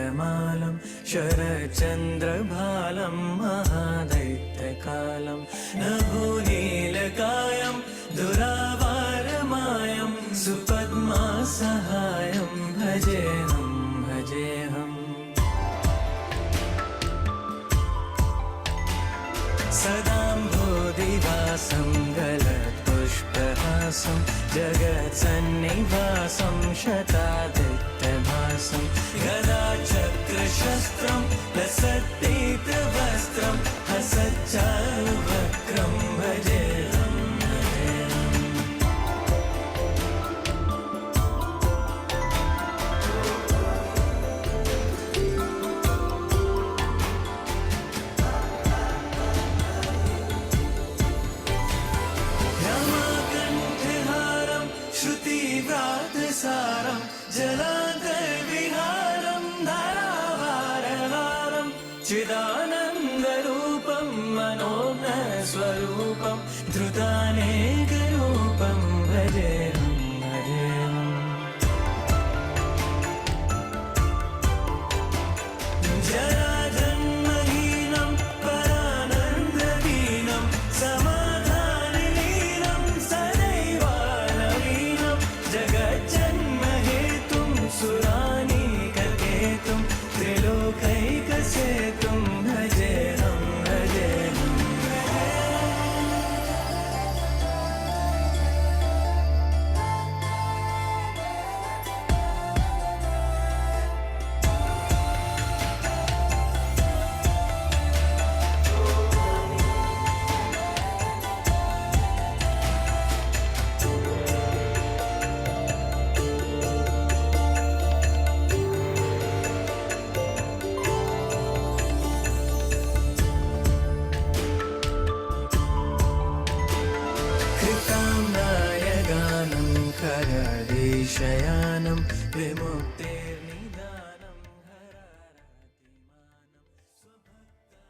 वनमालं शरचन्द्रभालं महादैत्यकालं नभोनीलकायं दुरावारमायं सुपद्मासहायं भजेऽहं भजेऽहम् सदाम्भोदिवासं गलत्पुष्पहासं जगत्सन्निवासं शतादित्यभासं गदाचक्रशस्त्रं लसद्दीप्तवस्त्रं हसच्चारुवक्त्रं भजेऽहं भजेऽहम् श्रुतिव्रातसारं जलान्तर्विहारं धारावारहारं चिदानन्दरूपं मनोज्ञस्वरूपं धृतानेकरूपं भजेऽहं भजेऽहम् जराजन्महीनं परानन्ददीनं समाधानलीनं सदैवानवीनं जगज्जन्महेतुं सुरानीककेतुं त्रिलोकैकसेतुं भजेऽहं भजेऽहम् कृताम्नायगानं खरदेशयानं विमुक्तेर्निदानं हरारतिमानं स्वभक्ता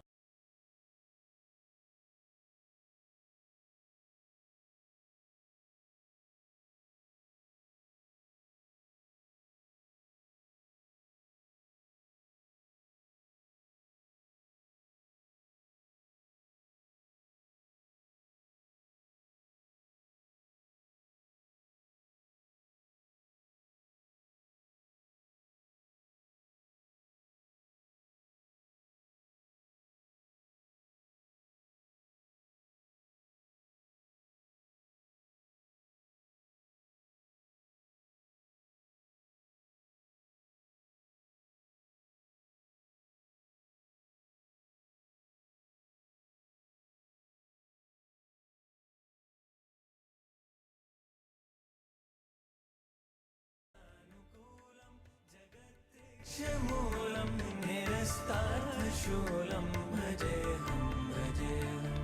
शमूलं निरस्तार्थशूलं भजेऽहं भजेऽहम्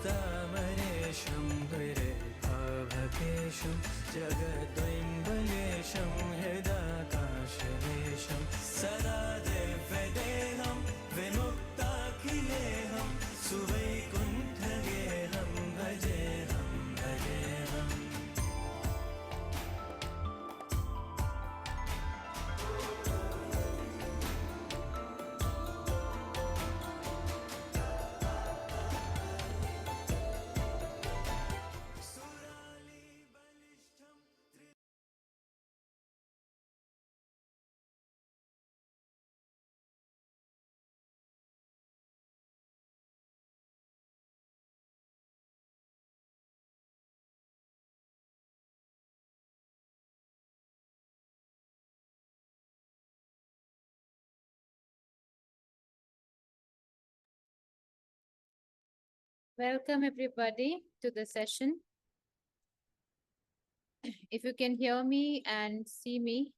समस्तामरेशं द्विरेफाभकेशं जगद्वैम्बलेशं हृदाकाशवेशं सदा दिव्यदेहं विमुक्ताखिलेहं सुवैकुण्ठगेहं भजेऽहं भजेऽहम् Welcome everybody to the session. If you can hear me and see me,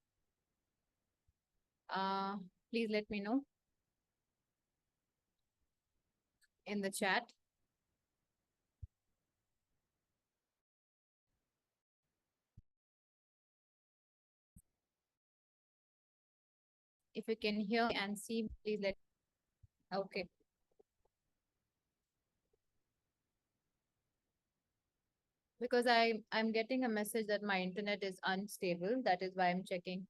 please let me know in the chat. If you can hear and see, please let. Okay. Because I'm getting a message that my internet is unstable. That is why I'm checking.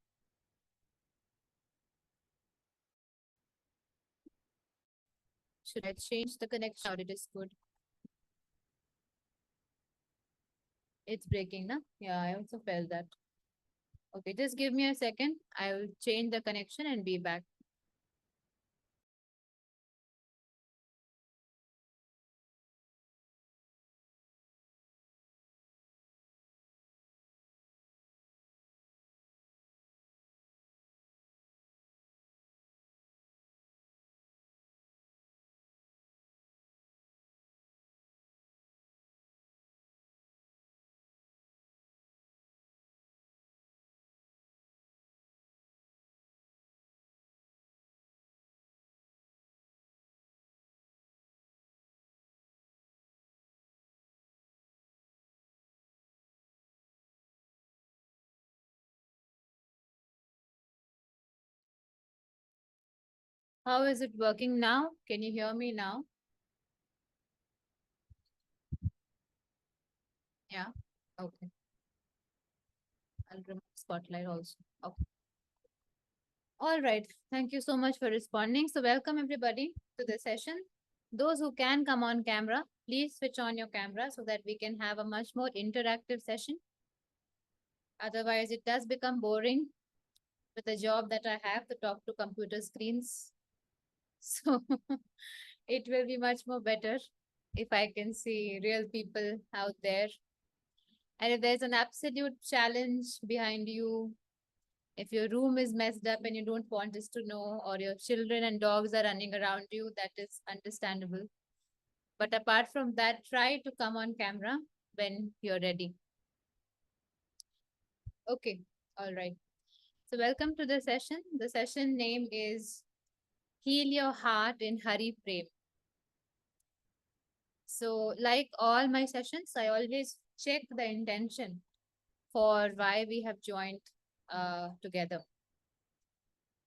Should I change the connection or it is good? It's breaking, na? Yeah, I also felt that. Okay, just give me a second. I will change the connection and be back. How is it working now? Can you hear me now? Yeah. Okay. I'll remove spotlight also. Okay. All right. Thank you so much for responding. So welcome everybody to the session. Those who can come on camera, please switch on your camera so that we can have a much more interactive session. Otherwise, it does become boring with the job that I have to talk to computer screens. So it will be much more better if I can see real people out there. And if there's an absolute challenge behind you, if your room is messed up and you don't want us to know, or your children and dogs are running around you, that is understandable. But apart from that, try to come on camera when you're ready. Okay, all right. So, welcome to the session. The session name is Heal Your Heart in Hari Prem. So, like all my sessions, I always check the intention for why we have joined together.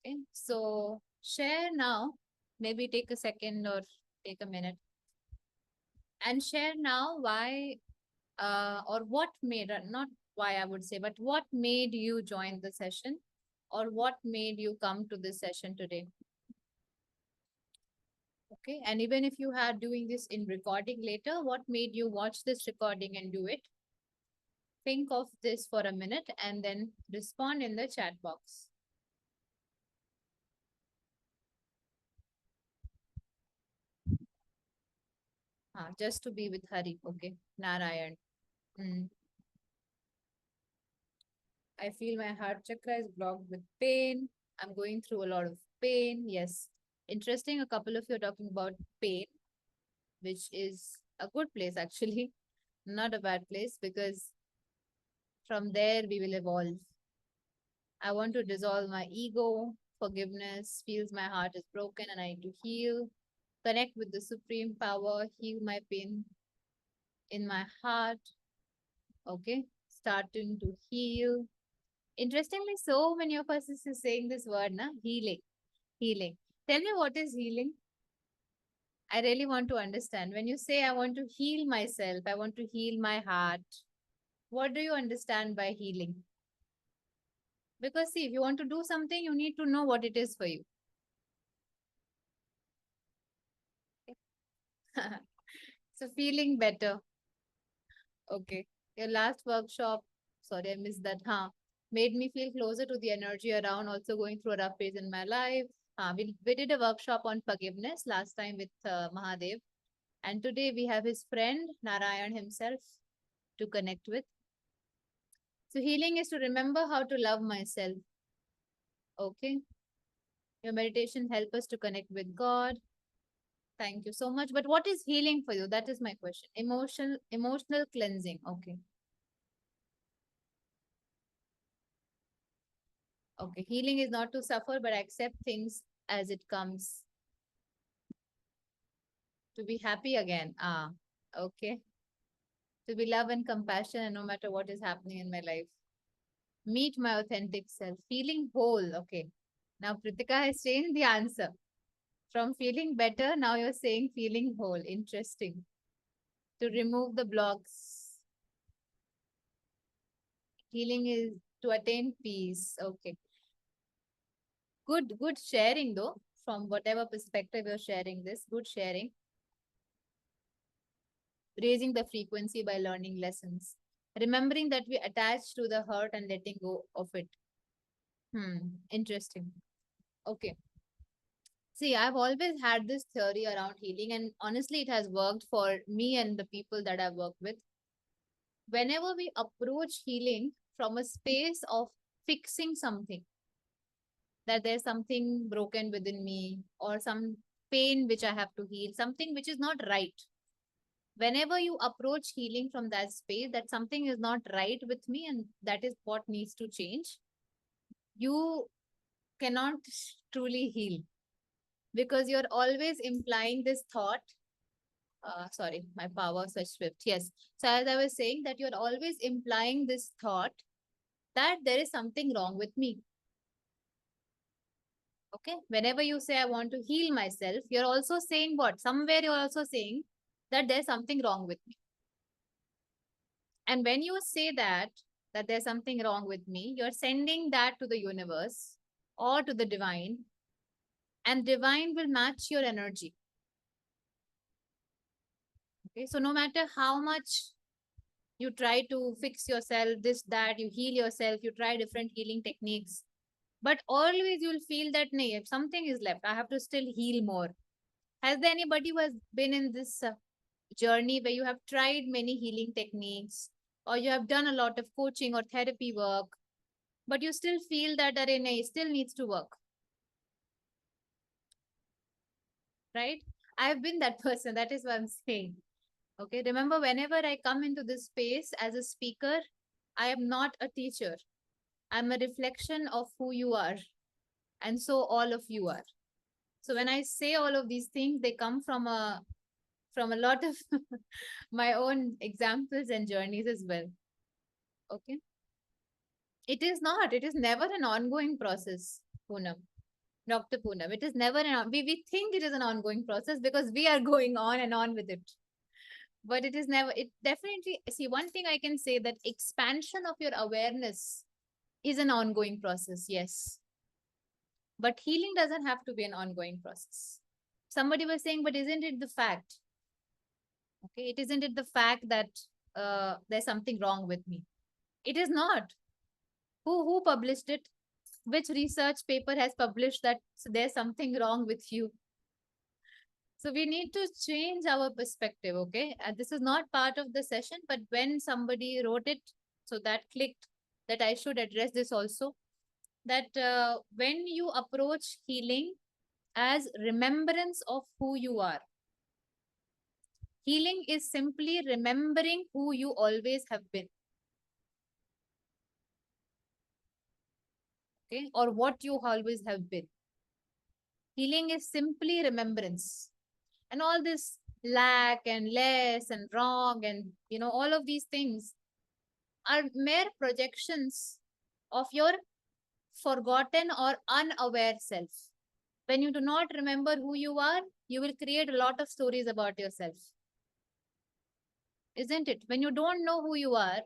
Okay, so share now, maybe take a second or take a minute and share now why or what made, not why I would say, but what made you join the session or what made you come to this session today. Okay, and even if you are doing this in recording later, what made you watch this recording and do it? Think of this for a minute and then respond in the chat box. Just to be with Hari. Okay, Narayan. Mm. I feel my heart chakra is blocked with pain. I'm going through a lot of pain. Yes. Interesting. A couple of you are talking about pain, which is a good place actually, not a bad place, because from there we will evolve. I want to dissolve my ego. Forgiveness feels my heart is broken and I need to heal. Connect with the supreme power. Heal my pain in my heart. Okay. Starting to heal. Interestingly, so many of us is saying this word, na? Healing. Healing. Tell me what is healing? I really want to understand. When you say I want to heal myself, I want to heal my heart, what do you understand by healing? Because see, if you want to do something, you need to know what it is for you. So feeling better. Okay. Your last workshop, sorry, I missed that, huh? Made me feel closer to the energy around, also going through a rough phase in my life. We did a workshop on forgiveness last time with Mahadev. And today we have his friend, Narayan himself, to connect with. So healing is to remember how to love myself. Okay. Your meditation help us to connect with God. Thank you so much. But what is healing for you? That is my question. Emotional cleansing. Okay. Okay. Healing is not to suffer, but accept things as it comes. To be happy again. Okay. To be love and compassion and no matter what is happening in my life. Meet my authentic self. Feeling whole. Okay. Now Pritika has changed the answer. From feeling better, now you're saying feeling whole. Interesting. To remove the blocks. Healing is to attain peace. Okay. Good sharing though, from whatever perspective you're sharing this. Good sharing. Raising the frequency by learning lessons. Remembering that we attach to the hurt and letting go of it. Interesting. Okay. See, I've always had this theory around healing, and honestly, it has worked for me and the people that I've worked with. Whenever we approach healing from a space of fixing something, that there's something broken within me or some pain which I have to heal, something which is not right. Whenever you approach healing from that space, that something is not right with me and that is what needs to change, you cannot truly heal because you're always implying this thought. Sorry, my power such swift. Yes. So as I was saying, that you're always implying this thought that there is something wrong with me. Okay. Whenever you say, I want to heal myself, you're also saying what? Somewhere you're also saying that there's something wrong with me. And when you say that there's something wrong with me, you're sending that to the universe or to the divine, and divine will match your energy. Okay. So no matter how much you try to fix yourself, this, that, you heal yourself, you try different healing techniques, but always you'll feel that, nay, if something is left, I have to still heal more. Has there anybody who has been in this journey where you have tried many healing techniques or you have done a lot of coaching or therapy work, but you still feel that arena still needs to work, right? I've been that person. That is what I'm saying. Okay. Remember, whenever I come into this space as a speaker, I am not a teacher. I'm a reflection of who you are. And so all of you are. So when I say all of these things, they come from a lot of my own examples and journeys as well. Okay. It is not. It is never an ongoing process, Poonam. Dr. Poonam. It is never we think it is an ongoing process because we are going on and on with it. But it is never, it definitely, see, one thing I can say that expansion of your awareness is an ongoing process, yes. But healing doesn't have to be an ongoing process. Somebody was saying, but isn't it the fact? Okay, it isn't it the fact that there's something wrong with me? It is not. Who published it? Which research paper has published that there's something wrong with you? So we need to change our perspective, okay? This is not part of the session, but when somebody wrote it, so that clicked that I should address this also. That when you approach healing as remembrance of who you are, healing is simply remembering who you always have been. Okay, or what you always have been. Healing is simply remembrance. And all this lack and less and wrong and all of these things are mere projections of your forgotten or unaware self. When you do not remember who you are, you will create a lot of stories about yourself. Isn't it? When you don't know who you are,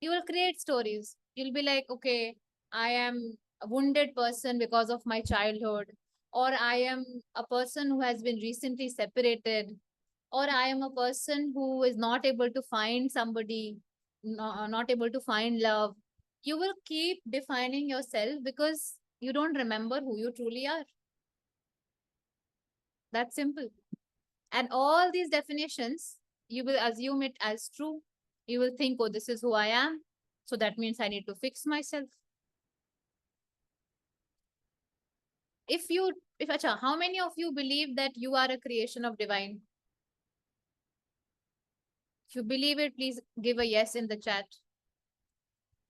you will create stories. You'll be like, okay, I am a wounded person because of my childhood, or I am a person who has been recently separated, or I am a person who is not able to find somebody, not able to find love. You will keep defining yourself because you don't remember who you truly are. That's simple. And all these definitions, you will assume it as true. You will think, oh, this is who I am. So that means I need to fix myself. How many of you believe that you are a creation of divine? If you believe it, please give a yes in the chat.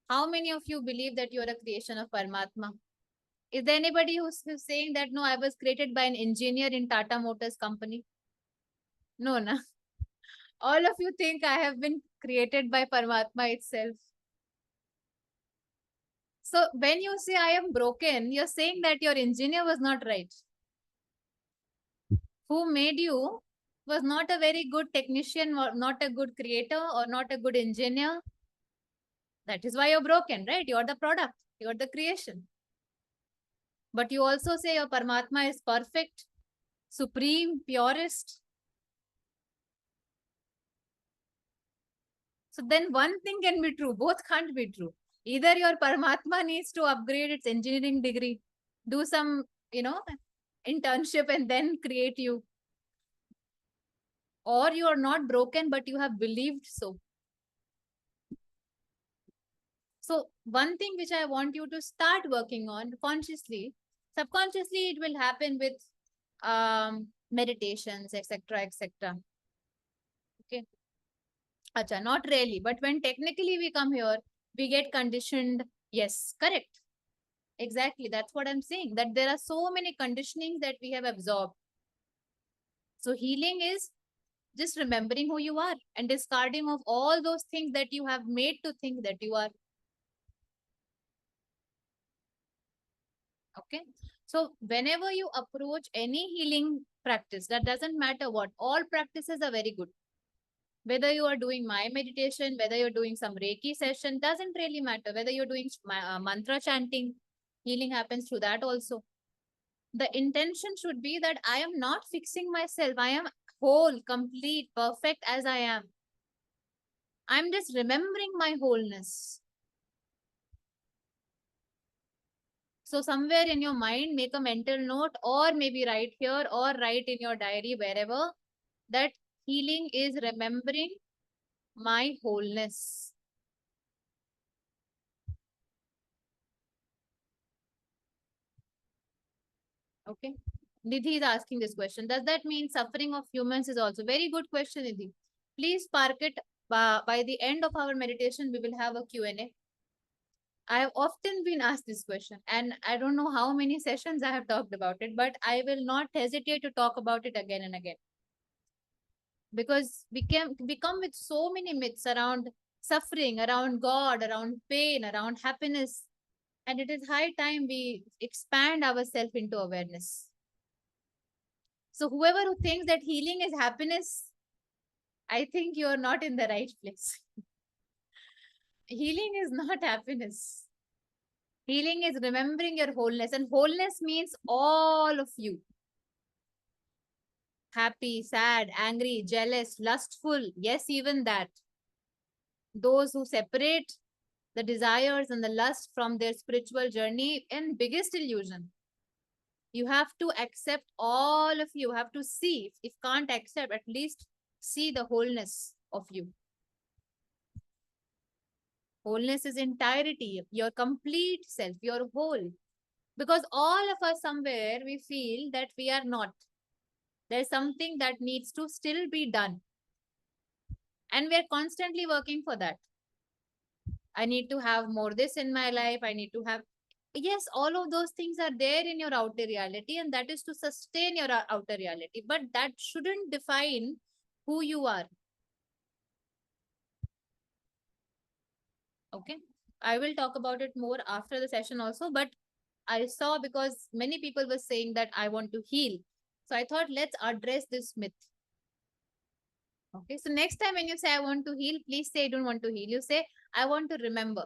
How many of you believe that you are a creation of Paramatma? Is there anybody who's saying that, no, I was created by an engineer in Tata Motors company? No, na. All of you think I have been created by Paramatma itself. So when you say I am broken, you're saying that your engineer was not right. Who made you was not a very good technician or not a good creator or not a good engineer. That is why you're broken, right? You're the product, you're the creation. But you also say your Paramatma is perfect, supreme, purest. So then one thing can be true, both can't be true. Either your Paramatma needs to upgrade its engineering degree, do some, internship and then create you, or you are not broken, but you have believed so. So, one thing which I want you to start working on consciously, subconsciously, it will happen with meditations, etc., etc. Okay. Acha, not really, but when technically we come here, we get conditioned. Yes, correct. Exactly. That's what I'm saying. That there are so many conditionings that we have absorbed. So, healing is just remembering who you are and discarding of all those things that you have made to think that you are. Okay. So whenever you approach any healing practice, that doesn't matter what, all practices are very good. Whether you are doing my meditation, whether you're doing some Reiki session, doesn't really matter. Whether you're doing mantra chanting, healing happens through that also. The intention should be that I am not fixing myself. I am whole, complete, perfect as I am. I'm just remembering my wholeness. So somewhere in your mind, make a mental note or maybe write here or write in your diary, wherever, that healing is remembering my wholeness. Okay. Nidhi is asking this question. Does that mean suffering of humans is also? Very good question, Nidhi. Please park it. By the end of our meditation, we will have a Q&A. I have often been asked this question, and I don't know how many sessions I have talked about it, but I will not hesitate to talk about it again and again, because we can become with so many myths around suffering, around God, around pain, around happiness, and it is high time we expand ourselves into awareness. So whoever who thinks that healing is happiness, I think you are not in the right place. Healing is not happiness. Healing is remembering your wholeness, and wholeness means all of you. Happy, sad, angry, jealous, lustful, yes, even that. Those who separate the desires and the lust from their spiritual journey in biggest illusion. You have to accept all of you, have to see. If can't accept, at least see the wholeness of you. Wholeness is entirety, your complete self, your whole. Because all of us somewhere we feel that we are not. There's something that needs to still be done. And we're constantly working for that. I need to have more this in my life. I need to have, yes, all of those things are there in your outer reality, and that is to sustain your outer reality. But that shouldn't define who you are. Okay. I will talk about it more after the session also. But I saw, because many people were saying that I want to heal. So I thought, let's address this myth. Okay. So next time when you say I want to heal, please say I don't want to heal. You say I want to remember.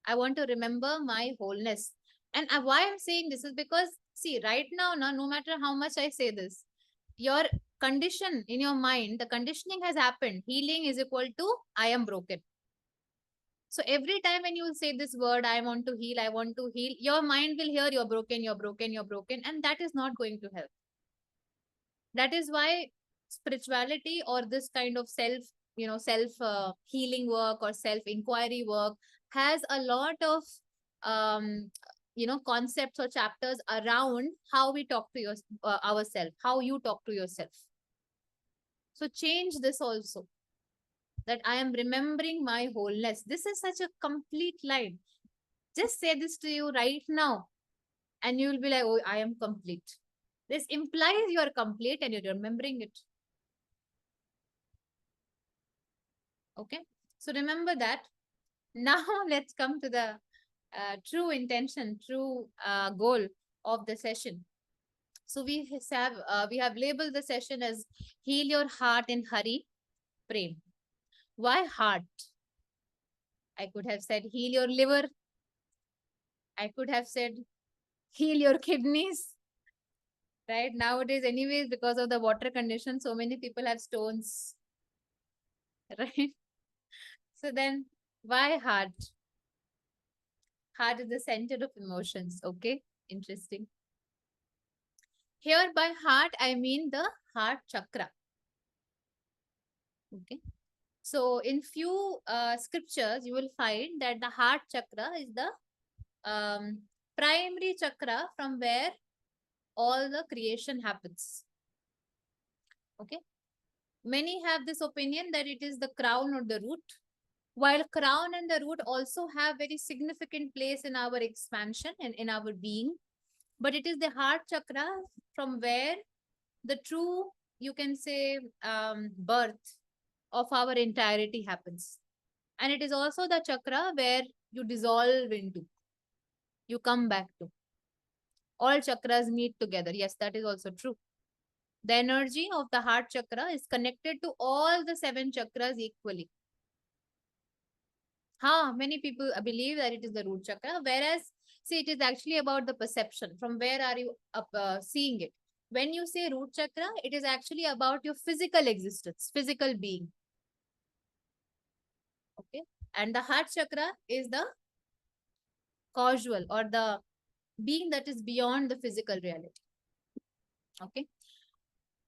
I want to remember my wholeness. And why I'm saying this is because, see, right now, no matter how much I say this, your condition in your mind, the conditioning has happened. Healing is equal to I am broken. So every time when you say this word, I want to heal, your mind will hear you're broken, you're broken, you're broken, and that is not going to help. That is why spirituality or this kind of self healing work or self inquiry work has a lot of concepts or chapters around how we talk to ourselves, how you talk to yourself. So change this also, that I am remembering my wholeness. This is such a complete line. Just say this to you right now, and you will be like, oh, I am complete. This implies you are complete and you're remembering it. Okay. So remember that. Now let's come to the true intention, true goal of the session. So we have labeled the session as heal your heart in hurry, prem. Why heart? I could have said heal your liver. I could have said heal your kidneys. Right? Nowadays, anyways, because of the water condition, so many people have stones. Right? So then, why heart? Heart is the center of emotions. Okay? Interesting. Here by heart, I mean the heart chakra. Okay. So in few scriptures, you will find that the heart chakra is the primary chakra from where all the creation happens. Okay. Many have this opinion that it is the crown or the root, while crown and the root also have very significant place in our expansion and in our being. But it is the heart chakra from where the true, you can say, birth of our entirety happens. And it is also the chakra where you dissolve into, you come back to. All chakras meet together. Yes, that is also true. The energy of the heart chakra is connected to all the seven chakras equally. Many people believe that it is the root chakra, whereas, see, it is actually about the perception. From where are you seeing it? When you say root chakra, it is actually about your physical existence, physical being. Okay. And the heart chakra is the causal or the being that is beyond the physical reality. Okay.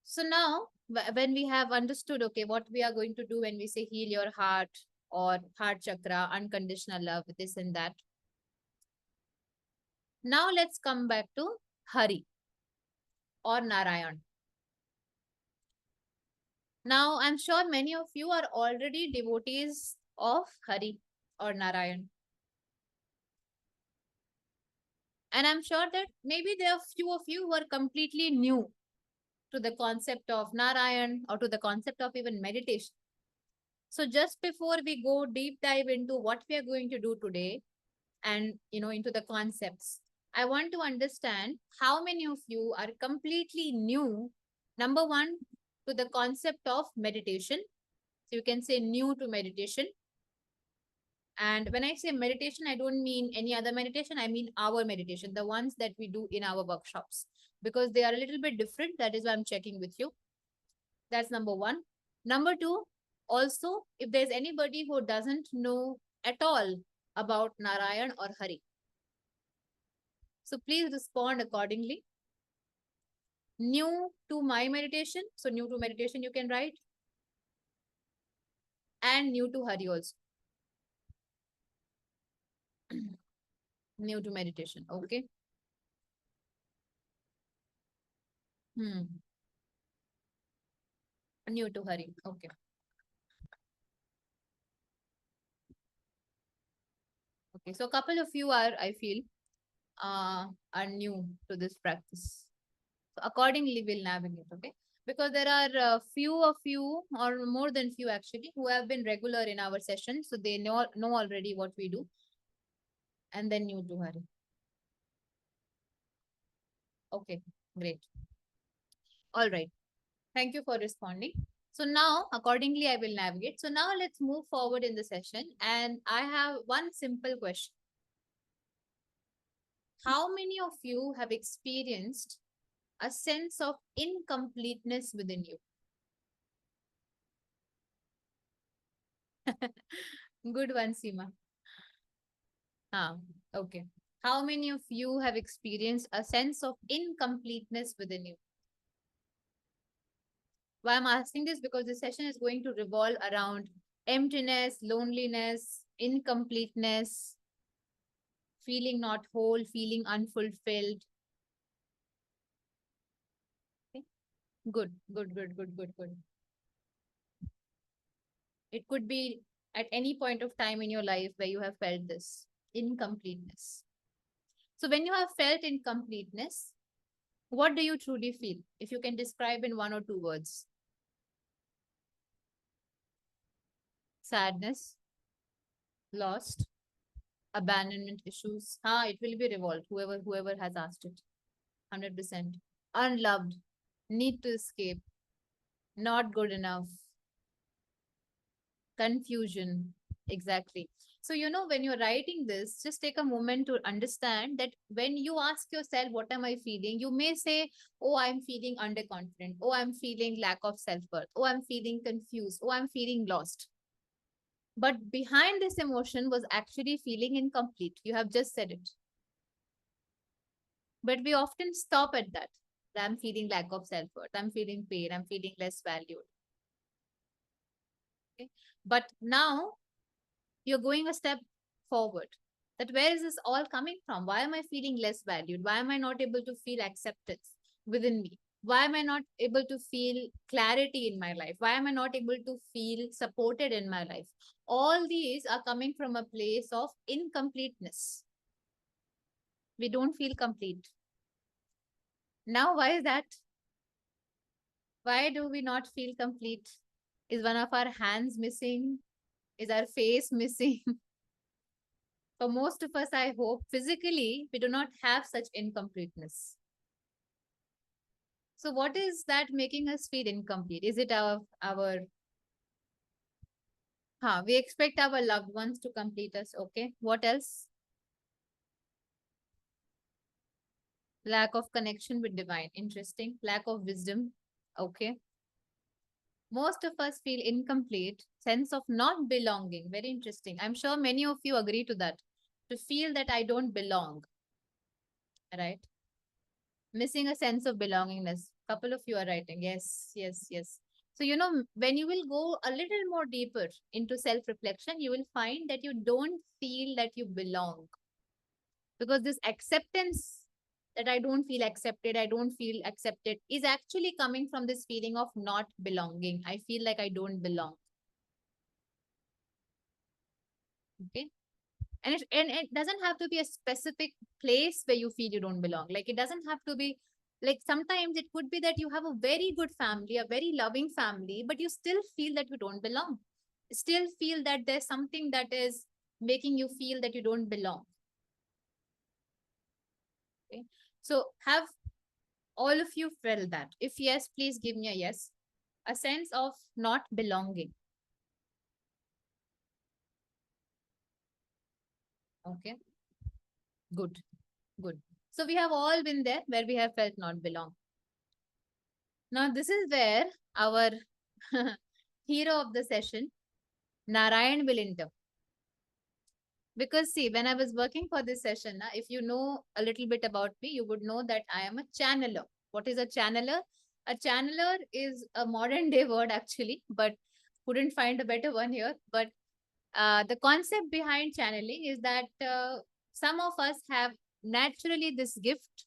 So now, when we have understood, okay, what we are going to do when we say heal your heart or heart chakra, unconditional love, this and that. Now let's come back to Hari or Narayan. Now, I'm sure many of you are already devotees of Hari or Narayan. And I'm sure that maybe there are few of you who are completely new to the concept of Narayan or to the concept of even meditation. So just before we go deep dive into what we are going to do today and into the concepts, I want to understand how many of you are completely new, number one, to the concept of meditation. So you can say new to meditation. And when I say meditation, I don't mean any other meditation. I mean our meditation, the ones that we do in our workshops, because they are a little bit different. That is why I'm checking with you. That's number one. Number two, also, if there's anybody who doesn't know at all about Narayan or Hari, so please respond accordingly. New to my meditation. So new to meditation, you can write. And new to Hari also. New to meditation. Okay. New to Hari. Okay. Okay. So a couple of you are, I feel, are new to this practice. So accordingly, we'll navigate. Okay. Because there are few of you, or more than few actually, who have been regular in our session, so they know already what we do. And then new to Hari. Okay, great. All right. Thank you for responding. So now, accordingly, I will navigate. So now let's move forward in the session. And I have one simple question. How many of you have experienced a sense of incompleteness within you? Good one, Seema. Okay. How many of you have experienced a sense of incompleteness within you? Why I'm asking this, because this session is going to revolve around emptiness, loneliness, incompleteness, feeling not whole, feeling unfulfilled. Okay. Good, good, good, good, good, good. It could be at any point of time in your life where you have felt this incompleteness. So when you have felt incompleteness, what do you truly feel? If you can describe in one or two words. Sadness, lost, abandonment issues. It will be revolt. Whoever has asked it. 100%. Unloved, need to escape, not good enough, confusion. Exactly. So, when you're writing this, just take a moment to understand that when you ask yourself, what am I feeling? You may say, oh, I'm feeling underconfident. Oh, I'm feeling lack of self-worth. Oh, I'm feeling confused. Oh, I'm feeling lost. But behind this emotion was actually feeling incomplete. You have just said it. But we often stop at that. I'm feeling lack of self-worth. I'm feeling pain. I'm feeling less valued. Okay? But now you're going a step forward. That where is this all coming from? Why am I feeling less valued? Why am I not able to feel acceptance within me? Why am I not able to feel clarity in my life? Why am I not able to feel supported in my life? All these are coming from a place of incompleteness. We don't feel complete. Now, why is that? Why do we not feel complete? Is one of our hands missing? Is our face missing? For most of us, I hope physically we do not have such incompleteness. So, what is that making us feel incomplete? Is it we expect our loved ones to complete us? Okay. What else? Lack of connection with divine. Interesting. Lack of wisdom. Okay. Most of us feel incomplete, sense of not belonging. Very interesting. I'm sure many of you agree to that. To feel that I don't belong, right? Missing a sense of belongingness. Couple of you are writing. Yes, yes, yes. So, when you will go a little more deeper into self reflection, you will find that you don't feel that you belong. Because this acceptance that I don't feel accepted, I don't feel accepted is actually coming from this feeling of not belonging. I feel like I don't belong. Okay. And it doesn't have to be a specific place where you feel you don't belong. Like it doesn't have to be like sometimes it could be that you have a very good family, a very loving family, but you still feel that you don't belong. Still feel that there's something that is making you feel that you don't belong. Okay. So have all of you felt that? If yes, please give me a yes. A sense of not belonging. Okay. Good. Good. So we have all been there where we have felt not belong. Now, this is where our hero of the session, Narayan, will enter. Because, see, when I was working for this session, if you know a little bit about me, you would know that I am a channeler. What is a channeler? A channeler is a modern day word, actually, but couldn't find a better one here. But the concept behind channeling is that some of us have naturally this gift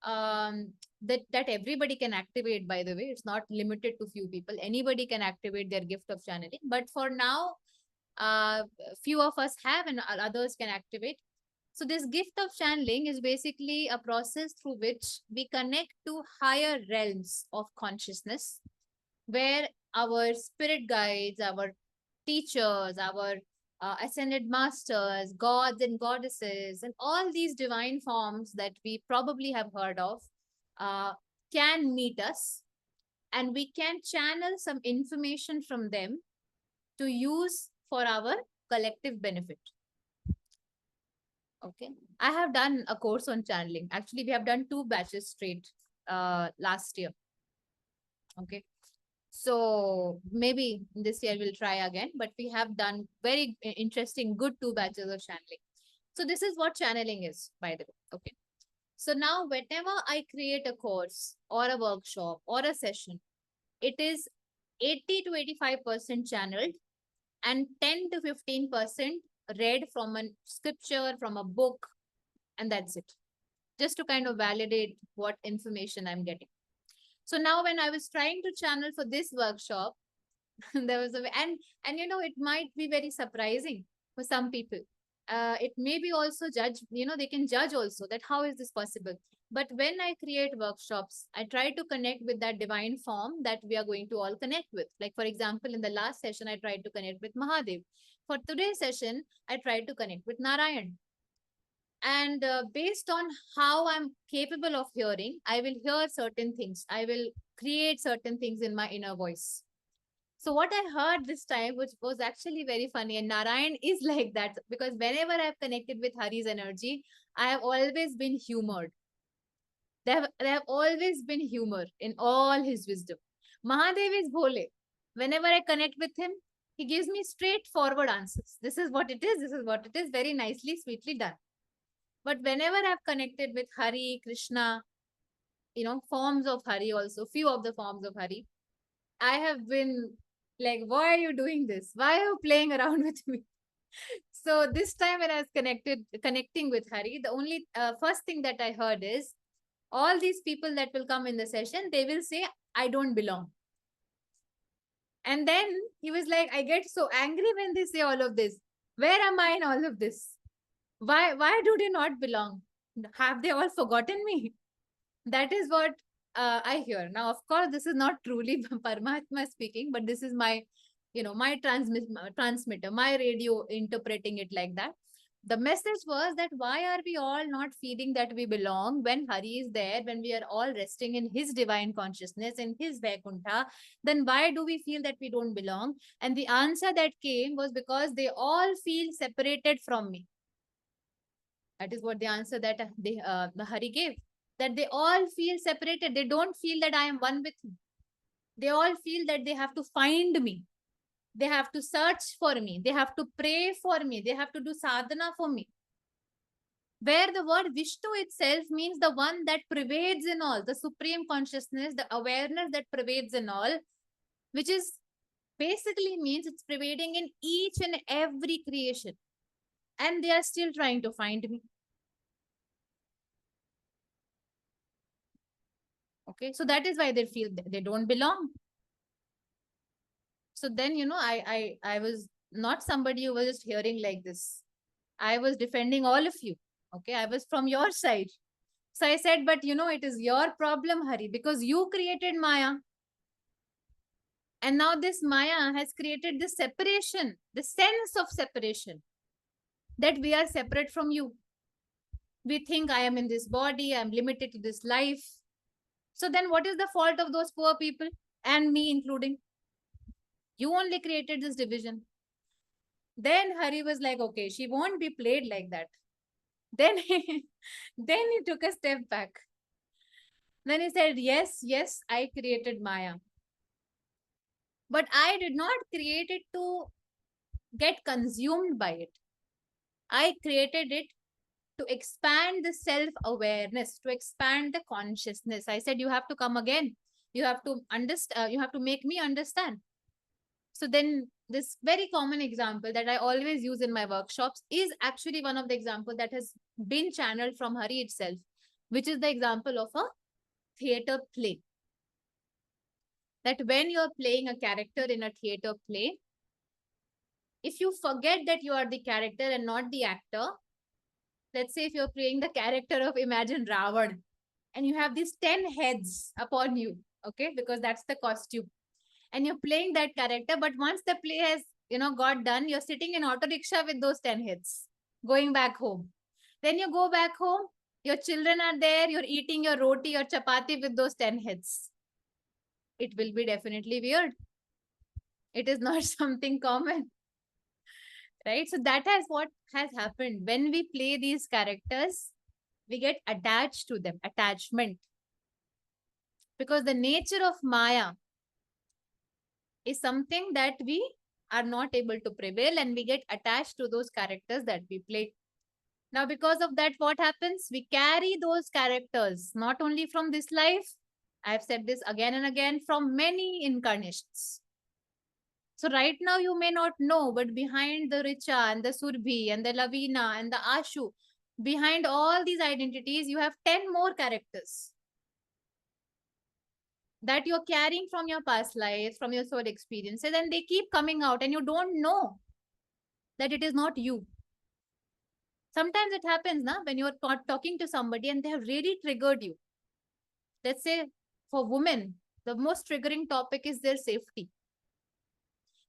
that everybody can activate. By the way, it's not limited to few people. Anybody can activate their gift of channeling, but for now few of us have and others can activate. So this gift of channeling is basically a process through which we connect to higher realms of consciousness, where our spirit guides, our teachers, our ascended masters, gods and goddesses, and all these divine forms that we probably have heard of uh, can meet us, and we can channel some information from them to use for our collective benefit. Okay. I have done a course on channeling. Actually, we have done 2 batches straight last year. Okay. So maybe this year we'll try again, but we have done very interesting, good 2 batches of channeling. So this is what channeling is, by the way. Okay. So now whenever I create a course or a workshop or a session, it is 80 to 85% channeled and 10 to 15% read from a scripture, from a book, and that's it. Just to kind of validate what information I'm getting. So now when I was trying to channel for this workshop, there was and it might be very surprising for some people. It may be also judge, they can judge also that how is this possible. But when I create workshops, I try to connect with that divine form that we are going to all connect with. Like for example, in the last session I tried to connect with Mahadev. For today's session I tried to connect with Narayan. And based on how I'm capable of hearing, I will hear certain things, I will create certain things in my inner voice. So what I heard this time, which was actually very funny, and Narayan is like that, because whenever I've connected with Hari's energy, I have always been humored. There have always been humor in all his wisdom. Mahadev is Bhole. Whenever I connect with him, he gives me straightforward answers. This is what it is. This is what it is. Very nicely, sweetly done. But whenever I've connected with Hari, Krishna, forms of Hari also, few of the forms of Hari, I have been like, why are you doing this? Why are you playing around with me? So this time when I was connecting with Hari, the only first thing that I heard is, all these people that will come in the session, they will say, I don't belong. And then he was like, I get so angry when they say all of this. Where am I in all of this? Why do they not belong? Have they all forgotten me? That is what I hear. Now, of course, this is not truly Paramatma speaking, but this is my, my transmitter, my radio interpreting it like that. The message was that why are we all not feeling that we belong when Hari is there, when we are all resting in his divine consciousness, in his Vaikuntha, then why do we feel that we don't belong? And the answer that came was because they all feel separated from me. That is what the answer that the Hari gave. That they all feel separated. They don't feel that I am one with me. They all feel that they have to find me. They have to search for me. They have to pray for me. They have to do sadhana for me. Where the word Vishnu itself means the one that pervades in all, the supreme consciousness, the awareness that pervades in all, which is basically means it's pervading in each and every creation. And they are still trying to find me. Okay, so that is why they feel they don't belong. So then, I was not somebody who was just hearing like this. I was defending all of you. Okay, I was from your side. So I said, but it is your problem, Hari, because you created Maya. And now this Maya has created this separation, the sense of separation, that we are separate from you. We think I am in this body, I am limited to this life. So then what is the fault of those poor people, and me including? You only created this division. Then Hari was like, okay, she won't be played like that. Then then he took a step back. Then he said, yes, yes, I created Maya. But I did not create it to get consumed by it. I created it to expand the self-awareness, to expand the consciousness. I said, you have to come again. You have to understand, you have to make me understand. So then this very common example that I always use in my workshops is actually one of the examples that has been channeled from Hari itself, which is the example of a theater play. That when you're playing a character in a theater play, if you forget that you are the character and not the actor, let's say if you're playing the character of, imagine, Ravan, and you have these 10 heads upon you, okay, because that's the costume, and you're playing that character, but once the play has got done, you're sitting in auto rickshaw with those 10 heads going back home. Then you go back home, your children are there, you're eating your roti or chapati with those 10 heads. It will be definitely weird. It is not something common, right? So that is what has happened. When we play these characters, we get attached to them, attachment, because the nature of Maya is something that we are not able to prevail, and we get attached to those characters that we play. Now, because of that, what happens? We carry those characters not only from this life, I've said this again and again, from many incarnations. So right now you may not know, but behind the Richa and the Surbhi and the Lavina and the Ashu, behind all these identities, you have 10 more characters that you're carrying from your past lives, from your soul experiences, and they keep coming out, and you don't know that it is not you. Sometimes it happens now when you're talking to somebody and they have really triggered you. Let's say for women, the most triggering topic is their safety.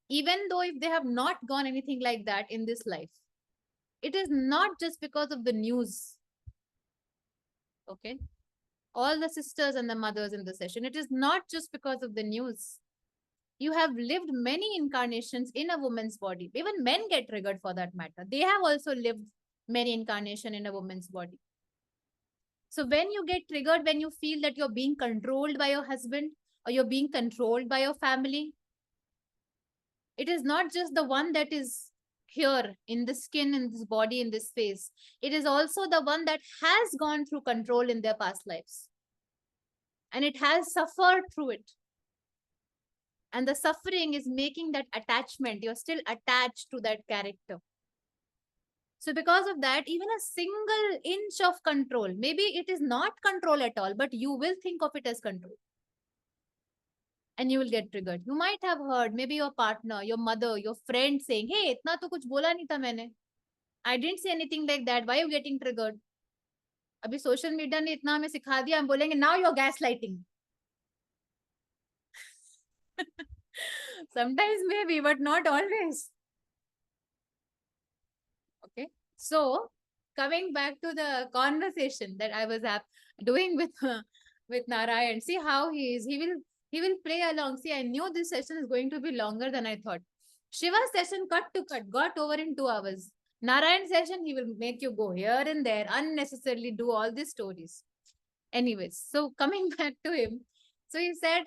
Even though if they have not gone anything like that in this life, it is not just because of the news. Okay. All the sisters and the mothers in the session, it is not just because of the news. You have lived many incarnations in a woman's body. Even men get triggered for that matter. They have also lived many incarnations in a woman's body. So when you get triggered, when you feel that you're being controlled by your husband or you're being controlled by your family, it is not just the one that is here in the skin, in this body, in this face. It is also the one that has gone through control in their past lives and it has suffered through it. And the suffering is making that attachment. You're still attached to that character. So, because of that, even a single inch of control, maybe it is not control at all, but you will think of it as control. And you will get triggered. You might have heard maybe your partner, your mother, your friend saying, "Hey, itna to kuch bola nahi tha maine. I didn't say anything like that. Why are you getting triggered?" अभी social media ने इतना हमें सिखा दिया, हम बोलेंगे now you're gaslighting. Sometimes maybe, but not always. Okay. So coming back to the conversation that I was doing with Narayan, see how he is. He will play along. See, I knew this session is going to be longer than I thought. Shiva's session cut to cut got over in 2 hours. Narayan session, he will make you go here and there, unnecessarily do all these stories. Anyways, so coming back to him, so he said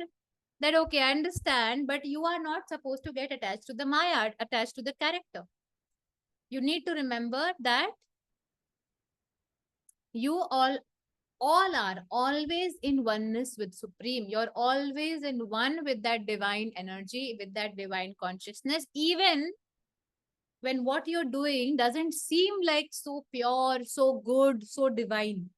that okay, I understand, but you are not supposed to get attached to the Maya, attached to the character. You need to remember that you all are always in oneness with Supreme. You're always in one with that divine energy, with that divine consciousness, even when what you're doing doesn't seem like so pure, so good, so divine.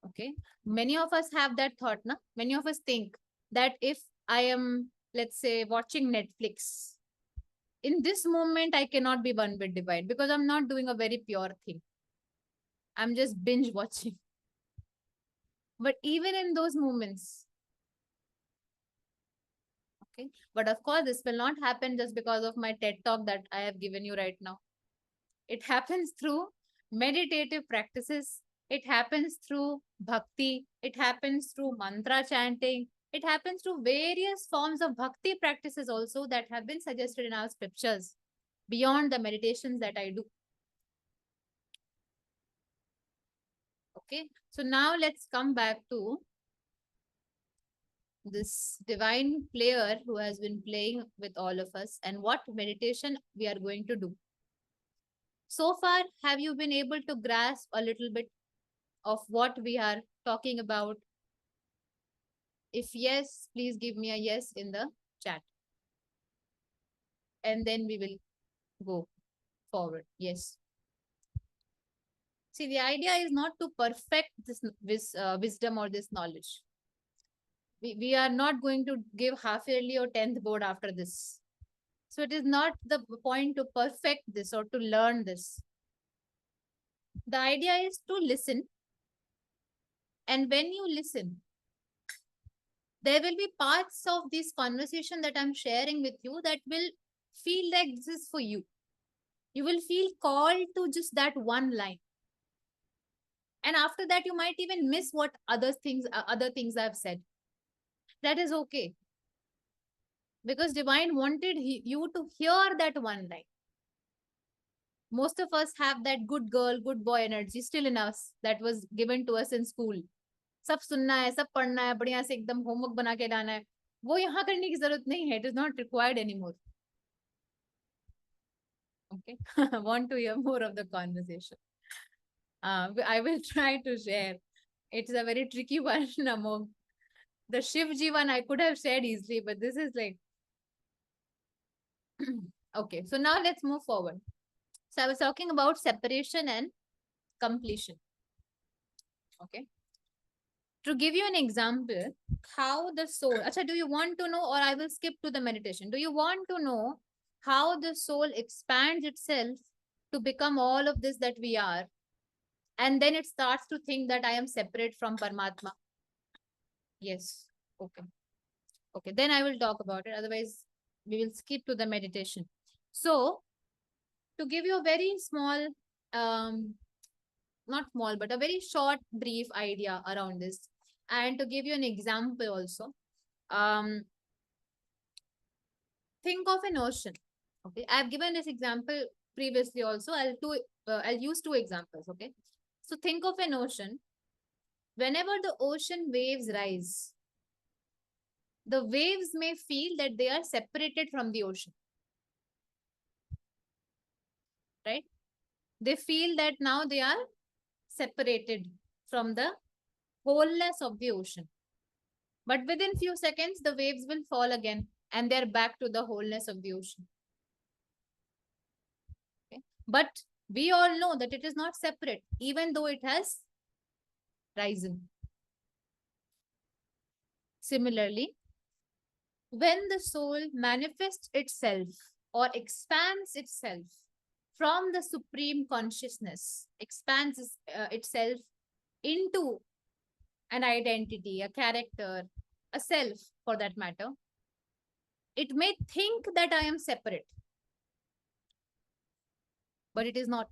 Okay. Many of us have that thought, na? Many of us think that if I am, let's say, watching Netflix, in this moment, I cannot be one with divine because I'm not doing a very pure thing. I'm just binge watching. But even in those moments, okay. But of course, this will not happen just because of my TED talk that I have given you right now. It happens through meditative practices. It happens through bhakti. It happens through mantra chanting. It happens through various forms of bhakti practices also that have been suggested in our scriptures beyond the meditations that I do. Okay, so now let's come back to this divine player who has been playing with all of us and what meditation we are going to do. So far, have you been able to grasp a little bit of what we are talking about? If yes, please give me a yes in the chat. And then we will go forward. Yes. See, the idea is not to perfect this wisdom or this knowledge. We are not going to give half yearly or 10th board after this. So it is not the point to perfect this or to learn this. The idea is to listen. And when you listen, there will be parts of this conversation that I'm sharing with you that will feel like this is for you. You will feel called to just that one line. And after that, you might even miss what other things I've said. That is okay. Because divine wanted you to hear that one line. Most of us have that good girl, good boy energy still in us that was given to us in school. सब सुनना है, सब पढ़ना है, बढ़िया से एकदम homework बना के लाना है. वो यहाँ करने की जरूरत नहीं है. It is not required anymore. Okay. I want to hear more of the conversation. I will try to share. It's a very tricky one among the Shivji one I could have shared easily, but this is like okay. So now let's move forward. So I was talking about separation and completion. Okay. To give you an example, how the soul, Acha, do you want to know, or I will skip to the meditation? Do you want to know how the soul expands itself to become all of this that we are? And then it starts to think that I am separate from Paramatma. Yes. Okay. Okay. Then I will talk about it. Otherwise, we will skip to the meditation. So, to give you a very small, not small, but a very short, brief idea around this, And to give you an example also, um, think of an ocean. Okay, I've given this example previously also. I'll use two examples. Okay, so think of an ocean. Whenever the ocean waves rise, the waves may feel that they are separated from the ocean, right? They feel that now they are separated from the wholeness of the ocean. But within few seconds, the waves will fall again and they're back to the wholeness of the ocean. Okay? But we all know that it is not separate, even though it has risen. Similarly, when the soul manifests itself or expands itself from the supreme consciousness, expands itself into an identity, a character, a self for that matter, it may think that I am separate, but it is not.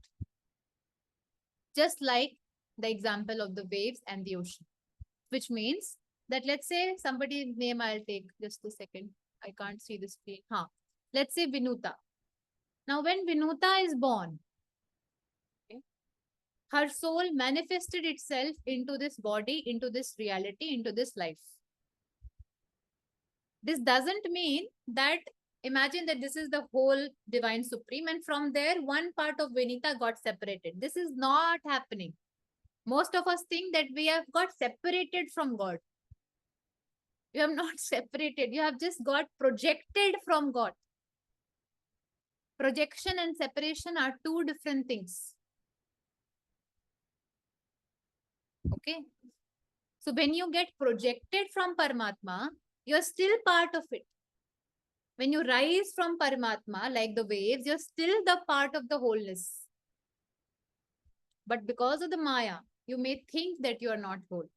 Just like the example of the waves and the ocean, which means that let's say somebody's name I'll take just a second. I can't see the screen. Let's say Vinuta. Now, when Vinuta is born, okay, her soul manifested itself into this body, into this reality, into this life. This doesn't mean that, imagine that this is the whole divine supreme, and from there, one part of Vinita got separated. This is not happening. Most of us think that we have got separated from God. You have not separated, you have just got projected from God. Projection and separation are two different things. Okay. So when you get projected from Paramatma, you're still part of it. When you rise from Paramatma, like the waves, you're still the part of the wholeness. But because of the Maya, you may think that you are not whole.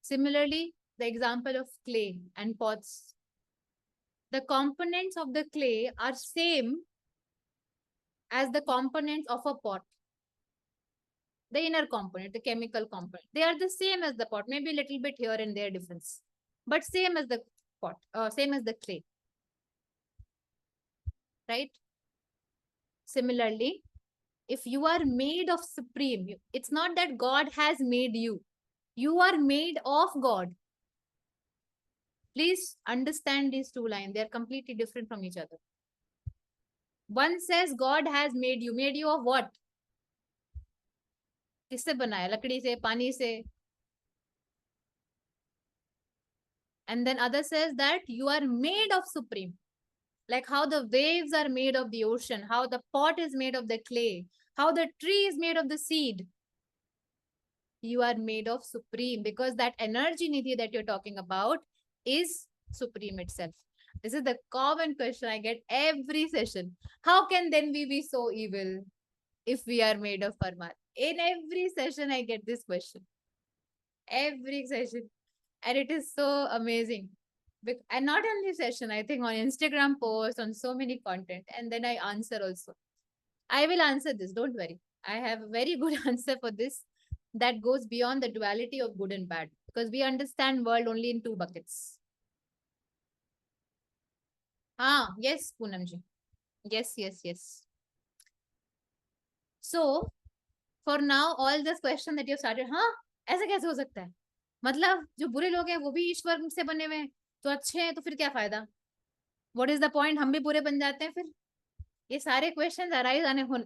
Similarly, the example of clay and pots. The components of the clay are same as the components of a pot. The inner component, the chemical component, they are the same as the pot, maybe a little bit here and there difference, but same as the pot, same as the clay, right? Similarly, if you are made of supreme, it's not that God has made you. You are made of God. Please understand these two lines. They are completely different from each other. One says God has made you. Made you of what? किससे बनाया? लकड़ी से, पानी से. And then other says that you are made of supreme. Like how the waves are made of the ocean, how the pot is made of the clay, how the tree is made of the seed. You are made of supreme, because that energy nidhi that you're talking about is supreme itself. This is the common question I get every session. How can then we be so evil if we are made of Paramatma? In every session, I get this question. Every session. And it is so amazing. And not only session, I think on Instagram posts, on so many content. And then I answer also. I will answer this, don't worry. I have a very good answer for this that goes beyond the duality of good and bad, because we understand world only in two buckets. Yes, Poonamji. Yes. So, for now, all this question that you started, ऐसा कैसे हो सकता है? मतलब जो बुरे लोग हैं वो भी ईश्वर से बने हुए हैं, तो अच्छे हैं, तो फिर क्या फायदा? What is the point? हम भी बुरे बन जाते हैं फिर. ये सारे क्वेश्चंस अराइज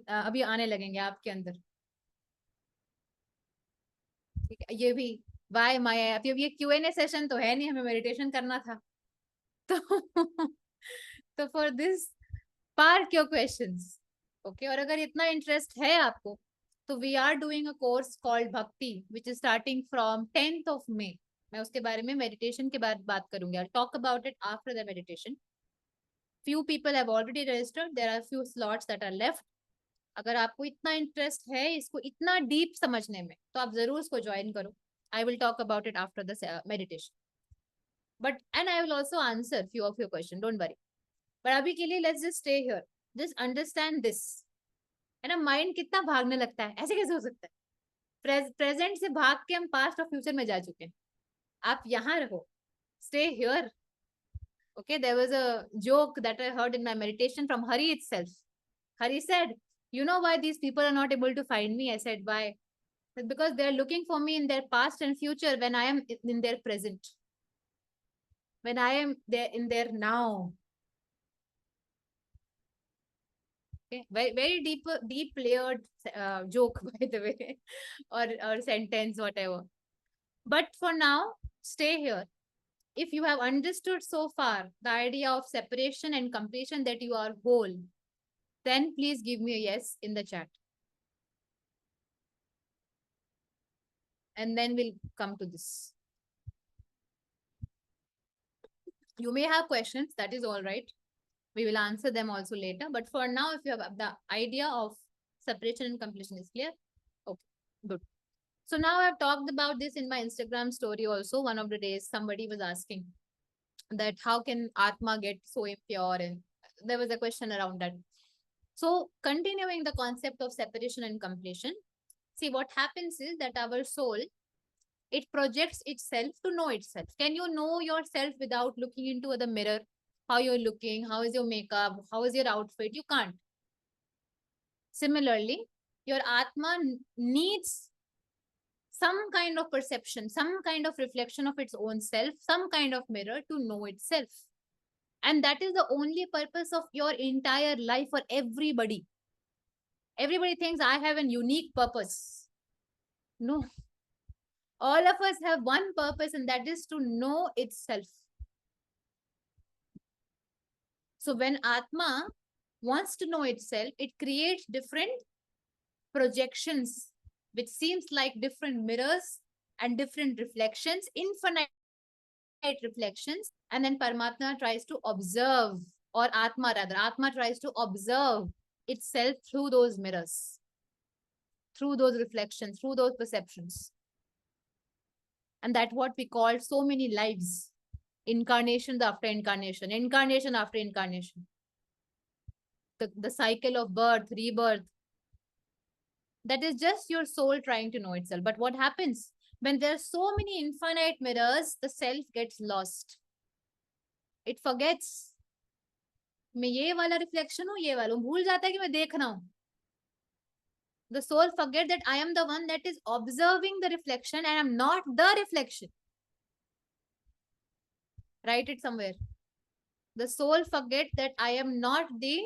अभी आने लगेंगे आपके अंदर. ठीक है, ये भी वाई माया. अब ये Q&A सेशन तो है नहीं, हमें मेडिटेशन करना था. तो for this park your questions. Okay, और अगर इतना इंटरेस्ट है आपको, तो we are doing a course called bhakti which is starting from 10th of May. मैं उसके बारे में मेडिटेशन के बाद बात करूंगी. आई talk about it after the meditation. few people have already registered. There are few slots that are left. अगर आपको इतना इंटरेस्ट है इसको इतना डीप समझने में, तो आप जरूर इसको ज्वाइन करो. I will talk about it after the meditation. But and I will also answer few of your question, don't worry. पर अभी के लिए let's just stay here. Just understand this. है ना, माइंड कितना भागने लगता है, ऐसे कैसे हो सकता है? प्रेजेंट से भाग के हम पास्ट और फ्यूचर में जा चुके हैं. आप यहाँ रहो. Stay here. Okay, there was a joke that I heard in my meditation from Hari itself. Hari said, "You know why these people are not able to find me?" I said, "Why?" Because they're looking for me in their past and future when I am in their present. When I am there in their now. Okay, very deep layered joke by the way, or sentence, whatever. But for now, stay here. If you have understood so far the idea of separation and completion, that you are whole, then please give me a yes in the chat. And then we'll come to this. You may have questions, that is all right. We will answer them also later. But for now, if you have the idea of separation and completion is clear, okay, good. So now I've talked about this in my Instagram story also. One of the days, somebody was asking that how can Atma get so impure? And there was a question around that. So continuing the concept of separation and completion, see what happens is that our soul, it projects itself to know itself. Can you know yourself without looking into the mirror? How you're looking, how is your makeup, how is your outfit? You can't. Similarly, your Atma needs some kind of perception, some kind of reflection of its own self, some kind of mirror to know itself. And that is the only purpose of your entire life for everybody. Everybody thinks I have a unique purpose. No. All of us have one purpose, and that is to know itself. So when Atma wants to know itself, it creates different projections, which seems like different mirrors and different reflections, infinite reflections. And then Paramatma tries to observe, or Atma rather, Atma tries to observe itself through those mirrors, through those reflections, through those perceptions. And that's what we call so many lives, incarnations after incarnation, incarnation after incarnation. The cycle of birth, rebirth, that is just your soul trying to know itself. But what happens when there are so many infinite mirrors? The self gets lost. It forgets. मैं ये वाला reflection हूँ, ये वाला हूँ, भूल जाता है कि मैं देख रहा हूँ. The soul forget that I am the one that is observing the reflection and I am not the reflection. Write it somewhere. The soul forget that I am not the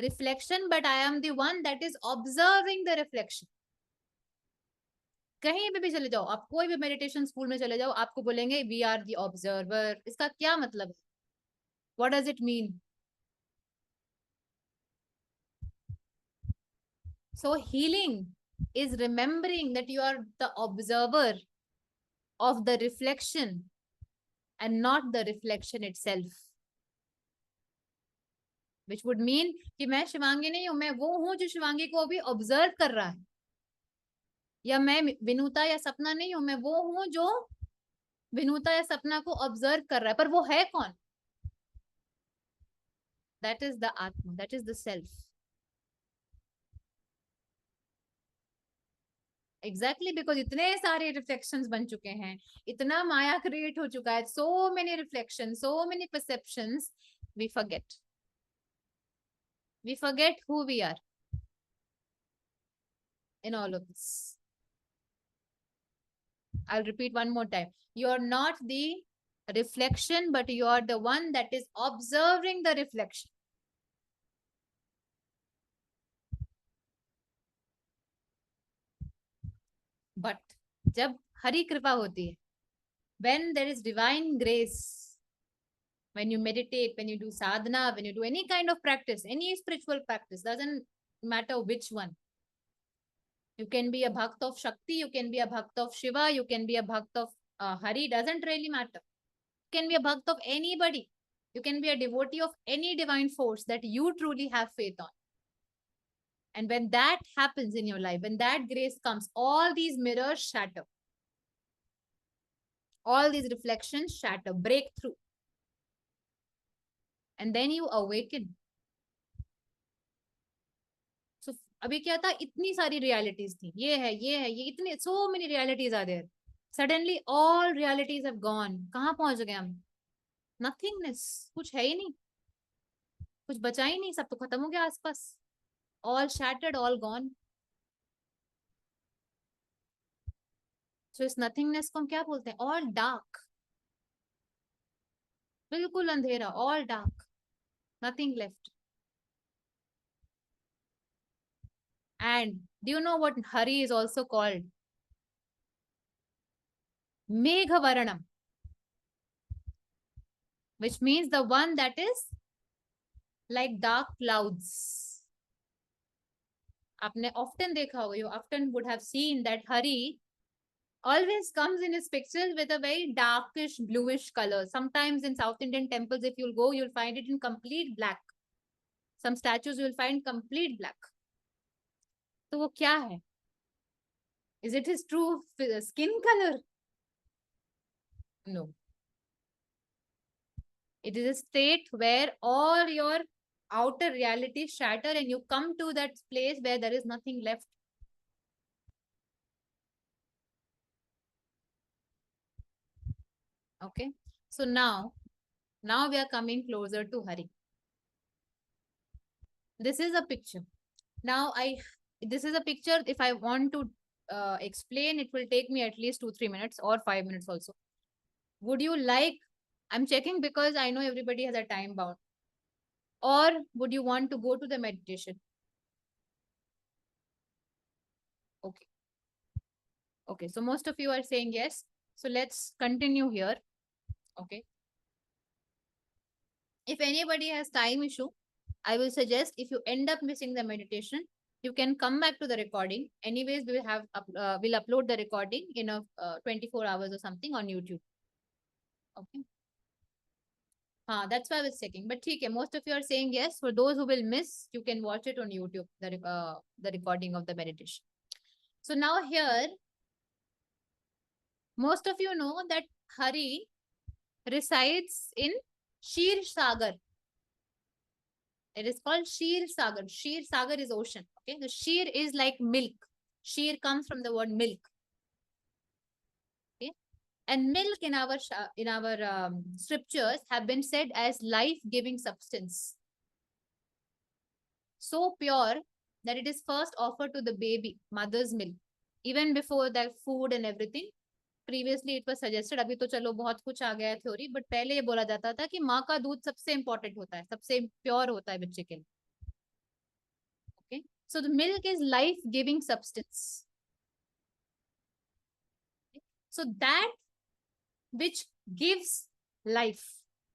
reflection, but I am the one that is observing the reflection. कहीं पे भी चले जाओ, आप कोई भी meditation school में चले जाओ, आपको बोलेंगे वी आर द ऑब्जर्वर. इसका क्या मतलब है? What does it mean? So healing is remembering that you are the observer of the reflection and not the reflection itself. Which would mean कि मैं शिवांगी नहीं हूं, मैं वो हूं जो शिवांगी को अभी ऑब्जर्व कर रहा है. या मैं विनुता या सपना नहीं हूं, मैं वो हूं जो विनुता या सपना को ऑब्जर्व कर रहा है. पर वो है कौन? That is the Atma, that is the self. Exactly, because इतने सारे रिफ्लेक्शंस बन चुके हैं, इतना माया क्रिएट हो चुका है, so many reflections, so many perceptions, we forget. We forget who we are in all of this. I'll repeat one more time. You're not the reflection, but you are the one that is observing the reflection. But जब हरि कृपा होती है, when there is divine grace, when you meditate, when you do sadhana, when you do any kind of practice, any spiritual practice, doesn't matter which one. You can be a bhakt of Shakti, you can be a bhakt of Shiva, you can be a bhakt of Hari, doesn't really matter. You can be a bhakt of anybody. You can be a devotee of any divine force that you truly have faith on. And when that happens in your life, when that grace comes, all these mirrors shatter. All these reflections shatter, break through. And then you awaken. So अभी क्या था, इतनी सारी realities थी, ये इतने so many realities are there. Suddenly all realities have gone. कहाँ पहुंच गए हम? Nothingness. कुछ है ही नहीं, कुछ बचा ही नहीं, सब तो खत्म हो गया आसपास. All shattered, all gone. So इस nothingness को हम क्या बोलते हैं? All dark. बिल्कुल अंधेरा, all dark. Nothing left. And do you know what Hari is also called? Meghavaranam, which means the one that is like dark clouds. आपने often देखा होगा, you often would have seen that Hari always comes in his pictures with a very darkish bluish color. Sometimes in South Indian temples, if you'll go, you'll find it in complete black. Some statues you'll find complete black. तो वो क्या है? Is it his true skin color? No. It is a state where all your outer reality shatter and you come to that place where there is nothing left. Okay. So now we are coming closer to Hari. This is a picture. Now this is a picture. If I want to explain, it will take me at least 2-3 minutes or 5 minutes also. Would you like, I'm checking because I know everybody has a time bound. Or would you want to go to the meditation? Okay. Okay. So most of you are saying yes. So let's continue here. Okay. If anybody has time issue, I will suggest if you end up missing the meditation, you can come back to the recording. Anyways, we will have we'll upload the recording in a 24 hours or something on YouTube. Okay. That's why I was checking. But okay, most of you are saying yes. For those who will miss, you can watch it on YouTube, the recording of the meditation. So now here, most of you know that Hari resides in Shir Sagar. It is called Shir Sagar. Shir Sagar is ocean. Okay, the Shir is like milk. Shir comes from the word milk. Okay, and milk in our scriptures have been said as life-giving substance. So pure that it is first offered to the baby, mother's milk, even before that food and everything. Previously it was suggested, अभी तो चलो बहुत कुछ आ गया है theory, but पहले ये बोला जाता था कि माँ का दूध सबसे important होता है, सबसे pure होता है बच्चे के लिए. Okay, so the milk is life-giving substance. Okay? So that which gives life,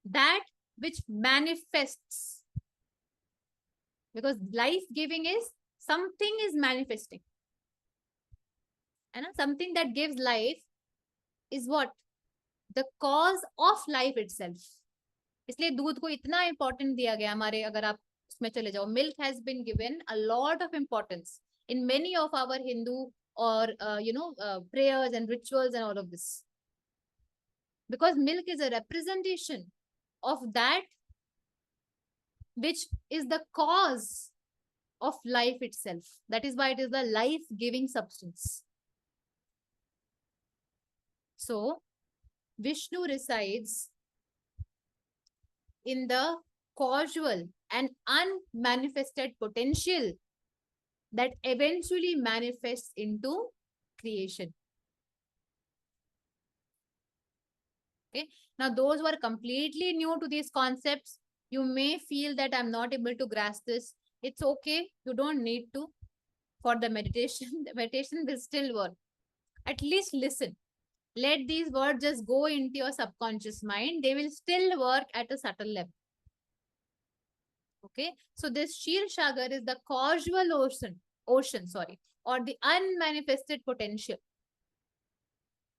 that which manifests, because life-giving is something is manifesting, and something that gives life is what? The cause of life itself. इसलिए दूध को इतना important दिया गया हमारे, अगर आप उसमें चले जाओ, milk has been given a lot of importance in many of our Hindu or prayers and rituals and all of this, because milk is a representation of that which is the cause of life itself. That is why it is the life-giving substance. So Vishnu resides in the causal and unmanifested potential that eventually manifests into creation. Okay. Now, those who are completely new to these concepts, you may feel that I'm not able to grasp this. It's okay. You don't need to. For the meditation, the meditation will still work. At least listen. Let these words just go into your subconscious mind. They will still work at a subtle level. Okay. So this Shir Sagar is the causal ocean, or the unmanifested potential.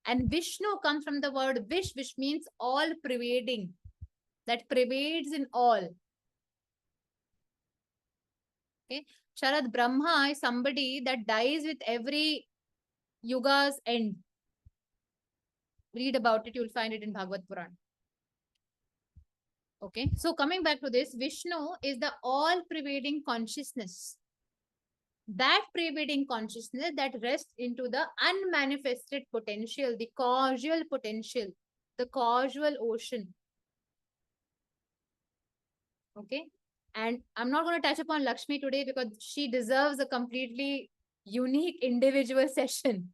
And Vishnu comes from the word Vish, which means all pervading, that pervades in all. Okay. Sharad Brahma is somebody that dies with every yuga's end. Read about it, you'll find it in Bhagavad Puran. Okay. So coming back to this, Vishnu is the all pervading consciousness. that pervading consciousness that rests into the unmanifested potential, the causal potential, the causal ocean. Okay. And I'm not going to touch upon Lakshmi today because she deserves a completely unique individual session.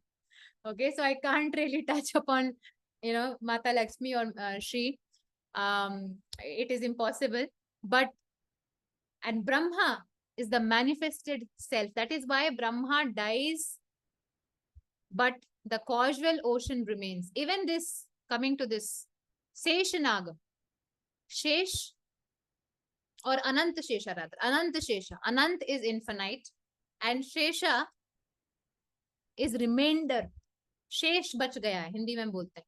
Okay. So I can't really touch upon, Mata Lakshmi or Shri. It is impossible. But, and Brahma is the manifested self. That is why Brahma dies, but the causal ocean remains. Even this, coming to this, Seshanaga, Shesh or Anant Shesha rather. Anant Shesha. Anant is infinite and Shesha is remainder. Shesh बच गया है हिंदी में बोलते हैं,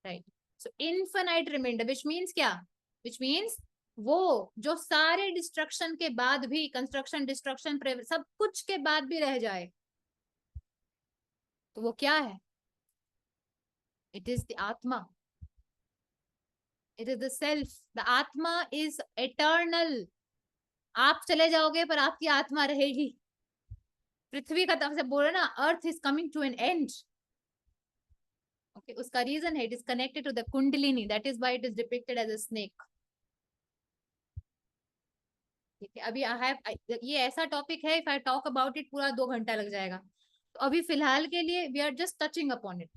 right? So infinite remainder, which means क्या? Which means वो जो सारे डिस्ट्रक्शन के बाद भी, कंस्ट्रक्शन डिस्ट्रक्शन सब कुछ के बाद भी रह जाए, तो वो क्या है? It is the Atma. It is the self. The Atma is eternal. आप चले जाओगे पर आपकी आत्मा रहेगी. पृथ्वी का तरफ से बोल रहे ना, earth is coming to an end. Okay, उसका रीजन है, it is connected to the kundalini, that is why it is depicted as a snake. ठीक है, अभी आई हैव, ये ऐसा टॉपिक है, if I talk about it पूरा 2 घंटा लग जाएगा. तो अभी फिलहाल के लिए we are just touching upon it.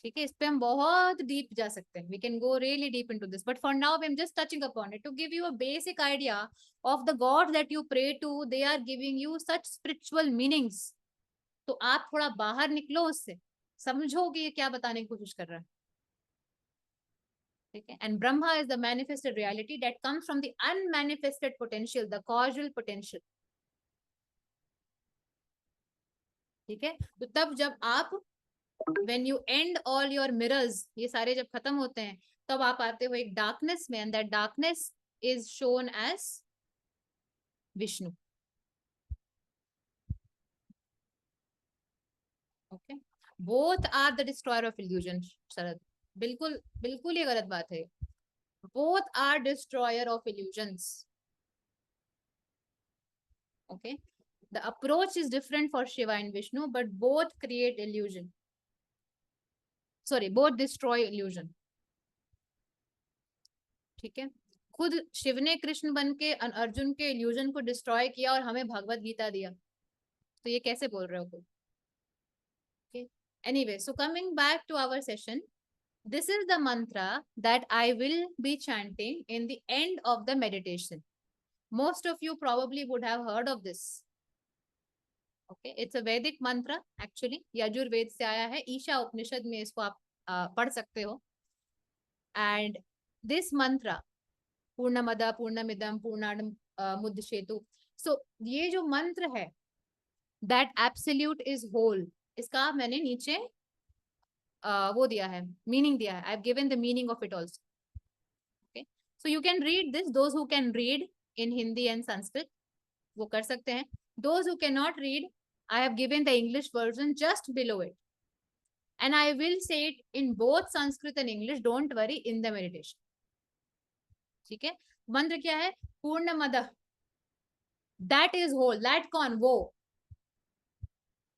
ठीक है, इस पे हम बहुत डीप जा सकते हैं. We can go really deep into this, but for now I am just touching upon it to give you a basic idea of the god that you pray to. They are giving you such spiritual meanings. तो आप थोड़ा बाहर निकलो उससे, समझो कि ये क्या बताने की कोशिश कर रहा है. ठीक है, and Brahma is the manifested reality that comes from the unmanifested potential, the causal potential. ठीक है, तो तब जब आप when you end all your mirrors, ये सारे जब खत्म होते हैं, तब आप आते हो एक darkness में, and that darkness is shown as Vishnu. Okay, both are the destroyer of illusion. शरद, बिल्कुल बिल्कुल ये गलत बात है. Both are destroyer of illusions. Okay, the approach is different for Shiva and Vishnu, but both create illusion. Sorry, both destroy illusion. ठीक है, खुद शिव ने कृष्ण बन के अर्जुन के इल्यूजन को डिस्ट्रॉय किया और हमें भगवत गीता दिया. तो ये कैसे बोल रहे हो कोई? Okay. Anyway, so coming back to our session, this is the mantra that I will be chanting in the end of the meditation. Most of you probably would have heard of this. Okay, it's a Vedic mantra actually. Yajurveda से आया है, ईशा उपनिषद में इसको आप पढ़ सकते हो. And this mantra, पूर्णमद पूर्णमिदम पूर्णार्णम मुद्यशेतु. So ये जो मंत्र है, that absolute is whole, इसका मैंने नीचे वो दिया है, मीनिंग दिया है. I've given the meaning of it also. Okay, so you can read this. Those who can read in Hindi and Sanskrit, वो कर सकते हैं. Those who cannot read, I have given the English version just below it, and I will say it in both Sanskrit and English. Don't worry, in the meditation. ठीक है, मंत्र क्या है? पूर्णमद, that is whole, that कौन? वो.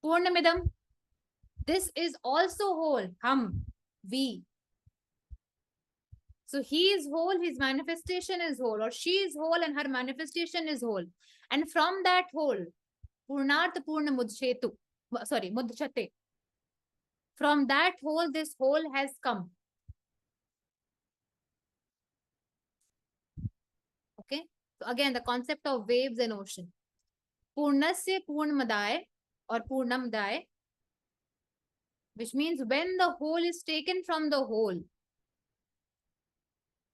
पूर्णमिदम, this is also whole, हम, we. So he is whole, his manifestation is whole, or she is whole and her manifestation is whole. And from that whole, Purnarth Purna Mudchetu, sorry, Mudchate. From that whole, this whole has come. Okay. So again, the concept of waves and ocean. Purnasya Purnamadaye or Purnamadaye, which means when the whole is taken from the whole,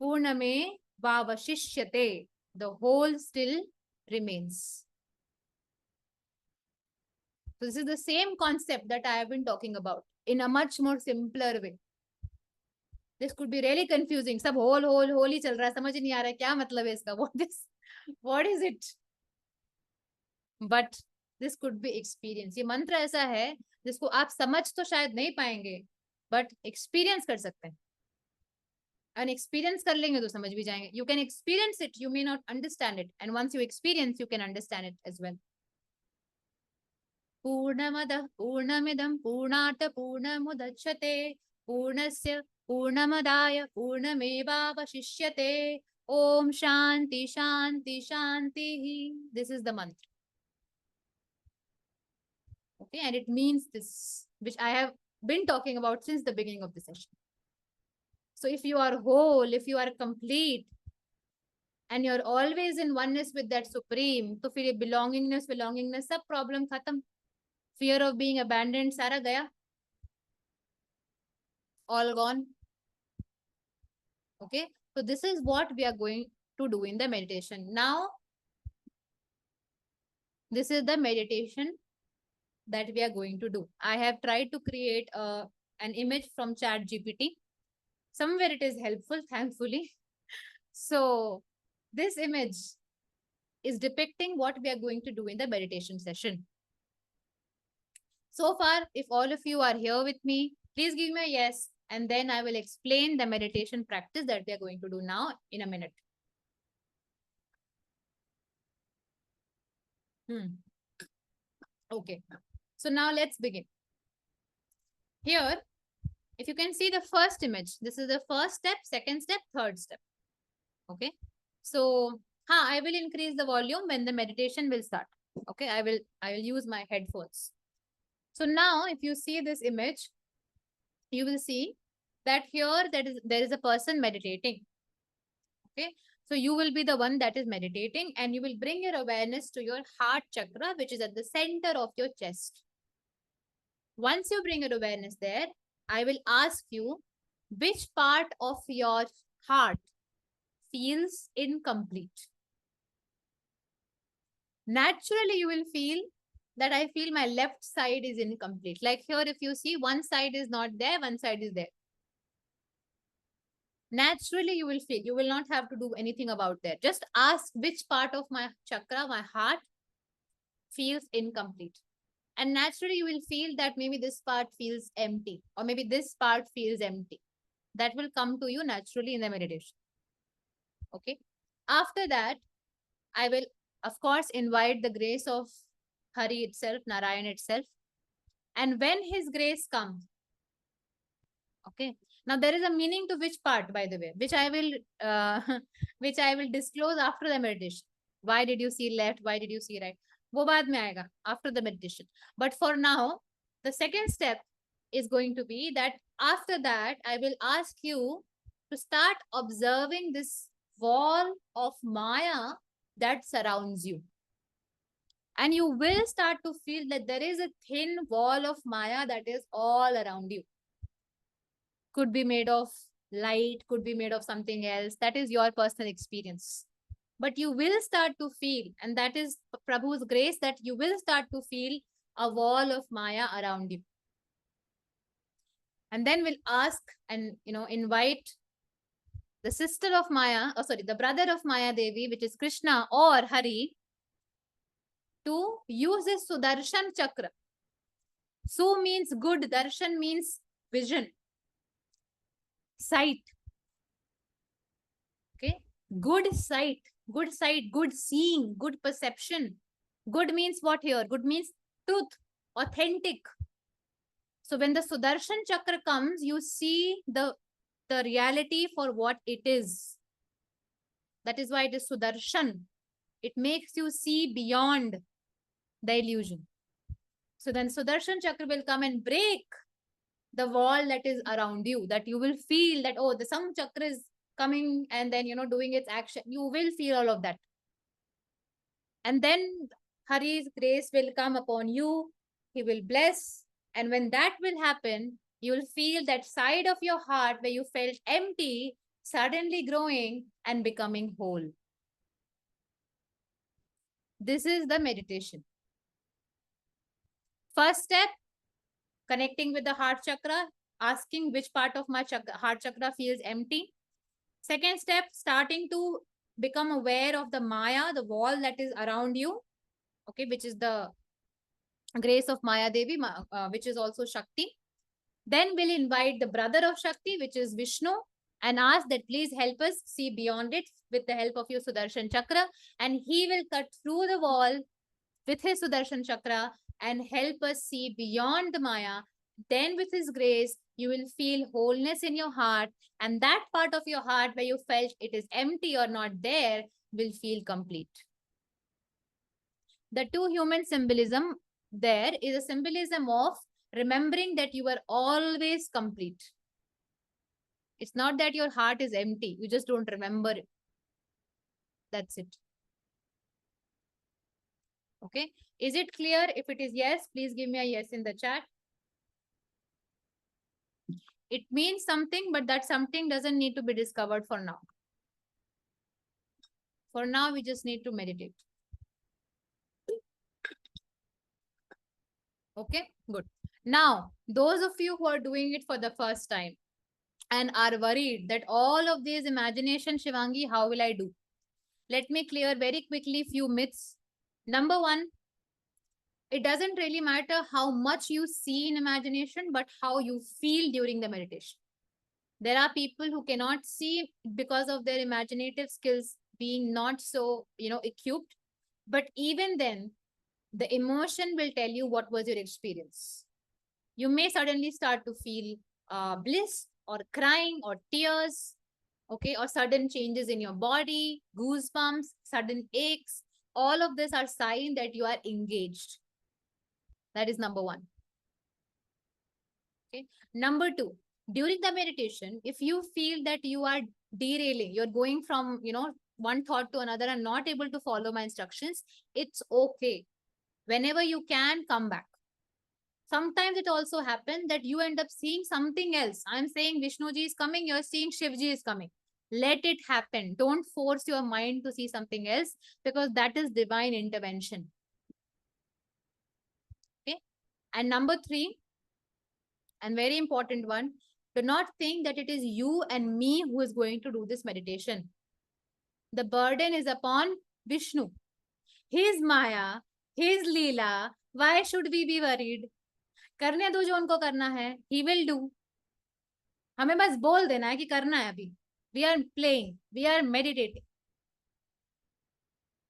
Purname Vavashishyate, the whole still remains. So this is the same concept that I have been talking about in a much more simpler way. This could be really confusing. सब whole ही चल रहा है, समझ नहीं आ रहा है क्या मतलब है इसका. What is it? But this could be experience. ये मंत्र ऐसा है जिसको आप समझ तो शायद नहीं पाएंगे, but experience कर सकते हैं. And experience कर लेंगे तो समझ भी जाएंगे. You can experience it, you may not understand it. And once you experience, you can understand it as well. पूर्णमदः पूर्णमिदं पूर्णात् पूर्णमुदच्यते पूर्णस्य पूर्णमदाय पूर्णमेवावशिष्यते. Om Shanti Shanti Shanti. This is the mantra. Okay, and it means this, which I have been talking about since the beginning of the session. So if you are whole, if you are complete, and you're always in oneness with that supreme, तो फिर ये belongingness सब problem खत्म. Fear of being abandoned सारा गया, all gone. Okay, so this is what we are going to do in the meditation. Now, this is the meditation that we are going to do. I have tried to create an image from Chat GPT. Somewhere it is helpful, thankfully. So this image is depicting what we are going to do in the meditation session. So far, if all of you are here with me, please give me a yes, and then I will explain the meditation practice that we are going to do now in a minute. Okay, so now let's begin. Here, if you can see the first image, this is the first step, second step, third step. Okay, so I will increase the volume when the meditation will start. Okay, I will use my headphones. So now, if you see this image, you will see that here there is a person meditating. Okay, so you will be the one that is meditating, and you will bring your awareness to your heart chakra, which is at the center of your chest. Once you bring your awareness there, I will ask you which part of your heart feels incomplete. Naturally, you will feel that I feel my left side is incomplete. Like here, if you see, one side is not there, one side is there. Naturally, you will feel, you will not have to do anything about that. Just ask which part of my chakra, my heart, feels incomplete. And naturally, you will feel that maybe this part feels empty, or maybe this part feels empty. That will come to you naturally in the meditation. Okay. After that, I will, of course, invite the grace of Hari itself, Narayan itself. And when his grace comes, okay. Now there is a meaning to which part, by the way, which I will disclose after the meditation. Why did you see left? Why did you see right? वो बाद में आएगा after the meditation. But for now, the second step is going to be that after that, I will ask you to start observing this wall of Maya that surrounds you. And you will start to feel that there is a thin wall of Maya that is all around you. Could be made of light, could be made of something else. That is your personal experience. But you will start to feel, and that is Prabhu's grace, that you will start to feel a wall of Maya around you. And then we'll ask and, invite the sister of Maya, the brother of Maya Devi, which is Krishna or Hari, to use this Sudarshan Chakra. Su means good, Darshan means vision, sight. Okay, good sight, good seeing, good perception. Good means what here? Good means truth, authentic. So when the Sudarshan Chakra comes, you see the reality for what it is. That is why it is Sudarshan. It makes you see beyond the illusion. So then Sudarshan Chakra will come and break the wall that is around you, that you will feel that, oh, some chakra is coming and then, doing its action. You will feel all of that. And then Hari's grace will come upon you. He will bless. And when that will happen, you will feel that side of your heart where you felt empty, suddenly growing and becoming whole. This is the meditation. First step, connecting with the heart chakra, asking which part of my heart chakra feels empty. Second step, starting to become aware of the Maya, the wall that is around you, okay, which is the grace of Maya Devi, which is also Shakti. Then we'll invite the brother of Shakti, which is Vishnu, and ask that please help us see beyond it with the help of your Sudarshan Chakra, and he will cut through the wall with his Sudarshan Chakra and help us see beyond the Maya. Then, with his grace, you will feel wholeness in your heart, and that part of your heart where you felt it is empty or not there will feel complete. The two human symbolism there is a symbolism of remembering that you are always complete. It's not that your heart is empty, you just don't remember it. That's it. Okay. Is it clear? If it is yes, please give me a yes in the chat. It means something, but that something doesn't need to be discovered for now. For now, we just need to meditate. Okay, good. Now, those of you who are doing it for the first time and are worried that all of these imagination, Shivangi, how will I do? Let me clear very quickly few myths. Number one, it doesn't really matter how much you see in imagination, but how you feel during the meditation. There are people who cannot see because of their imaginative skills being not so, equipped. But even then, the emotion will tell you what was your experience. You may suddenly start to feel bliss or crying or tears, okay, or sudden changes in your body, goosebumps, sudden aches. All of this are signs that you are engaged. That is number one. Okay. Number two, during the meditation, if you feel that you are derailing, you're going from, one thought to another and not able to follow my instructions, it's okay. Whenever you can, come back. Sometimes it also happens that you end up seeing something else. I'm saying Vishnuji is coming, you're seeing Shivji is coming. Let it happen. Don't force your mind to see something else, because that is divine intervention. Okay. And number three, and very important one, do not think that it is you and me who is going to do this meditation. The burden is upon Vishnu. His Maya, his Leela. Why should we be worried? करने दो जो उनको करना है. He will do. हमें बस बोल देना है कि करना है अभी. We are playing. We are meditating.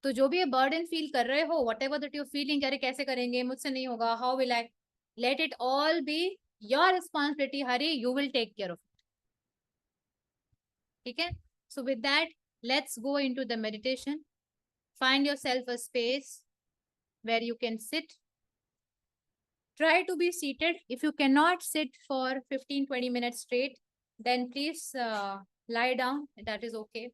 तो जो भी ये बर्डन फील कर रहे हो, whatever that you feeling, अरे कैसे करेंगे, मुझसे नहीं होगा, how will I, let it all be your responsibility. Hari, you will take care of it. ठीक है. So with that, let's go into the meditation. Find yourself a space where you can sit. Try to be seated. If you cannot sit for 15-20 minutes straight, then please lie down. That is okay.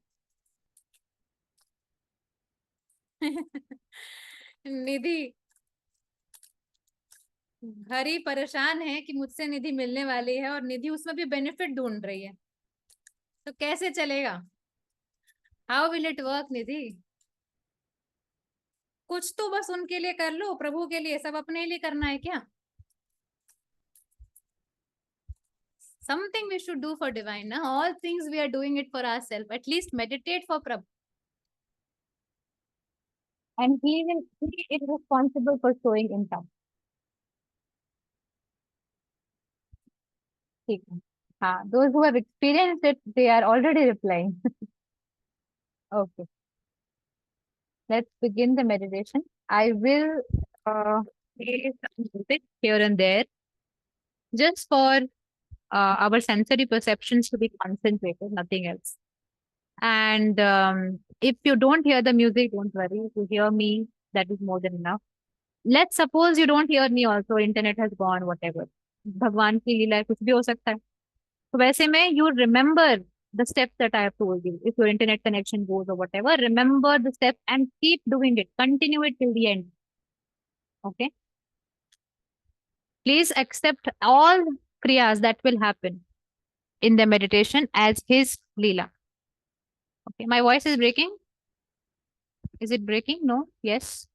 निधि, हरी परेशान है कि मुझसे निधि मिलने वाली है और निधि उसमें भी बेनिफिट ढूंढ रही है. तो कैसे चलेगा? हाउ विल इट वर्क निधि? कुछ तो बस उनके लिए कर लो, प्रभु के लिए. सब अपने लिए करना है क्या? Something we should do for divine. Na? All things we are doing it for ourselves. At least meditate for Prabhu. And he is responsible for showing income. Those who have experienced it, they are already replying. Okay. Let's begin the meditation. I will play some music here and there just for our sensory perceptions to be concentrated, nothing else. And if you don't hear the music, don't worry. If you hear me, that is more than enough. Let's suppose you don't hear me also, internet has gone, whatever. भगवान की लीला है, कुछ भी हो सकता है. तो वैसे में you remember the steps that I have told you. If your internet connection goes or whatever, remember the steps and keep doing it. Continue it till the end. Okay. Please accept all kriyas that will happen in the meditation as his leela. Okay. My voice is breaking. Is it breaking? No. Yes.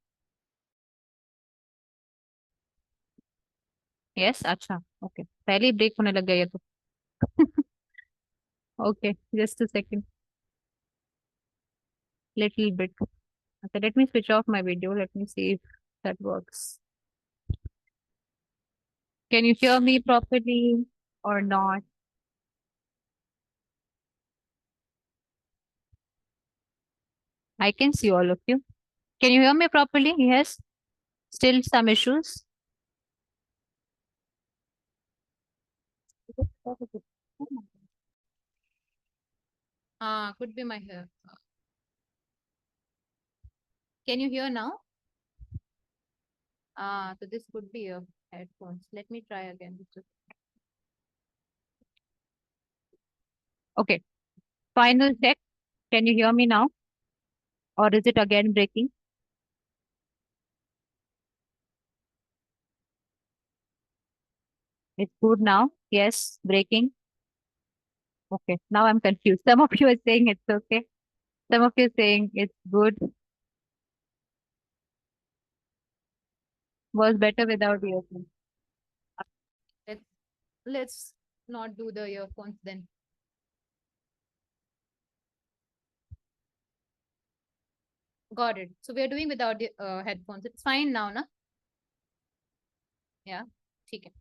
Yes. अच्छा. Okay. पहले ही break होने लग गया ये तो. Okay. Just a second. Little bit. Okay. Let me switch off my video. Let me see if that works. Can you hear me properly or not? I can see all of you. Can you hear me properly? Yes. Still some issues. Could be my hair. Can you hear now? So this could be your headphones. Let me try again. Okay. Final check. Can you hear me now? Or is it again breaking? It's good now. Yes. Breaking. Okay. Now I'm confused. Some of you are saying it's okay. Some of you are saying it's good. Was better without earphones. Let's let's not do the earphones then. Got it. So we are doing without the headphones. It's fine now, na? Yeah. Okay.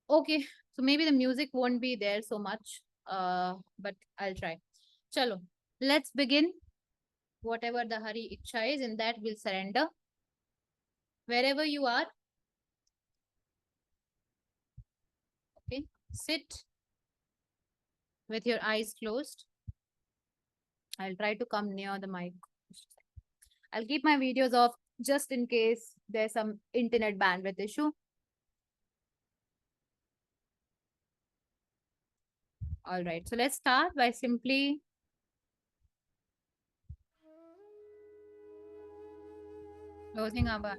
Okay. So maybe the music won't be there so much. But I'll try. Chalo. Let's begin. Whatever the Hari Ichha is, in that we'll surrender. Wherever you are, okay, sit with your eyes closed. I'll try to come near the mic. I'll keep my videos off just in case there's some internet bandwidth issue. All right, so let's start by simply closing our eyes.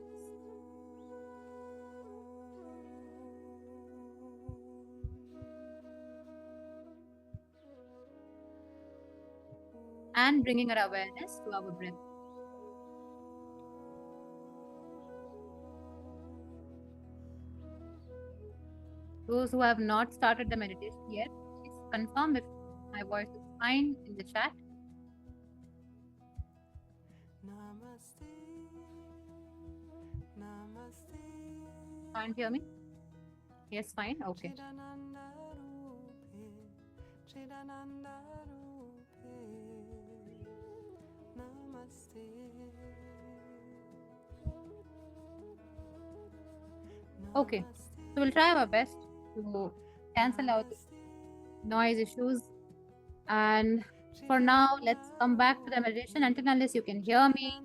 And bringing our awareness to our breath. Those who have not started the meditation yet, please confirm if my voice is fine in the chat. Namaste, Namaste. Can't hear me? Yes, fine. Okay. Chidananda Rupe, Chidananda Rupe. Namaste. Okay. So we'll try our best to cancel out the noise issues. And for now, let's come back to the meditation until unless you can hear me.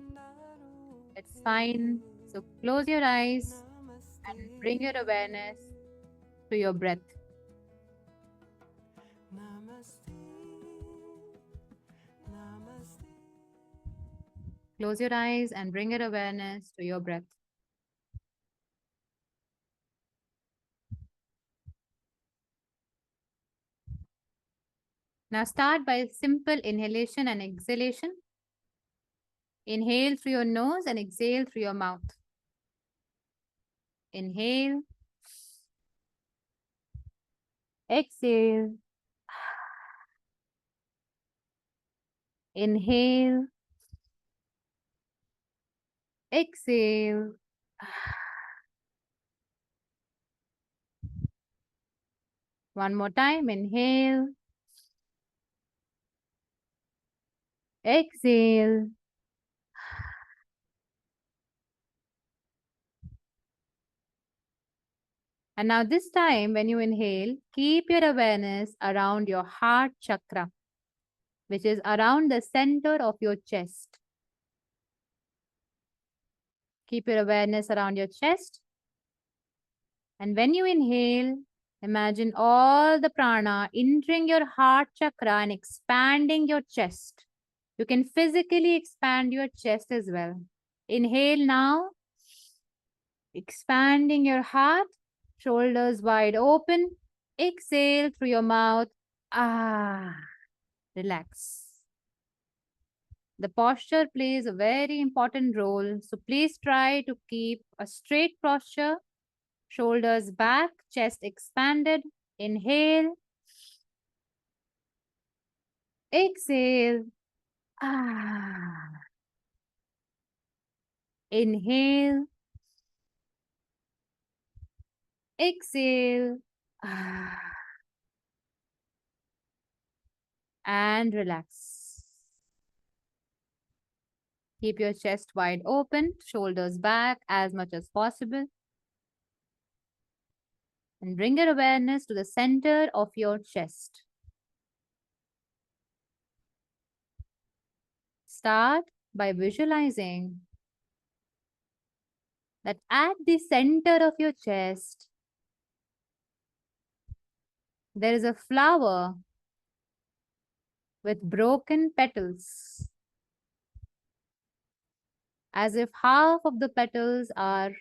It's fine. So close your eyes and bring your awareness to your breath. Namaste, Namaste. Close your eyes and bring your awareness to your breath. Now start by simple inhalation and exhalation. Inhale through your nose and exhale through your mouth. Inhale. Exhale. Inhale. Exhale. One more time. Inhale. Exhale. And now this time when you inhale, keep your awareness around your heart chakra, which is around the center of your chest. Keep your awareness around your chest. And when you inhale, imagine all the prana entering your heart chakra and expanding your chest. You can physically expand your chest as well. Inhale now, expanding your heart, shoulders wide open. Exhale through your mouth. Relax. The posture plays a very important role. So please try to keep a straight posture, shoulders back, chest expanded. Inhale. Exhale. Inhale. Exhale. And relax. Keep your chest wide open, shoulders back as much as possible. And bring your awareness to the center of your chest. Start by visualizing that at the center of your chest, there is a flower with broken petals, as if half of the petals are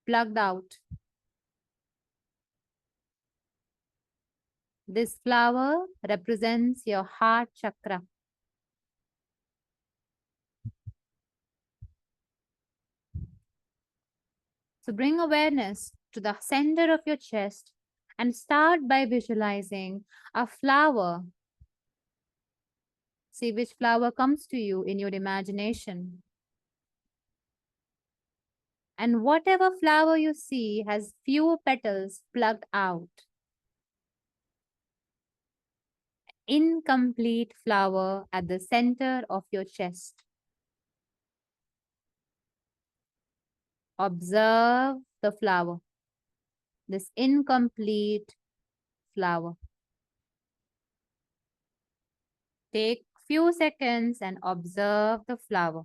plugged out. This flower represents your heart chakra. So bring awareness to the center of your chest and start by visualizing a flower. See which flower comes to you in your imagination. And whatever flower you see has few petals plugged out. Incomplete flower at the center of your chest. Observe the flower, this incomplete flower. Take few seconds and observe the flower.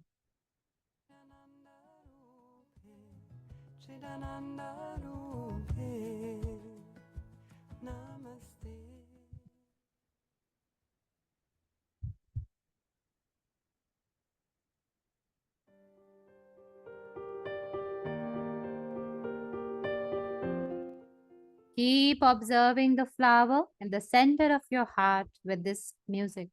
Chidananda Rupe, Namaste. Keep observing the flower in the center of your heart with this music.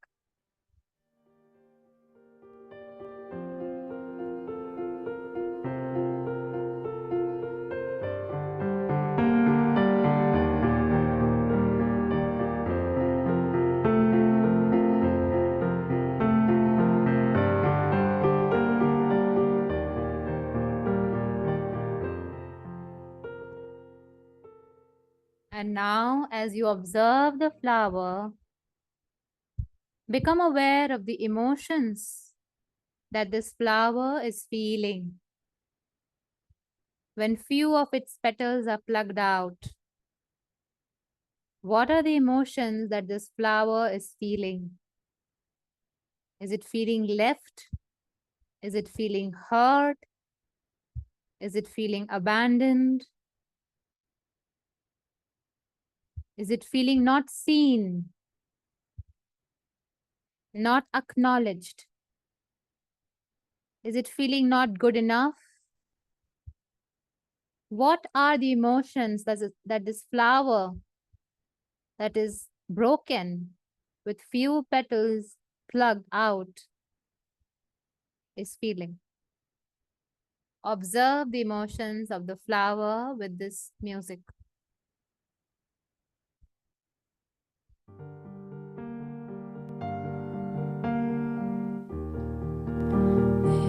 And now, as you observe the flower, become aware of the emotions that this flower is feeling when few of its petals are plugged out. What are the emotions that this flower is feeling? Is it feeling left? Is it feeling hurt? Is it feeling abandoned? Is it feeling not seen, not acknowledged? Is it feeling not good enough? What are the emotions that this flower that is broken with few petals plugged out is feeling? Observe the emotions of the flower with this music.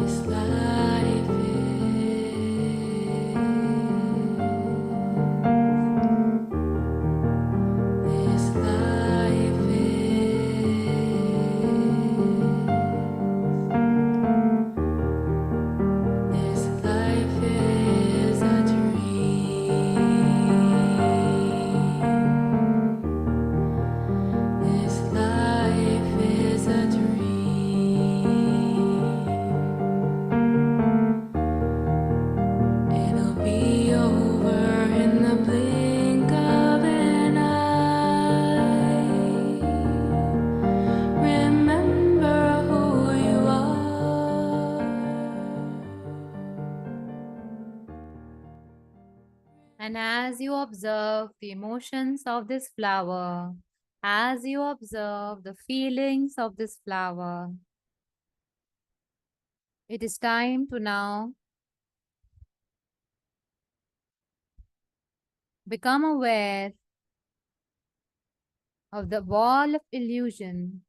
This life this life this life is a dream. This life is a dream. It'll be over in the blink of an eye. Remember who you are. And as you observe the emotions of this flower, as you observe the feelings of this flower, it is time to now become aware of the wall of illusion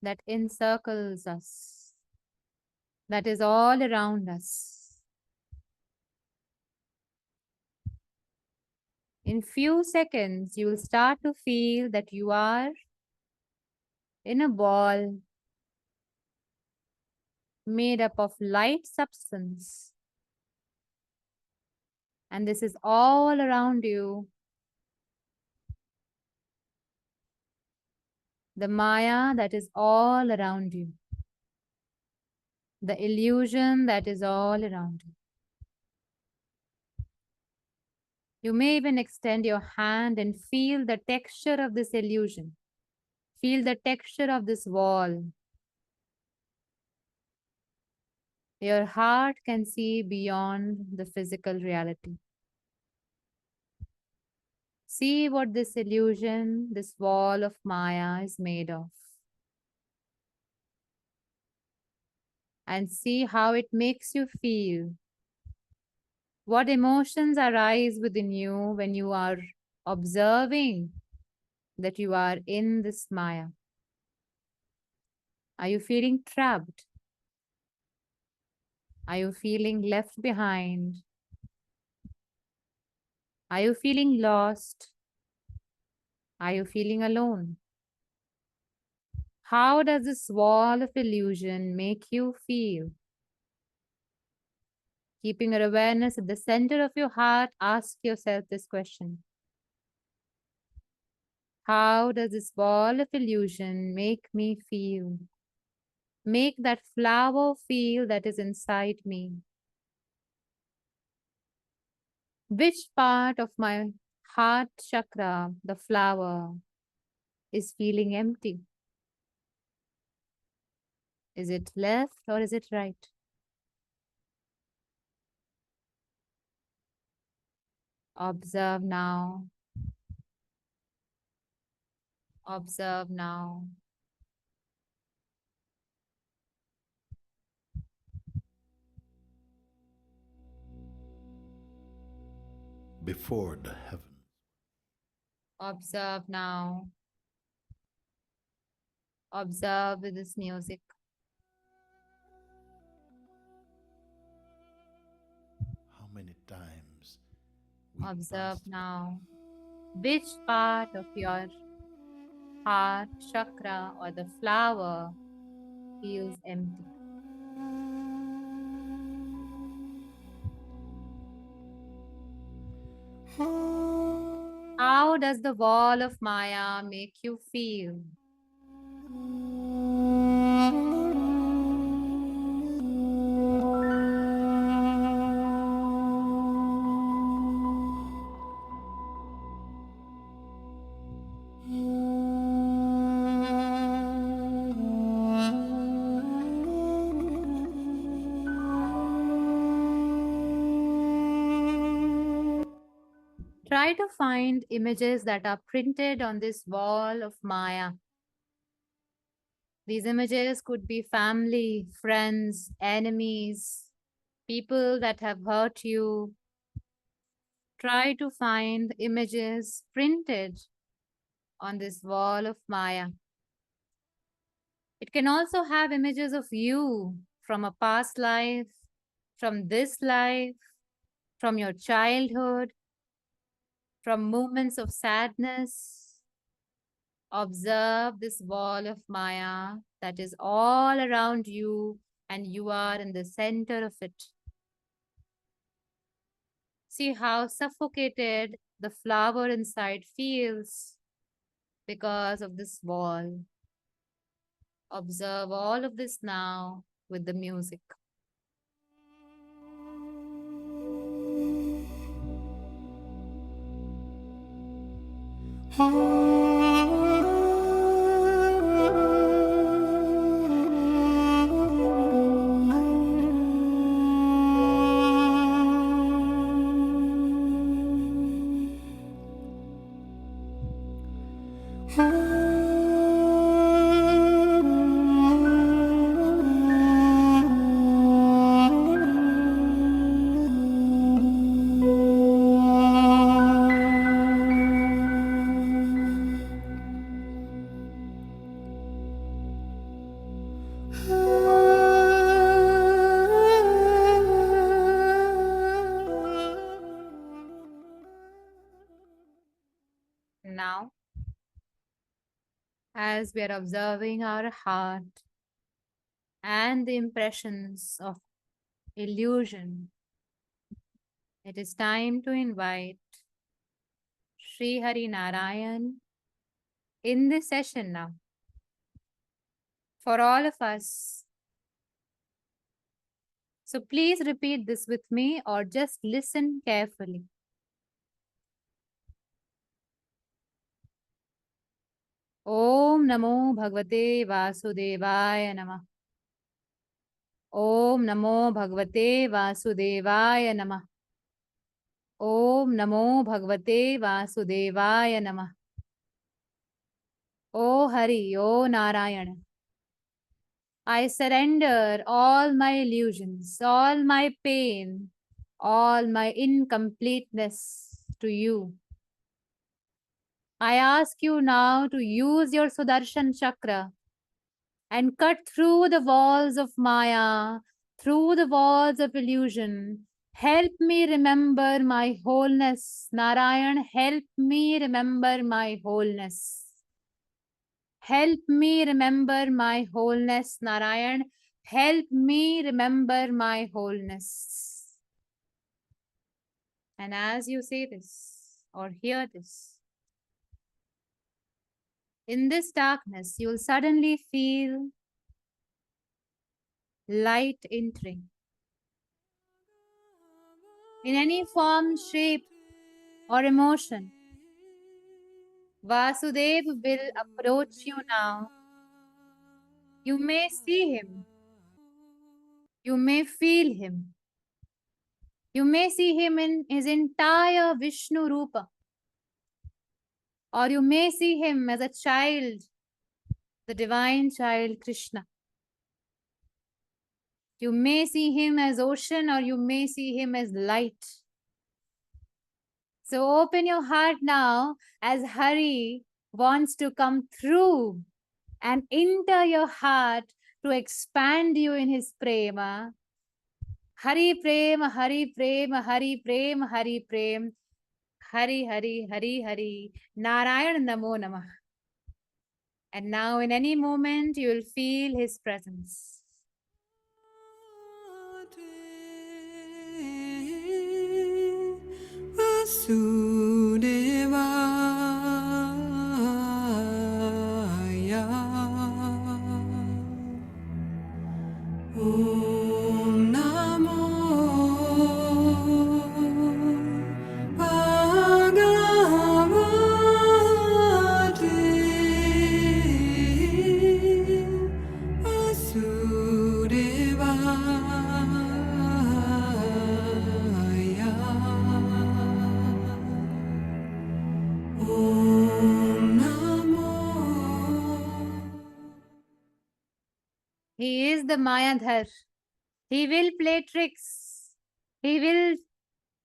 that encircles us, that is all around us. In few seconds, you will start to feel that you are in a ball made up of light substance. And this is all around you. The Maya that is all around you. The illusion that is all around you. You may even extend your hand and feel the texture of this illusion. Feel the texture of this wall. Your heart can see beyond the physical reality. See what this illusion, this wall of Maya is made of. And see how it makes you feel. What emotions arise within you when you are observing that you are in this Maya? Are you feeling trapped? Are you feeling left behind? Are you feeling lost? Are you feeling alone? How does this wall of illusion make you feel? Keeping your awareness at the center of your heart, ask yourself this question. How does this wall of illusion make me feel? Make that flower feel that is inside me. Which part of my heart chakra, the flower, is feeling empty? Is it left or is it right? Observe now. Observe now. Before the heaven. Observe now. Observe with this music. How many times we Observe passed now. Which part of your heart chakra or the flower feels empty? How does the wall of Maya make you feel? Try to find images that are printed on this wall of Maya. These images could be family, friends, enemies, people that have hurt you. Try to find images printed on this wall of Maya. It can also have images of you from a past life, from this life, from your childhood, from moments of sadness. Observe this wall of Maya that is all around you and you are in the center of it. See how suffocated the flower inside feels because of this wall. Observe all of this now with the music. Now, as we are observing our heart, and the impressions of illusion, it is time to invite Sri Hari Narayan in this session now. For all of us. So please repeat this with me or just listen carefully. Om Namo Bhagavate Vasudevaya Namah. Om Namo Bhagavate Vasudevaya Namah. Om Namo Bhagavate Vasudevaya Namah. O Hari, O Narayana. I surrender all my illusions, all my pain, all my incompleteness to you. I ask you now to use your Sudarshan Chakra and cut through the walls of Maya, through the walls of illusion. Help me remember my wholeness. Narayan, help me remember my wholeness. Help me remember my wholeness. Narayan, help me remember my wholeness. And as you say this or hear this, in this darkness, you'll suddenly feel light entering. In any form, shape, or emotion, Vasudev will approach you now. You may see him. You may feel him. You may see him in his entire Vishnu Rupa. Or you may see him as a child, the divine child Krishna. You may see him as ocean or you may see him as light. So open your heart now as Hari wants to come through and enter your heart to expand you in his prema. Hari prema, Hari prema, Hari prema, Hari prema. Hari, Hari, Hari, Hari. Narayan Namo Namah. And now in any moment you will feel his presence. Vasudevaya Om Namo Bhagavate Vasudevaya Om Namo. He is the Mayadhar. He will play tricks. He will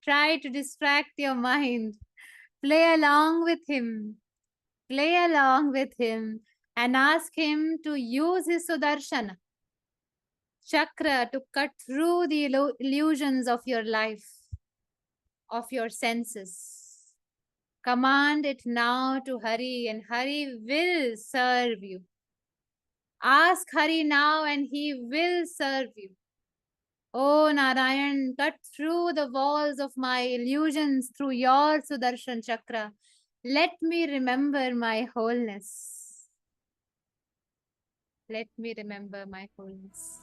try to distract your mind. Play along with him. Play along with him and ask him to use his Sudarshan Chakra to cut through the illusions of your life, of your senses. Command it now to Hari and Hari will serve you. Ask Hari now and he will serve you. Oh Narayan, cut through the walls of my illusions through your Sudarshan Chakra. Let me remember my wholeness. Let me remember my wholeness.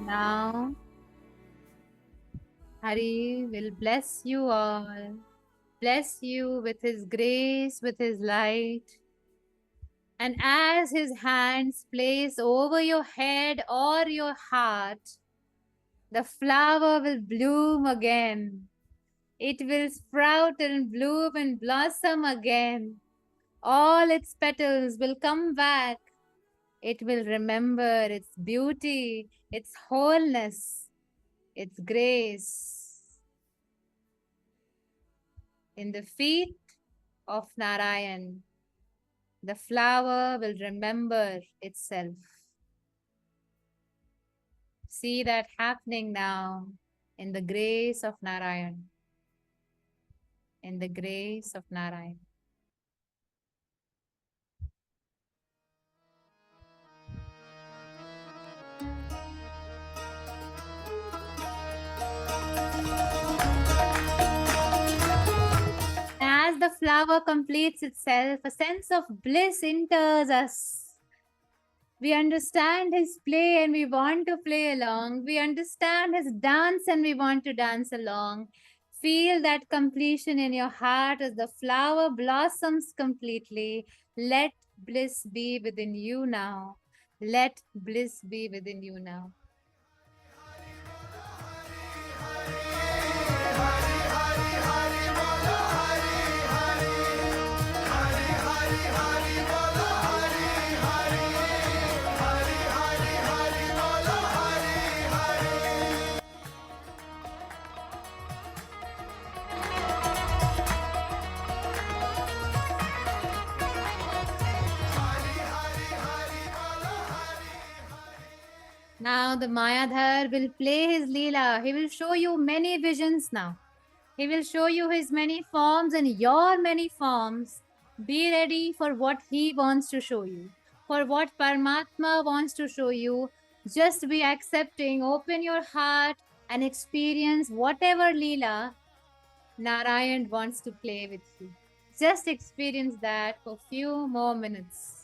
Now, Hari will bless you all, bless you with his grace, with his light. And as his hands place over your head or your heart, The flower will bloom again. It will sprout and bloom and blossom again. All its petals will come back. It will remember its beauty, its wholeness, its grace. In the feet of Narayan, the flower will remember itself. See that happening now in the grace of Narayan. In the grace of Narayan. As the flower completes itself, a sense of bliss enters us. We understand his play and we want to play along. We understand his dance and we want to dance along. Feel that completion in your heart as the flower blossoms completely. Let bliss be within you now. Let bliss be within you now. Now the Mayadhar will play his Leela. He will show you many visions now. He will show you his many forms and your many forms. Be ready for what he wants to show you, for what Paramatma wants to show you. Just be accepting, open your heart and experience whatever Leela Narayan wants to play with you. Just experience that for a few more minutes.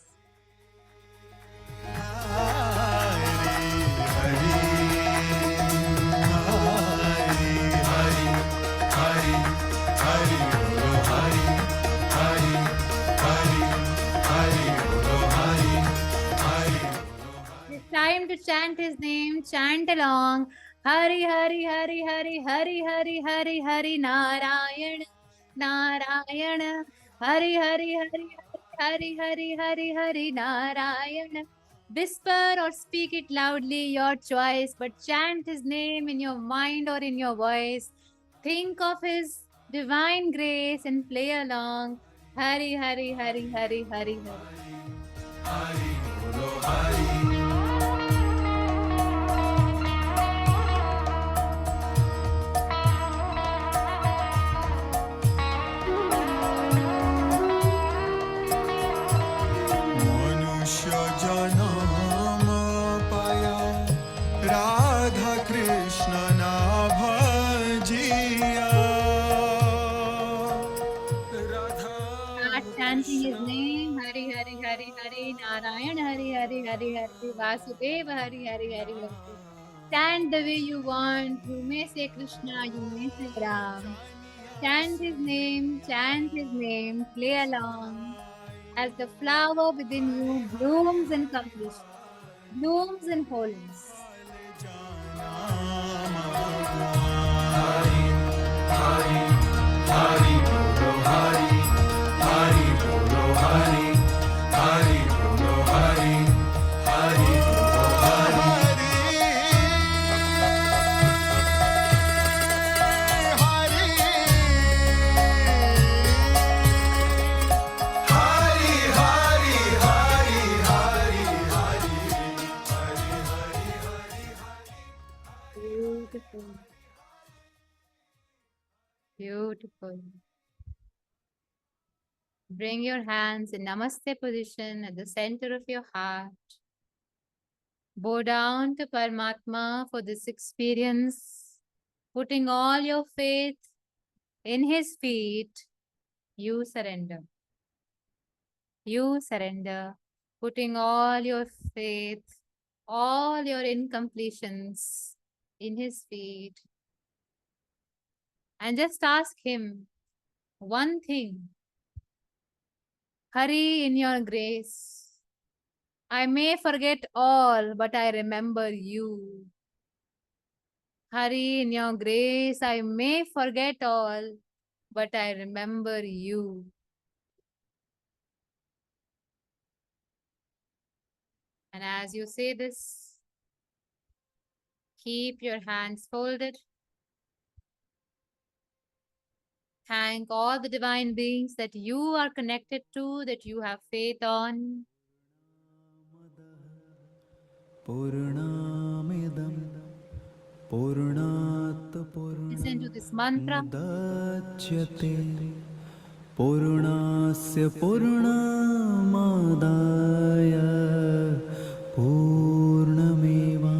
It's time to chant his name. Chant along. Hari Hari Hari Hari Hari Hari Hari Hari Narayan Narayan Hari Hari Hari Hari Hari Hari Hari Narayan. Whisper or speak it loudly, your choice, but chant his name in your mind or in your voice. Think of his divine grace and play along. Hari Hari Hari Hari Hari Hari. Chanting his name, Hari Hari Hari Hari Narayan Hari Hari Hari Hari Vasudeva Hari Hari Hari Hari. Chant the way you want. You may say Krishna, you may say Ram. Chant his name, play along. As the flower within you blooms in completion, blooms in wholeness. Hari, Hari, Hari, Hari. Hari Bolo Hari, Hari Bolo Hari, Hari Bolo Hari. Hari, Hari, Hari, Hari, Hari, Beautiful. Beautiful. Bring your hands in Namaste position at the center of your heart. Bow down to Paramatma for this experience. Putting all your faith in his feet, you surrender. You surrender. Putting all your faith, all your incompletions in his feet. And just ask him one thing. Hari, in your grace, I may forget all, but I remember you. Hari, in your grace, I may forget all, but I remember you. And as you say this, keep your hands folded. Thank all the divine beings that you are connected to, that you have faith on. Purnamidam Purnat Listen to this mantra. Purnamudachyate Purnasya Purnamadaya Purnameva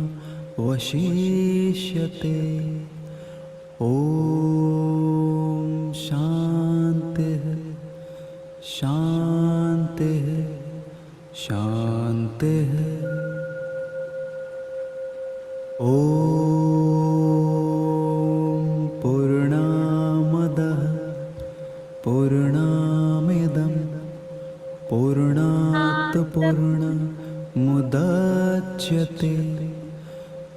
Vashishyate Om Shanti Shanti Shanti ॐ पूर्णामदः पूर्णामिदं पूर्णात् पूर्णमुदच्यते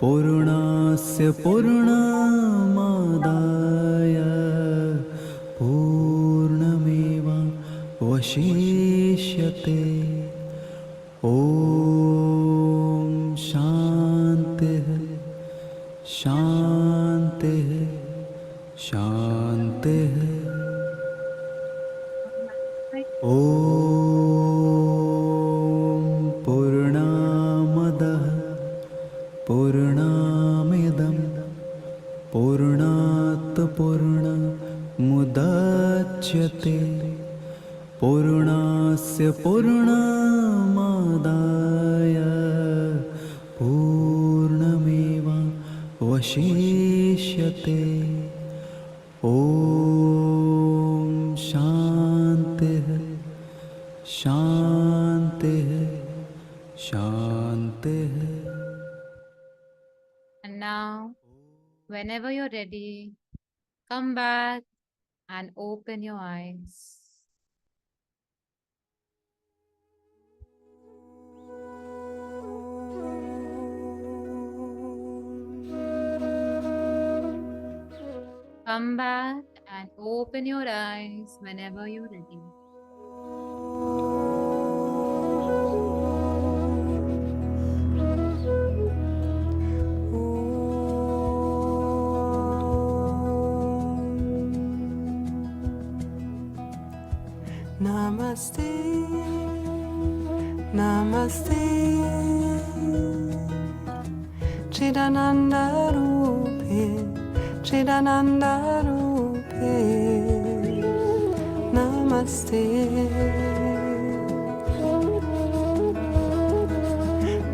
पूर्णस्य पूर्णमादाय पूर्णमेवावशिष्यते ॐ शान्तिः शान्तिः शान्तिः ॐ पूर्णामदः पूर्णामिदं पूर्णात् पूर्णमुदच्यते पूर्णस्य पूर्णमादाय पूर्णमेवावशिष्यते ॐ शान्तिः शान्तिः शान्तिः And now, whenever you're ready, come back and open your eyes. Come back and open your eyes whenever you're ready. Namaste, Namaste, Chidananda Rupe, Chidananda Rupe, Namaste,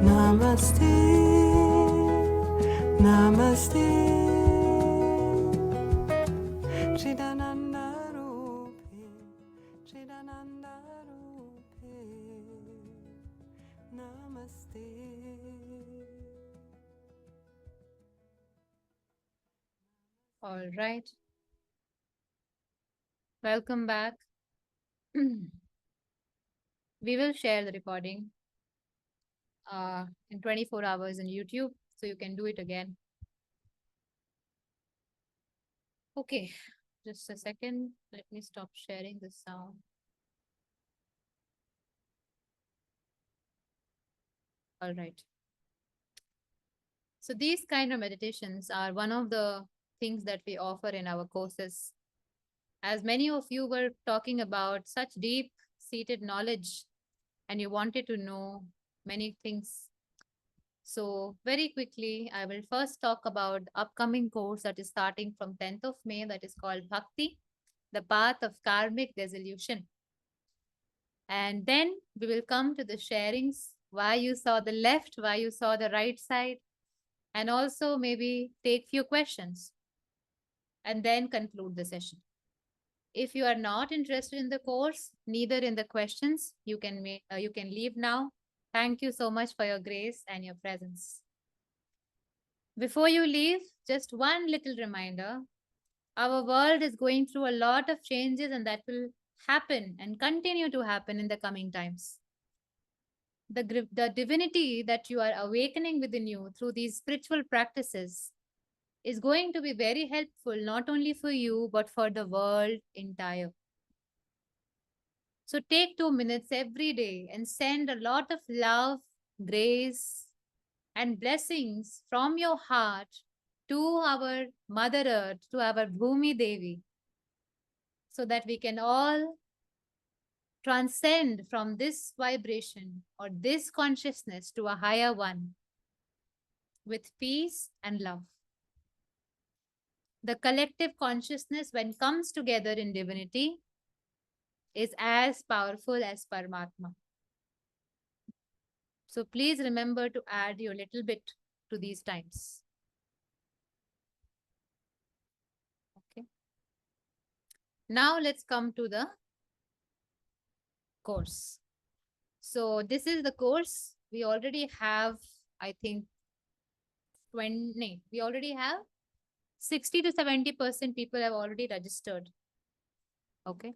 Namaste, Namaste, Chidananda Rupe, Chidananda Rupe, Namaste. All right. Welcome back. We will share the recording in 24 hours on YouTube, so you can do it again. Okay, just a second. Let me stop sharing the sound. All right. So these kind of meditations are one of the things that we offer in our courses. As many of you were talking about such deep-seated knowledge and you wanted to know many things. So very quickly, I will first talk about the upcoming course that is starting from 10th of May, that is called Bhakti, the path of karmic dissolution. And then we will come to the sharings, why you saw the left, why you saw the right side, and also maybe take few questions and then conclude the session. If you are not interested in the course, neither in the questions, you can leave now. Thank you so much for your grace and your presence. Before you leave, just one little reminder. Our world is going through a lot of changes, and that will happen and continue to happen in the coming times. The divinity that you are awakening within you through these spiritual practices is going to be very helpful, not only for you, but for the world entire. So take 2 minutes every day and send a lot of love, grace, and blessings from your heart to our Mother Earth, to our Bhumi Devi, so that we can all transcend from this vibration or this consciousness to a higher one with peace and love. The collective consciousness, when comes together in divinity, is as powerful as Paramatma. So please remember to add your little bit to these times. Okay. Now let's come to the course. So this is the course. We already have, I think, we already have 60 to 70% people have already registered. Okay.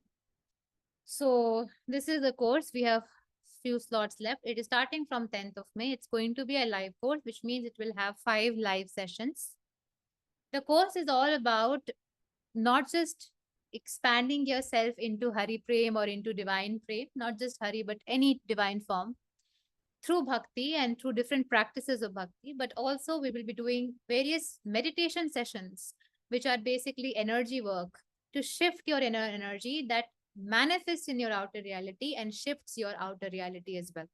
So this is the course. We have few slots left. It is starting from 10th of May. It's going to be a live course, which means it will have 5 live sessions. The course is all about not just expanding yourself into Hari Prem or into divine prem, not just Hari, but any divine form through Bhakti and through different practices of Bhakti, but also we will be doing various meditation sessions, which are basically energy work to shift your inner energy that manifests in your outer reality and shifts your outer reality as well.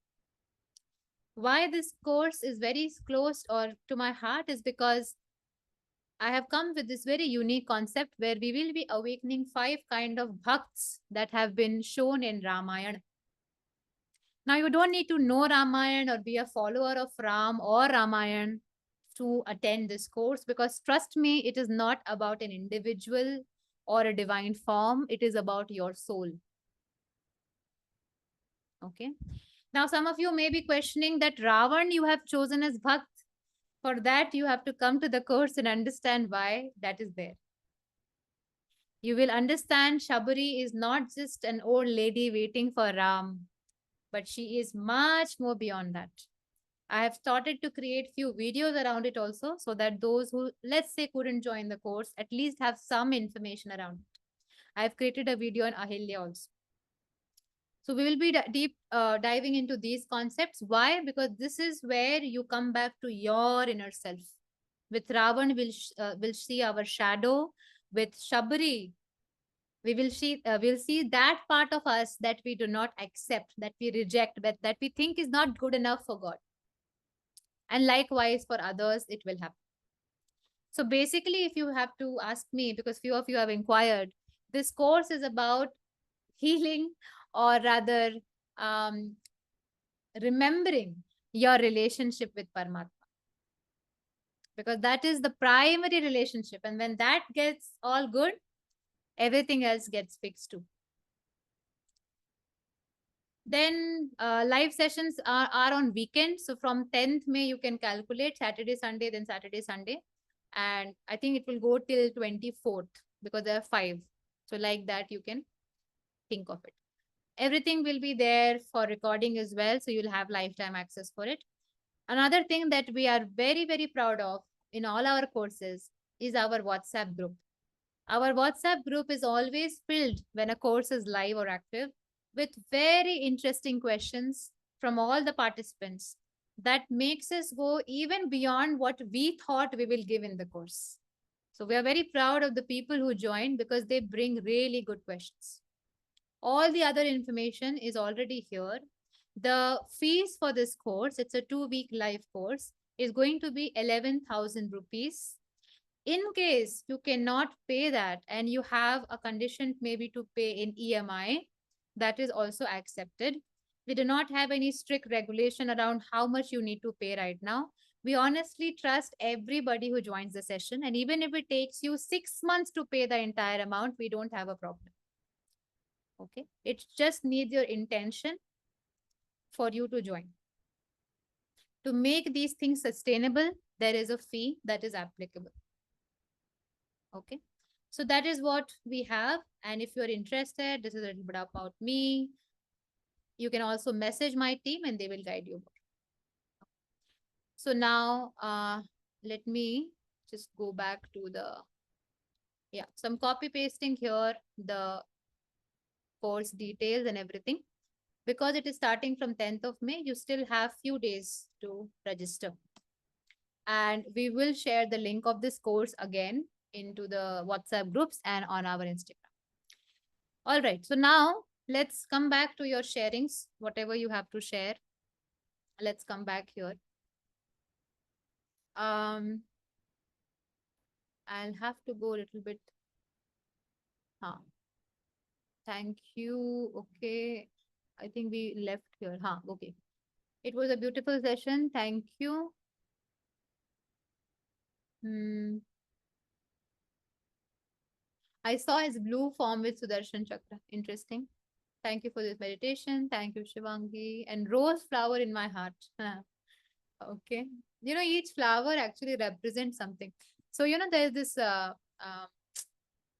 Why this course is very close or to my heart is because I have come with this very unique concept where we will be awakening 5 kind of bhakts that have been shown in Ramayana. Now, you don't need to know Ramayana or be a follower of Ram or Ramayana to attend this course, because trust me, it is not about an individual or a divine form. It is about your soul. Okay. Now, some of you may be questioning that Ravan you have chosen as Bhakt. For that, you have to come to the course and understand why that is there. You will understand Shabari is not just an old lady waiting for Ram, but she is much more beyond that. I have started to create few videos around it also, so that those who, let's say, couldn't join the course at least have some information around it. I've created a video on Ahilya also. So we will be deep diving into these concepts. Why? Because this is where you come back to your inner self. With Ravan, we'll see our shadow. With Shabari, we'll see that part of us that we do not accept, that we reject, that we think is not good enough for God. And likewise for others, it will happen. So basically, if you have to ask me, because few of you have inquired, this course is about healing, or rather remembering your relationship with Paramatma. Because that is the primary relationship. And when that gets all good, everything else gets fixed too. Then live sessions are on weekends. So from 10th May, you can calculate Saturday, Sunday, then Saturday, Sunday. And I think it will go till 24th because there are 5. So like that, you can think of it. Everything will be there for recording as well. So you'll have lifetime access for it. Another thing that we are very, very proud of in all our courses is our WhatsApp group. Our WhatsApp group is always filled when a course is live or active with very interesting questions from all the participants that makes us go even beyond what we thought we will give in the course. So we are very proud of the people who join because they bring really good questions. All the other information is already here. The fees for this course, it's a 2-week live course, is going to be 11,000 rupees. In case you cannot pay that and you have a condition maybe to pay in EMI, that is also accepted. We do not have any strict regulation around how much you need to pay right now. We honestly trust everybody who joins the session. And even if it takes you 6 months to pay the entire amount, we don't have a problem. Okay. It just needs your intention for you to join. To make these things sustainable, there is a fee that is applicable. Okay. So that is what we have. And if you're interested, this is a little bit about me. You can also message my team and they will guide you more. So now let me just go back to the, yeah, some copy pasting here, the course details and everything. Because it is starting from 10th of May, you still have few days to register. And we will share the link of this course again into the WhatsApp groups and on our Instagram. All right. So now let's come back to your sharings, whatever you have to share. Let's come back here. I'll have to go a little bit. Thank you. Okay. I think we left here. Okay. It was a beautiful session. Thank you. I saw his blue form with Sudarshan Chakra. Interesting. Thank you for this meditation. Thank you, Shivangi. And rose flower in my heart. Okay. You know, each flower actually represents something. So, you know, there's this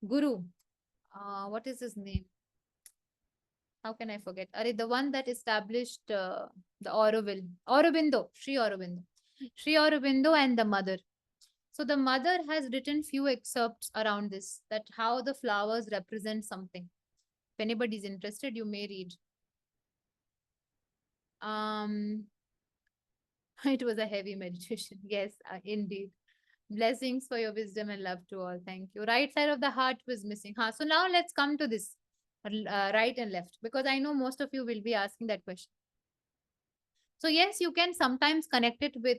guru. What is his name? How can I forget? The one that established the Aurobindo, Sri Aurobindo. Sri Aurobindo and the mother. So the mother has written few excerpts around this, that how the flowers represent something. If anybody is interested, you may read. It was a heavy meditation. Yes, indeed. Blessings for your wisdom and love to all. Thank you. Right side of the heart was missing. So now let's come to this right and left, because I know most of you will be asking that question. So yes, you can sometimes connect it with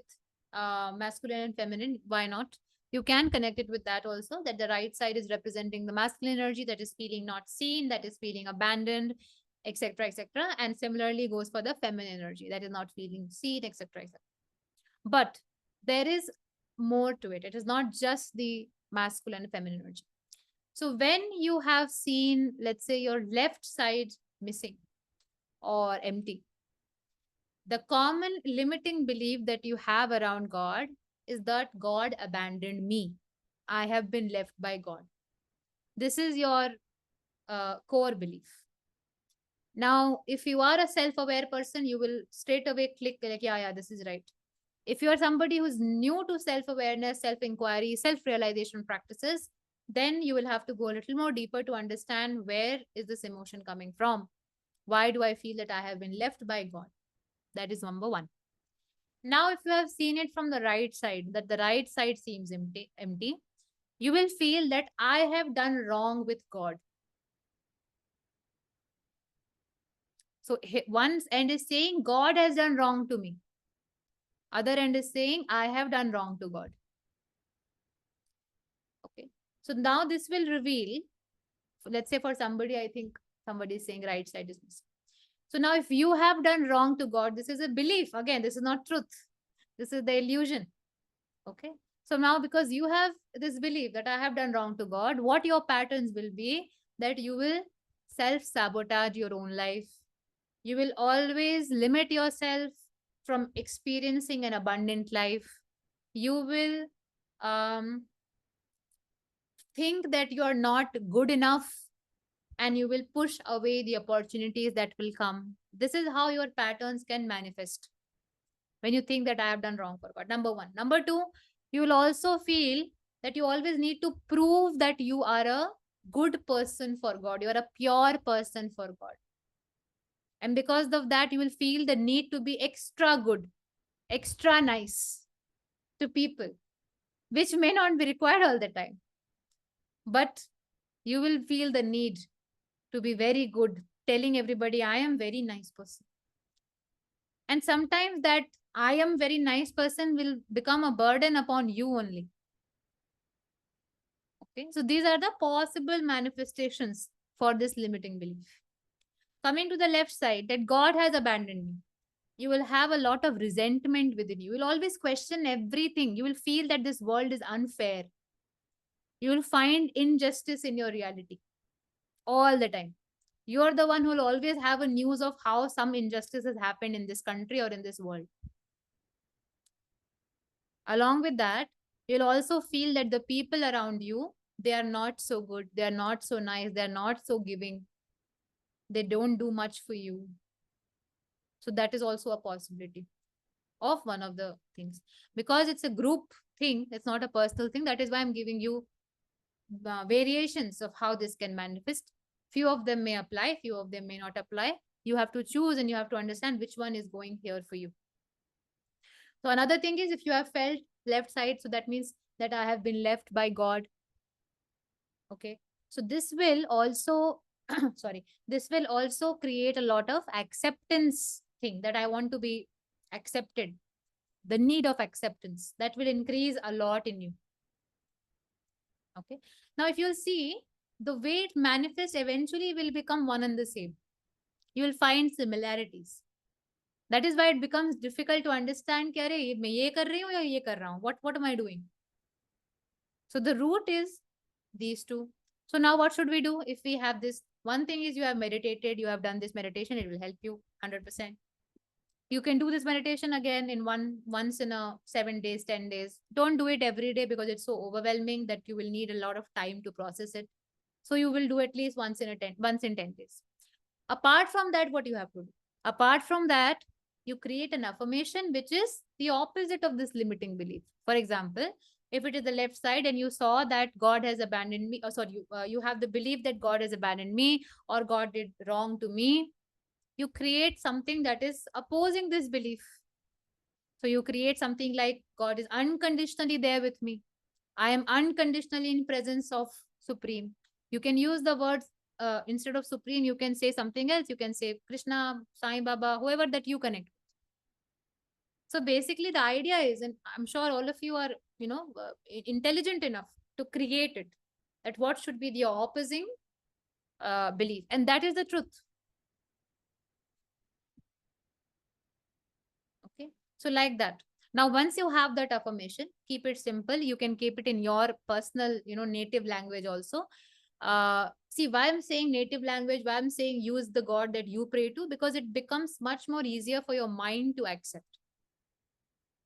masculine and feminine. Why not? You can connect it with that also, that the right side is representing the masculine energy that is feeling not seen, that is feeling abandoned, etc., etc. And similarly goes for the feminine energy that is not feeling seen, etc., etc. But there is more to it. It is not just the masculine and feminine energy. So when you have seen, let's say, your left side missing or empty, the common limiting belief that you have around God is that God abandoned me. I have been left by God. This is your core belief. Now, if you are a self-aware person, you will straight away click like, yeah, this is right. If you are somebody who's new to self-awareness, self-inquiry, self-realization practices, then you will have to go a little more deeper to understand where is this emotion coming from. Why do I feel that I have been left by God? That is number one. Now, if you have seen it from the right side, that the right side seems empty, you will feel that I have done wrong with God. So one end is saying God has done wrong to me. Other end is saying I have done wrong to God. Okay. So now this will reveal, let's say for somebody, I think somebody is saying right side is missing. So now if you have done wrong to God, this is a belief. Again, this is not truth. This is the illusion. Okay. So now because you have this belief that I have done wrong to God, what your patterns will be that you will self-sabotage your own life. You will always limit yourself from experiencing an abundant life. You will think that you are not good enough, and you will push away the opportunities that will come. This is how your patterns can manifest when you think that I have done wrong for God. Number one. Number two, you will also feel that you always need to prove that you are a good person for God. You are a pure person for God. And because of that, you will feel the need to be extra good, extra nice to people, which may not be required all the time. But you will feel the need to be very good, telling everybody, I am very nice person. And sometimes that I am very nice person will become a burden upon you only. Okay, so these are the possible manifestations for this limiting belief. Coming to the left side, that God has abandoned me. You will have a lot of resentment within you. You will always question everything. You will feel that this world is unfair. You will find injustice in your reality all the time. You're the one who will always have a news of how some injustice has happened in this country or in this world. Along with that, you'll also feel that the people around you, they are not so good. They are not so nice. They are not so giving. They don't do much for you. So that is also a possibility. of one of the things. Because it's a group thing, it's not a personal thing. That is why I'm giving you variations of how this can manifest. Few of them may apply, few of them may not apply. You have to choose and you have to understand which one is going here for you. So another thing is, if you have felt left side, so that means that I have been left by God. Okay. So this will also, sorry, this will also create a lot of acceptance thing, that I want to be accepted. The need of acceptance that will increase a lot in you. Okay. Now, if you'll see, the way it manifests eventually will become one and the same. You will find similarities. That is why it becomes difficult to understand कि अरे मैं ये कर रही हूँ या ये कर रहा हूँ. What am I doing? So the root is these two. So now what should we do if we have this? One thing is, you have meditated, you have done this meditation, it will help you 100%. You can do this meditation again in once in a 7 days, 10 days. Don't do it every day because it's so overwhelming that you will need a lot of time to process it. So you will do at least once in 10 days. Apart from that, what you have to do? Apart from that, you create an affirmation which is the opposite of this limiting belief. For example, if it is the left side and you saw that God has abandoned me, or sorry, you have the belief that God has abandoned me or God did wrong to me, you create something that is opposing this belief. So you create something like, God is unconditionally there with me. I am unconditionally in presence of Supreme. You can use the words, instead of Supreme, you can say something else. You can say Krishna, Sai Baba, whoever that you connect. So basically the idea is, and I'm sure all of you are, intelligent enough to create it, that what should be the opposing belief. And that is the truth. Okay. So like that. Now, once you have that affirmation, keep it simple. You can keep it in your personal, native language also. See, why I'm saying native language, why I'm saying use the God that you pray to, because it becomes much more easier for your mind to accept.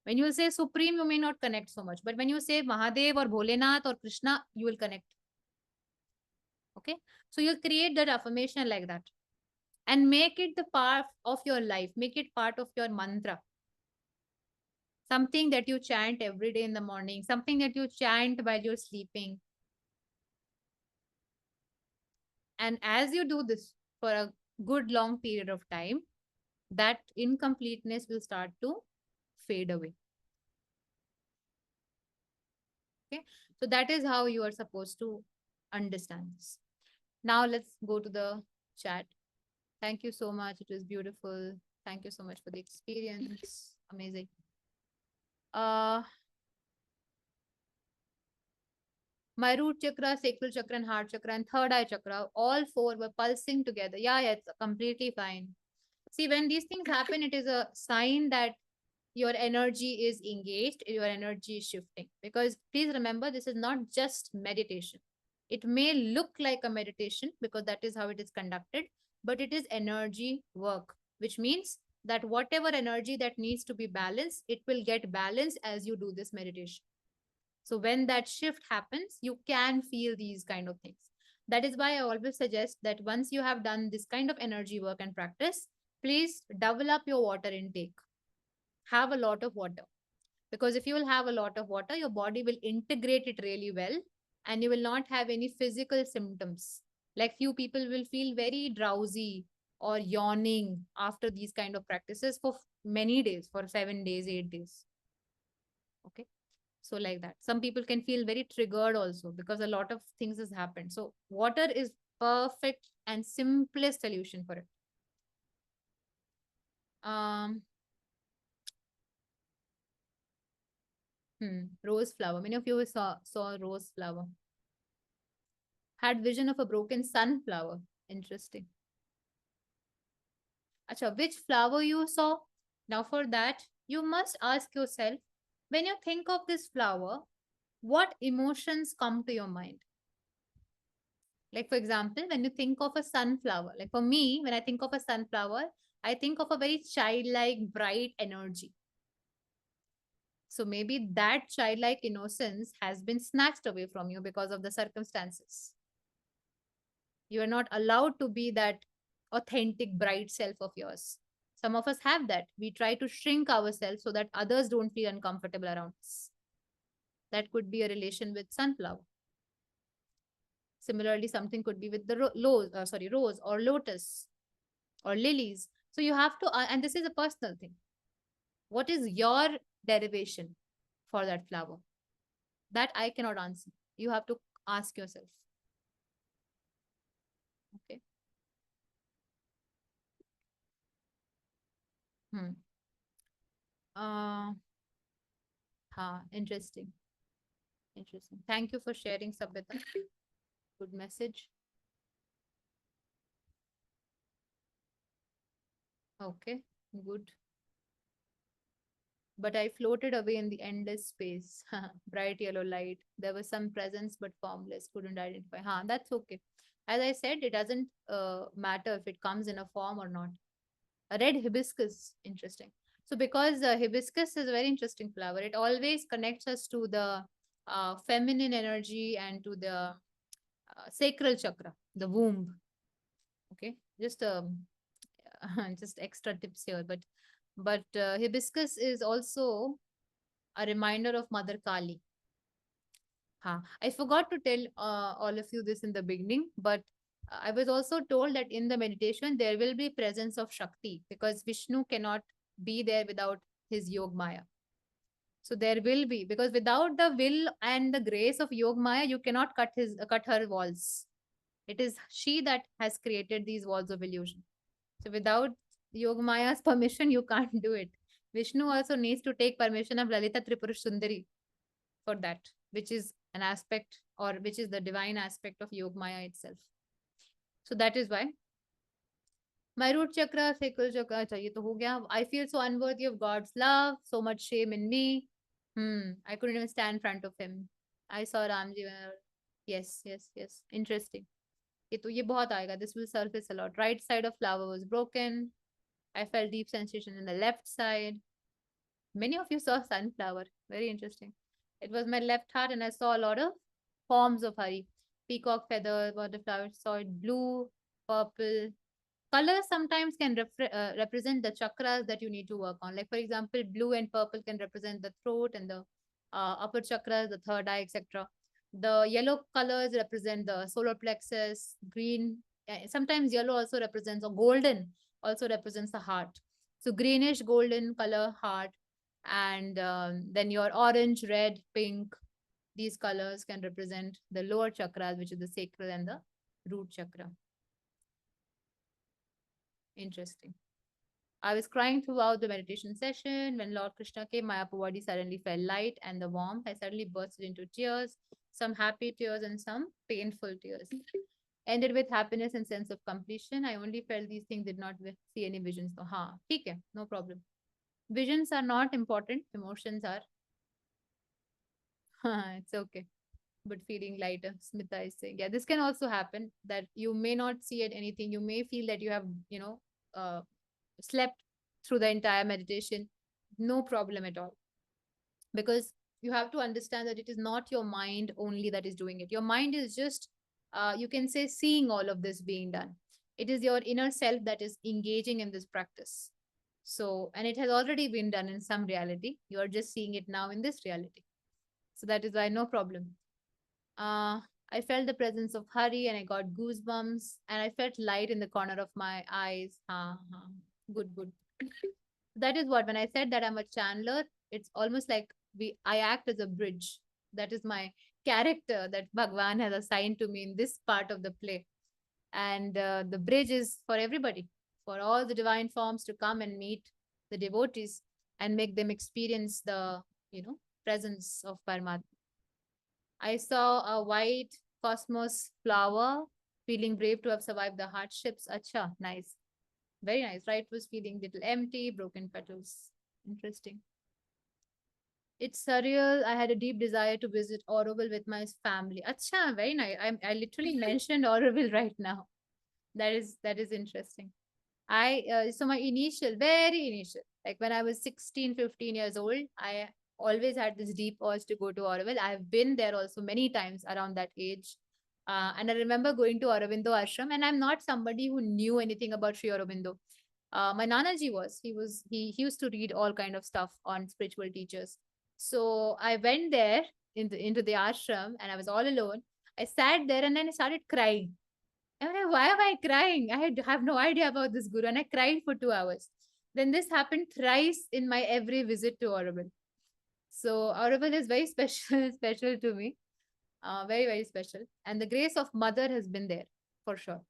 When you say Supreme, you may not connect so much. But when you say Mahadev or Bholenath or Krishna, you will connect. Okay. So you'll create that affirmation like that. And make it the part of your life. Make it part of your mantra. Something that you chant every day in the morning. Something that you chant while you're sleeping. And as you do this for a good long period of time, that incompleteness will start to fade away. Okay. So that is how you are supposed to understand this. Now let's go to the chat. Thank you so much. It was beautiful. Thank you so much for the experience. Amazing. My root chakra, sacral chakra, and heart chakra, and third eye chakra, all four were pulsing together. Yeah, it's completely fine. See, when these things happen, it is a sign that your energy is engaged, your energy is shifting. Because please remember, this is not just meditation. It may look like a meditation because that is how it is conducted, but it is energy work, which means that whatever energy that needs to be balanced, it will get balanced as you do this meditation. So when that shift happens, you can feel these kind of things. That is why I always suggest that once you have done this kind of energy work and practice, please double up your water intake. Have a lot of water. Because if you will have a lot of water, your body will integrate it really well and you will not have any physical symptoms. Like few people will feel very drowsy or yawning after these kind of practices for many days, for 7 days, 8 days. Okay. So like that. Some people can feel very triggered also because a lot of things has happened. So water is perfect and simplest solution for it. Rose flower. Many of you saw rose flower. Had vision of a broken sunflower. Interesting. Acha, which flower you saw? Now for that, you must ask yourself, when you think of this flower, what emotions come to your mind? Like for example, when you think of a sunflower, like for me, when I think of a sunflower, I think of a very childlike, bright energy. So maybe that childlike innocence has been snatched away from you because of the circumstances. You are not allowed to be that authentic, bright self of yours. Some of us have that. We try to shrink ourselves so that others don't feel uncomfortable around us. That could be a relation with sunflower. Similarly, something could be with the rose or lotus or lilies. So you have to, and this is a personal thing. What is your derivation for that flower? That I cannot answer. You have to ask yourself. Okay. Hmm. Interesting. Interesting. Thank you for sharing, Sabita. Good message. Okay, good. But I floated away in the endless space. Bright yellow light. There was some presence, but formless. Couldn't identify. That's okay. As I said, it doesn't matter if it comes in a form or not. A red hibiscus, interesting. So because hibiscus is a very interesting flower, it always connects us to the feminine energy and to the sacral chakra, the womb. Okay, just just extra tips here, but hibiscus is also a reminder of Mother Kali. I forgot to tell all of you this in the beginning, but I was also told that in the meditation there will be presence of Shakti because Vishnu cannot be there without his Yog Maya. So there will be, because without the will and the grace of Yog Maya, you cannot cut her walls. It is she that has created these walls of illusion. So without Yog Maya's permission, you can't do it. Vishnu also needs to take permission of Lalita Tripurush Sundari for that, which is an aspect or which is the divine aspect of Yog Maya itself. So that is why my root chakra, sacral chakra, acha, ye to ho gaya. I feel so unworthy of God's love, so much shame in me. I couldn't even stand in front of him. I saw Ramji. Yes, yes, yes. Interesting. ये बहुत आएगा. This will surface a lot. Right side of flower was broken. I felt deep sensation in the left side. Many of you saw sunflower. Very interesting. It was my left heart, and I saw a lot of forms of Hari. Peacock feather, butterflower, saw it blue, purple. Colors sometimes can represent the chakras that you need to work on. Like, for example, blue and purple can represent the throat and the upper chakras, the third eye, etc. The yellow colors represent the solar plexus, green. Sometimes yellow also represents, or golden also represents the heart. So greenish, golden color, heart. And then your orange, red, pink, these colors can represent the lower chakras, which is the sacral and the root chakra. Interesting. I was crying throughout the meditation session. When Lord Krishna came, my upper body suddenly felt light and the warmth. I suddenly bursted into tears, some happy tears and some painful tears. Ended with happiness and sense of completion. I only felt these things, did not see any visions. So, okay, no problem. Visions are not important. Emotions are. It's okay. But feeling lighter, Smita is saying. Yeah, this can also happen that you may not see it anything. You may feel that you have, slept through the entire meditation. No problem at all. Because you have to understand that it is not your mind only that is doing it. Your mind is just, you can say, seeing all of this being done. It is your inner self that is engaging in this practice. So, and it has already been done in some reality. You are just seeing it now in this reality. So that is why no problem. I felt the presence of Hari and I got goosebumps and I felt light in the corner of my eyes. Good, good. That is what, when I said that I'm a channeler, it's almost like I act as a bridge. That is my character that Bhagwan has assigned to me in this part of the play. And the bridge is for everybody, for all the divine forms to come and meet the devotees and make them experience the, presence of Paramatma. I saw a white cosmos flower, feeling brave to have survived the hardships. Acha, nice. Very nice, right? Was feeling little empty, broken petals. Interesting. It's surreal. I had a deep desire to visit Auroville with my family. Acha, very nice. I literally mentioned Auroville right now. That is interesting. So my very initial, like when I was 16, 15 years old, I always had this deep urge to go to Auroville. I have been there also many times around that age. And I remember going to Aurobindo Ashram, and I'm not somebody who knew anything about Sri Aurobindo. My Nanaji he used to read all kind of stuff on spiritual teachers. So I went there into the ashram and I was all alone. I sat there and then I started crying. I'm like, why am I crying? Have no idea about this guru. And I cried for 2 hours. Then this happened thrice in my every visit to Aurobindo. So Aurobindo is very special, special to me. Very, very special. And the grace of mother has been there for sure.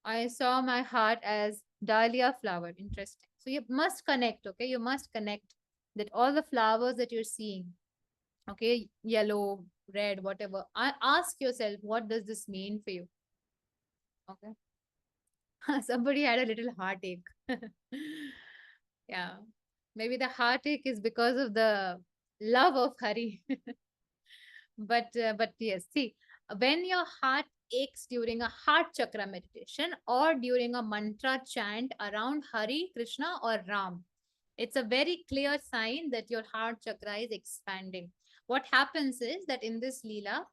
I saw my heart as dahlia flower. Interesting. So you must connect, okay? You must connect that all the flowers that you're seeing, okay, yellow, red, whatever. Ask yourself, what does this mean for you? Okay. Somebody had a little heartache. Yeah. Maybe the heartache is because of the love of Hari. But yes, see, when your heart aches during a heart chakra meditation or during a mantra chant around Hari, Krishna, or Ram, it's a very clear sign that your heart chakra is expanding. What happens is that in this Leela,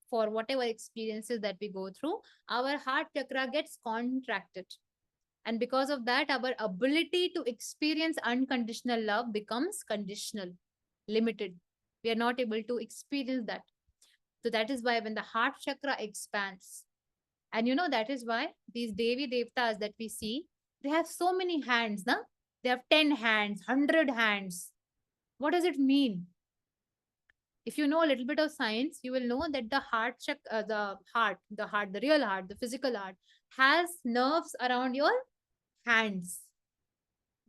for whatever experiences that we go through, our heart chakra gets contracted. And because of that, our ability to experience unconditional love becomes conditional, limited. We are not able to experience that. So that is why when the heart chakra expands, and that is why these Devi Devtas that we see, they have so many hands, na? They have 10 hands, 100 hands. What does it mean? If you know a little bit of science, you will know that the the real heart, the physical heart, has nerves around your hands,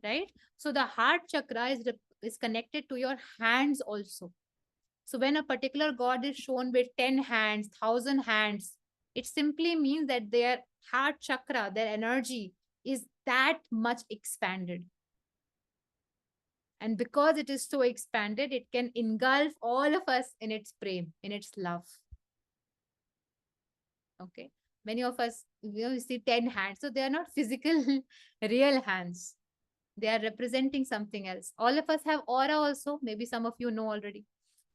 right? So the heart chakra is connected to your hands also. So when a particular god is shown with 10 hands, 1,000 hands, it simply means that their heart chakra, their energy is that much expanded. And because it is so expanded, it can engulf all of us in its prem, in its love. Okay. Many of us, you see 10 hands. So they are not physical, real hands. They are representing something else. All of us have aura also. Maybe some of you know already.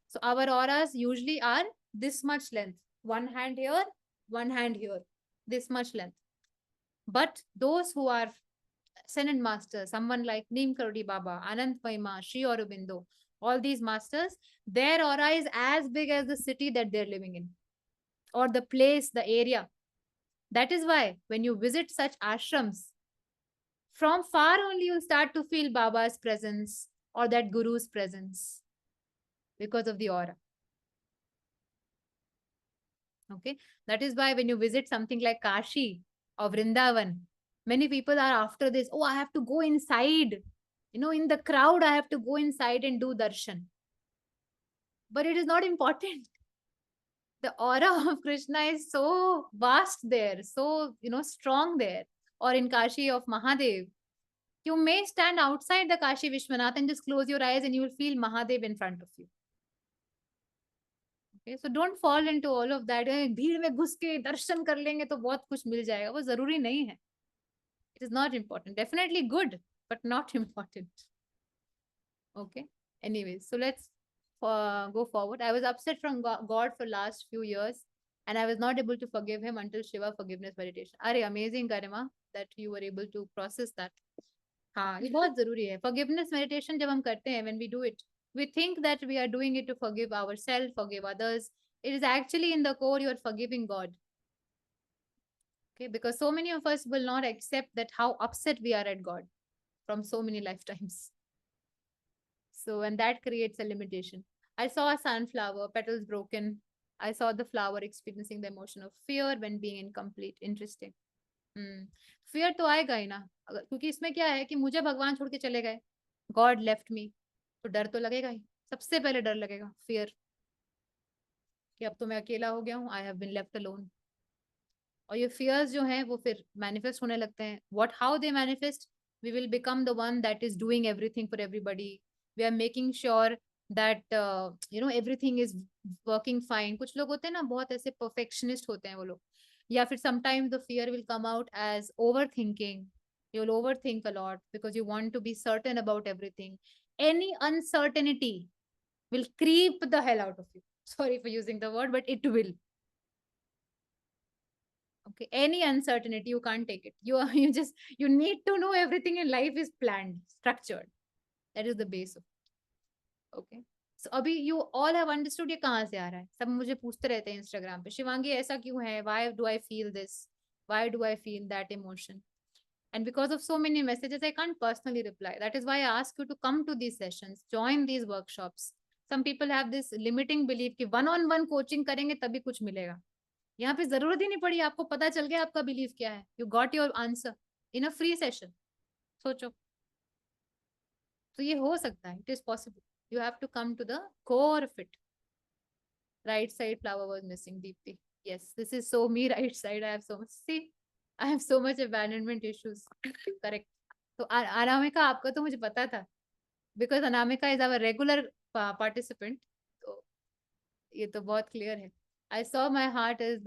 So our auras usually are this much length. One hand here, one hand here. This much length. But those who are Ascended Masters, someone like Neem Karodi Baba, Anant Mahima, Sri Aurobindo, all these masters, their aura is as big as the city that they're living in, or the place, the area. That is why when you visit such ashrams, from far only you'll start to feel Baba's presence or that Guru's presence because of the aura. Okay. That is why when you visit something like Kashi or Vrindavan, many people are after this. Oh, I have to go inside. In the crowd, I have to go inside and do darshan. But it is not important. The aura of Krishna is so vast there, so, strong there. Or in Kashi of Mahadev, you may stand outside the Kashi Vishwanath and just close your eyes and you will feel Mahadev in front of you. Okay, so don't fall into all of that. भीड़ में घुस के दर्शन कर लेंगे तो बहुत कुछ मिल जाएगा. वो जरूरी नहीं है. It is not important. Definitely good, but not important. Okay. Anyways, so let's go forward. I was upset from God for last few years, and I was not able to forgive him until Shiva forgiveness meditation. Are amazing, Garima, that you were able to process that. हाँ, ये बहुत जरूरी है. Forgiveness meditation जब हम करते हैं, when we do it, we think that we are doing it to forgive ourselves, forgive others. It is actually in the core you are forgiving God. Okay, because so many of us will not accept that how upset we are at God from so many lifetimes. So, and that creates a limitation. I saw a sunflower, petals broken. I saw the flower experiencing the emotion of fear when being incomplete. Interesting. Fear तो आएगा ही ना, क्योंकि इसमें क्या है कि मुझे भगवान छोड़ के चले गए, God left me, तो डर तो लगेगा ही. सबसे पहले डर लगेगा, fear, कि अब तो मैं अकेला हो गया हूँ, I have been left alone. और ये fears जो हैं वो फिर manifest होने लगते हैं. How they manifest? We will become the one that is doing everything for everybody. We are making sure that everything is working fine. कुछ लोग होते हैं ना, बहुत ऐसे perfectionist होते हैं वो लोग. या फिर sometimes the fear will come out as overthinking. You'll overthink a lot because you want to be certain about everything. Any uncertainty will creep the hell out of you. Sorry for using the word, but it will. Okay, any uncertainty, you can't take it. You need to know everything in life is planned, structured. That is the base of. Okay. So अभी you all have understood ये कहाँ से आ रहा है? सब मुझे पूछते रहते हैं इंस्टाग्राम पे, शिवांगी ऐसा क्यों है? Why do I feel this? Why do I feel that emotion? And because of so many messages, I can't personally reply. That is why I ask you to come to these sessions, join these workshops. Some people have this limiting belief कि one on one coaching करेंगे तभी कुछ मिलेगा. यहाँ पे जरूरत ही नहीं पड़ी, आपको पता चल गया आपका बिलीफ क्या है. You got your answer in a free session. सोचो. तो ये हो सकता है. It is possible. You have to come to the core of it. Right side flower was missing, Deepti. Yes, this is so me, right side. I have so much. See, I have so much abandonment issues. Correct. So Anamika, आपका तो मुझे पता था. Because Anamika is our regular participant. तो ये तो बहुत clear है. I saw my heart is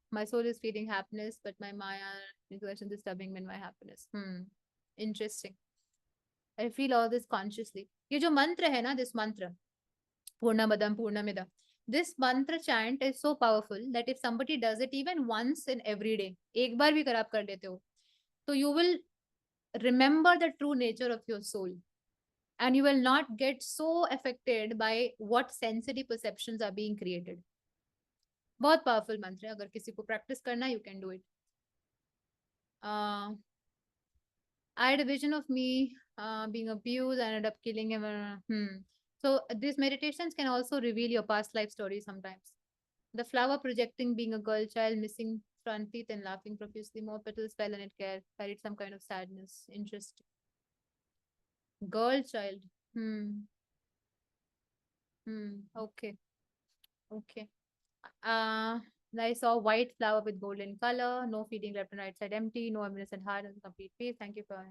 my soul is feeling happiness, but my Maya intuition is disturbing in my happiness. Interesting. I feel all this consciously. ये जो मंत्र है ना, this mantra, Purnamidam Purnamida. This mantra chant is so powerful that if somebody does it even once in every day, एक बार भी अगर आप कर लेते हो, तो you will remember the true nature of your soul. And you will not get so affected by what sensory perceptions are being created. बहुत powerful mantra है, अगर किसी को practice करना, you can do it. I had a vision of me being abused, I ended up killing him. So these meditations can also reveal your past life stories sometimes. The flower projecting being a girl child, missing front teeth and laughing profusely. More petals fell and it carried some kind of sadness. Interesting. Girl child. Okay. Okay. I saw white flower with golden color, no feeding left and right side empty, no emptiness and heart and complete peace. Thank you for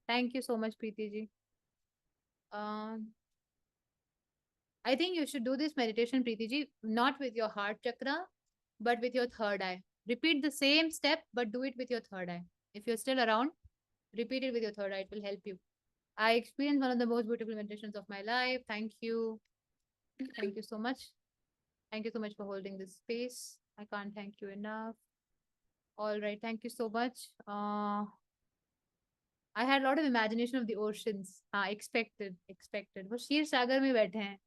thank you so much, Preeti ji. I think you should do this meditation, Preeti ji, not with your heart chakra, but with your third eye. Repeat the same step, but do it with your third eye. If you're still around, repeat it with your third eye. It will help you. I experienced one of the most beautiful meditations of my life. Thank you. Thank you so much. Thank you so much for holding this space. I can't thank you enough. All right. Thank you so much. I had a lot of imagination of the oceans. Expected. वो क्षीर सागर में बैठे हैं,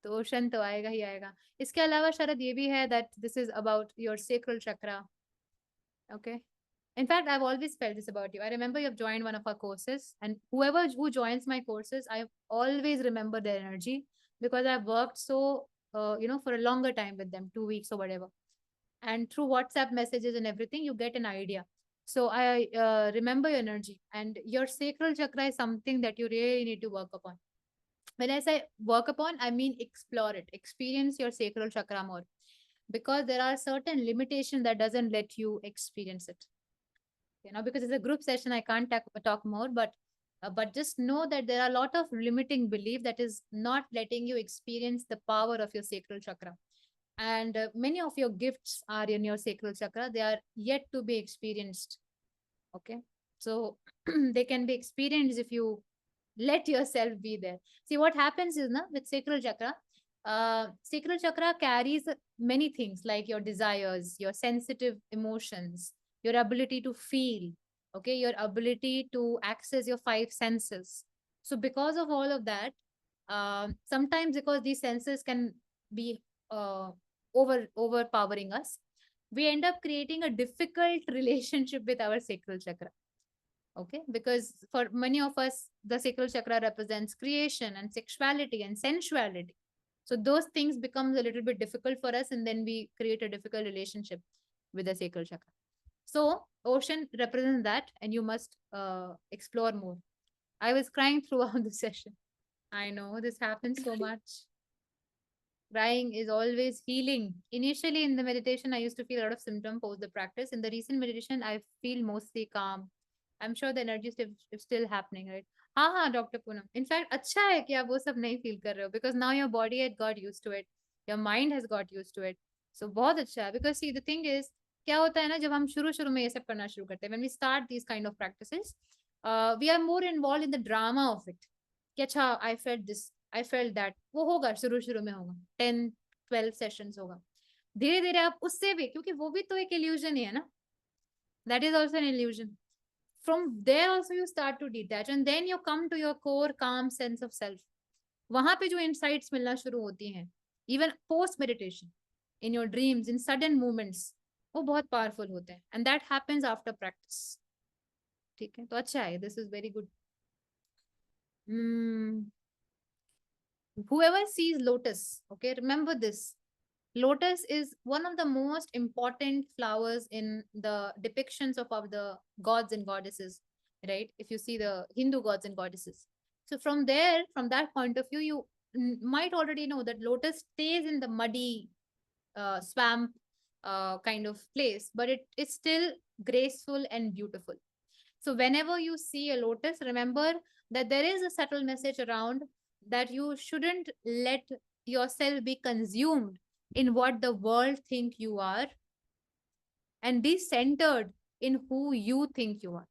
तो ocean तो आएगा ही आएगा. इसके अलावा शायद ये भी है that this is about your sacral chakra. Okay. In fact, I've always felt this about you. I remember you've joined one of our courses, and who joins my courses, I always remember their energy because I've worked so for a longer time with them, 2 weeks or whatever. And through WhatsApp messages and everything, you get an idea. So I remember your energy, and your sacral chakra is something that you really need to work upon. When I say work upon, I mean explore it, experience your sacral chakra more, because there are certain limitations that doesn't let you experience it. Because it's a group session, I can't talk more, but just know that there are a lot of limiting belief that is not letting you experience the power of your sacral chakra. And many of your gifts are in your sacral chakra. They are yet to be experienced. Okay. So they can be experienced if you let yourself be there. See, what happens is with sacral chakra carries many things like your desires, your sensitive emotions, your ability to feel, okay, your ability to access your 5 senses. So because of all of that, sometimes because these senses can be overpowering us, we end up creating a difficult relationship with our sacral chakra. Okay, because for many of us, the sacral chakra represents creation and sexuality and sensuality. So those things becomes a little bit difficult for us, and then we create a difficult relationship with the sacral chakra. So ocean represents that, and you must explore more. I was crying throughout the session. I know this happens so much. Crying is always healing. Initially in the meditation, I used to feel a lot of symptom post the practice. In the recent meditation, I feel mostly calm. I'm sure the energy is still happening, right? हाँ Dr. Poonam. In fact, अच्छा है कि आप वो सब नहीं feel कर रहे हो, because now your body had got used to it, your mind has got used to it. So बहुत अच्छा है, because see, the thing is, क्या होता है ना, जब हम शुरू में ये सब करना शुरू करते हैं, when we start these kind of practices, we are more involved in the drama of it. कि अच्छा, I felt this, I felt that. वो होगा शुरू में होगा, 10-12 sessions होगा. धीरे धीरे आप उससे भी, क्योंकि वो भी तो एक इल्यूजन ही है ना, that is also an illusion. From there also you start to detach and then you come to your core calm sense of self. वहां पे जो insights मिलना शुरू होती हैं, even post meditation, in your dreams, in sudden movements, वो बहुत powerful होते हैं, and that happens after practice. ठीक है, तो अच्छा है, this is very good. Whoever sees lotus, okay, remember this. Lotus is one of the most important flowers in the depictions of the gods and goddesses, right? If you see the Hindu gods and goddesses. So from there, from that point of view, you might already know that lotus stays in the muddy swamp kind of place, but it is still graceful and beautiful. So whenever you see a lotus, remember that there is a subtle message around that you shouldn't let yourself be consumed in what the world think you are, and be centered in who you think you are.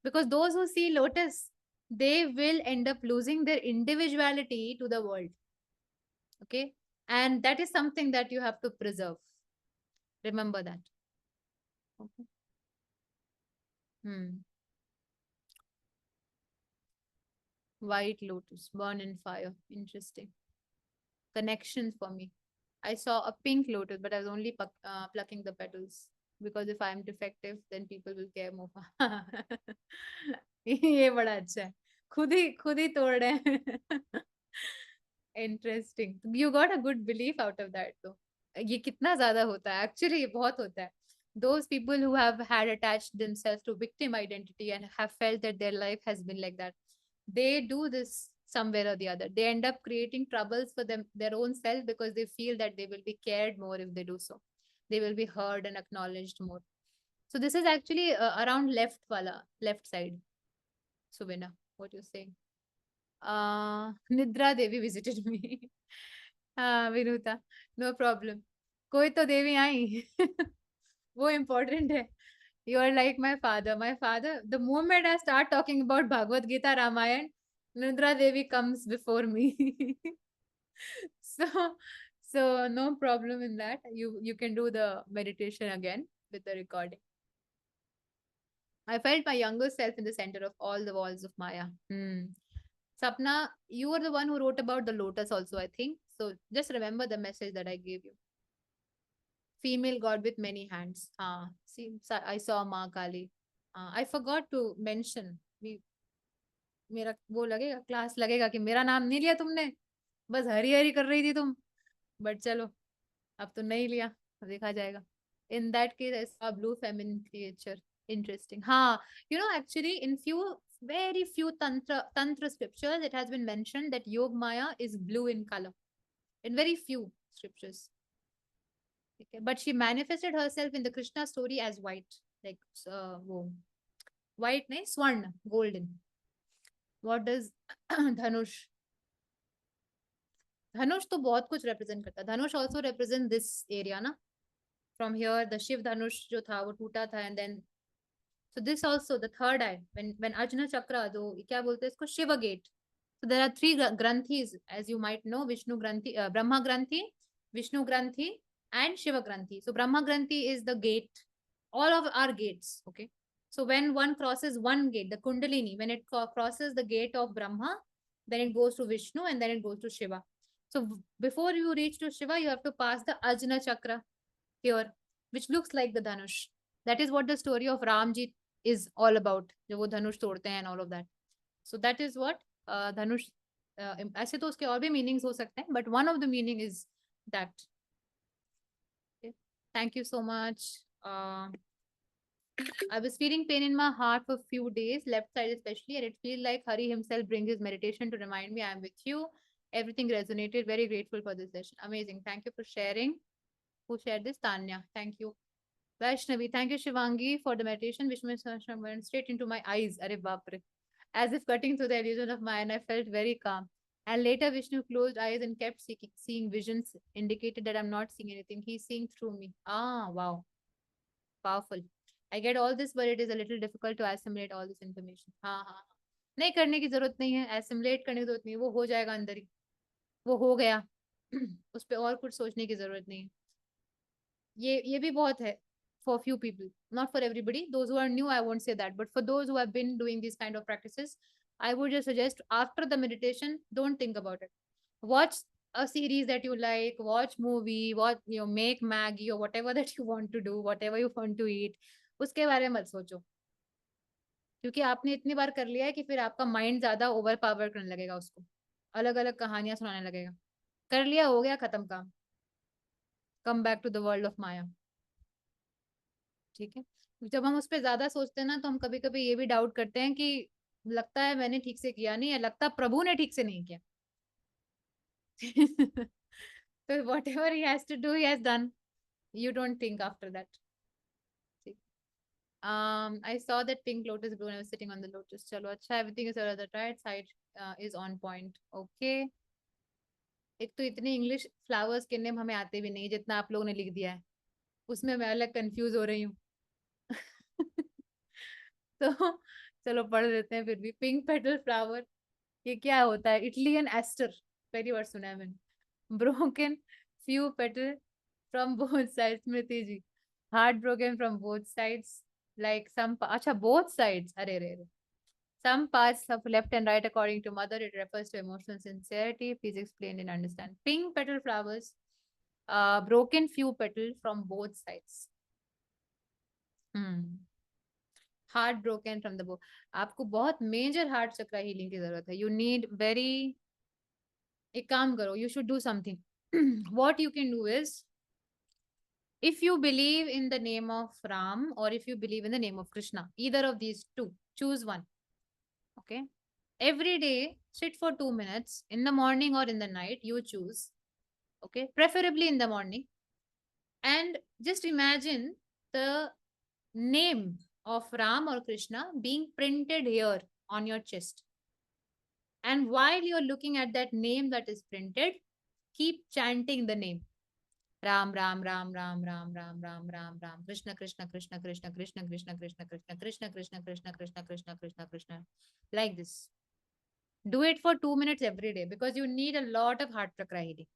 Because those who see lotus, they will end up losing their individuality to the world. Okay? And that is something that you have to preserve. Remember that. Okay. White lotus, burn in fire. Interesting. Connections for me. I saw a pink lotus, but I was only plucking the petals, because if I'm defective, then people will care more. ये बड़ा अच्छा है, खुद ही तोड़ रहे हैं. Interesting. You got a good belief out of that though. ये कितना ज्यादा होता है, actually ये बहुत होता है. Those people who have had attached themselves to victim identity and have felt that their life has been like that, they do this somewhere or the other. They end up creating troubles for them, their own self, because they feel that they will be cared more if they do so. They will be heard and acknowledged more. So this is actually around left side. Subina, what you saying? Nidra Devi visited me. Vinuta, no problem. कोई तो देवी आई. वो important है. You are like my father. My father, the moment I start talking about Bhagavad Gita, Ramayan, Nidra Devi comes before me. so so no problem in that. You can do the meditation again with the recording. I felt my younger self in the center of all the walls of Maya. Sapna, you were the one who wrote about the lotus also, I think. So just remember the message that I gave you. Female god with many hands. See, I saw Ma Kali. I forgot to mention. मेरा वो लगेगा, class लगेगा कि मेरा नाम नहीं लिया तुमने, बस हरी हरी कर रही थी तुम. बट चलो, अब तो नहीं लिया, अब देखा जाएगा. In that case, I saw blue feminine creature. Interesting. You know, actually, in very few tantra scriptures, it has been mentioned that Yog Maya is blue in color. In very few scriptures. Okay. But she manifested herself in the Krishna story as white. Like, white, nahi, swarna, golden. What does Dhanush? Dhanush तो बहुत कुछ represent करता है. Dhanush also represent this area ना. From here, the Shiv Dhanush जो था वो टूटा था, and then so this also the third eye, when Ajna Chakra, जो क्या बोलते हैं इसको, Shiva gate. So there are three granthis, as you might know: Vishnu Granthi, Brahma Granthi, Vishnu Granthi, and Shiva Granthi. So Brahma Granthi is the gate, all of our gates. Okay. So when one crosses one gate, the Kundalini, when it crosses the gate of Brahma, then it goes to Vishnu and then it goes to Shiva. So before you reach to Shiva, you have to pass the Ajna Chakra here, which looks like the Dhanush. That is what the story of Ramji is all about. जो वो धनुष तोड़ते हैं and all of that. So that is what धनुष. ऐसे तो उसके और भी meanings हो सकते हैं, but one of the meaning is that. Okay. Thank you so much. I was feeling pain in my heart for a few days, left side especially, and it feels like Hari himself brings his meditation to remind me I am with you. Everything resonated. Very grateful for this session. Amazing. Thank you for sharing. Who shared this? Tanya. Thank you. Vaishnavi. Thank you, Shivangi, for the meditation. Vishnu Sahasram went straight into my eyes. Arre Bapre. As if cutting through the illusion of mind, I felt very calm. And later, Vishnu closed eyes and kept seeing visions, indicated that I'm not seeing anything. He's seeing through me. Wow. Powerful. I get all this, but it is a little difficult to assimilate all this information. नहीं करने की जरूरत नहीं है, assimilate करने की जरूरत नहीं है, वो हो जाएगा अंदर ही, वो हो गया. उस पे और कुछ सोचने की जरूरत नहीं है. ये भी बहुत है for few people, not for everybody. Those who are new, I won't say that, but for those who have been doing these kind of practices, I would just suggest after the meditation, don't think about it. Watch a series that you like, watch movie, watch, make Maggie or whatever that you want to do, whatever you want to eat. उसके बारे में मत सोचो, क्योंकि आपने इतनी बार कर लिया है कि फिर आपका माइंड ज्यादा ओवर पावर करने लगेगा, उसको अलग अलग कहानियां सुनाने लगेगा. कर लिया, हो गया, खत्म काम. Come back to the world of maya. ठीक है. जब हम उस पर ज्यादा सोचते हैं ना, तो हम कभी कभी ये भी डाउट करते हैं कि लगता है मैंने ठीक से किया नहीं है, लगता प्रभु ने ठीक से नहीं किया. तो whatever he has to do, he has done. You don't think after that. ठीक. I saw that pink lotus blue and I was sitting on the lotus. चलो अच्छा, everything is on the right side, is on point. Okay. एक तो इतने English flowers के name हमें आते भी नहीं जितना आप लोगों ने लिख दिया है, उसमें मैं अलग कंफ्यूज हो रही हूँ. तो चलो पढ़ लेते हैं फिर भी. पिंक पेटल फ्लावर, ये क्या होता है? इटलियन एस्टर, पहली बार सुना है मैंने. Broken few petal from both sides, Smriti ji. Heart broken from both sides, like some, अच्छा बोथ साइड्स, अरे रे रे. Some parts of left and right according to mother. It refers to emotional sincerity. Please explain and understand. Pink petal flowers, broken few petal from both sides. Heart broken from the both. आपको बहुत major heart चक्रा healing की जरूरत है. You need very, एक काम करो, you should do something. What you can do is, if you believe in the name of Ram or if you believe in the name of Krishna, either of these two, choose one. Okay. Every day, sit for 2 minutes in the morning or in the night, you choose. Okay. Preferably in the morning. And just imagine the name of Ram or Krishna being printed here on your chest. And while you're looking at that name that is printed, keep chanting the name. Ram, Ram, Ram, Ram, Ram, Ram, Ram, Ram, Ram, Krishna, Krishna, Krishna, Krishna, Krishna, Krishna, Krishna, Krishna, Krishna, Krishna, Krishna, Krishna, Krishna, Krishna, Krishna, like this. Do it for 2 minutes every day because you need a lot of heart chakra healing.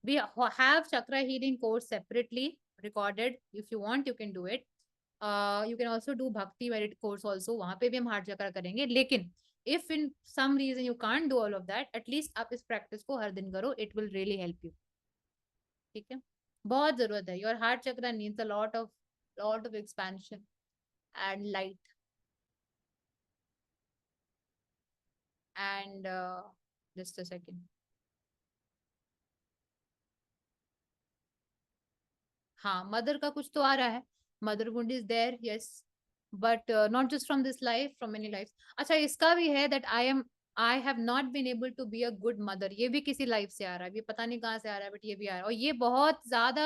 We have chakra healing course separately recorded. If you want, you can do it. You can also do Bhakti meditative course also. वहाँ पे भी हम heart chakra करेंगे. लेकिन if in some reason you can't do all of that, at least आप इस practice को हर दिन करो. It will really help you. ठीक है. बहुत जरूरत है. Your heart chakra needs a lot of expansion and light. And just a second. हाँ, मदर का कुछ तो आ रहा है. Mother wound is there, yes, but not just from this life, from many life. अच्छा, इसका भी है that I have not been able to be a good mother. ये भी किसी लाइफ से आ रहा है, ये पता नहीं कहाँ से आ रहा है, बट ये भी आ रहा है. और ये बहुत ज्यादा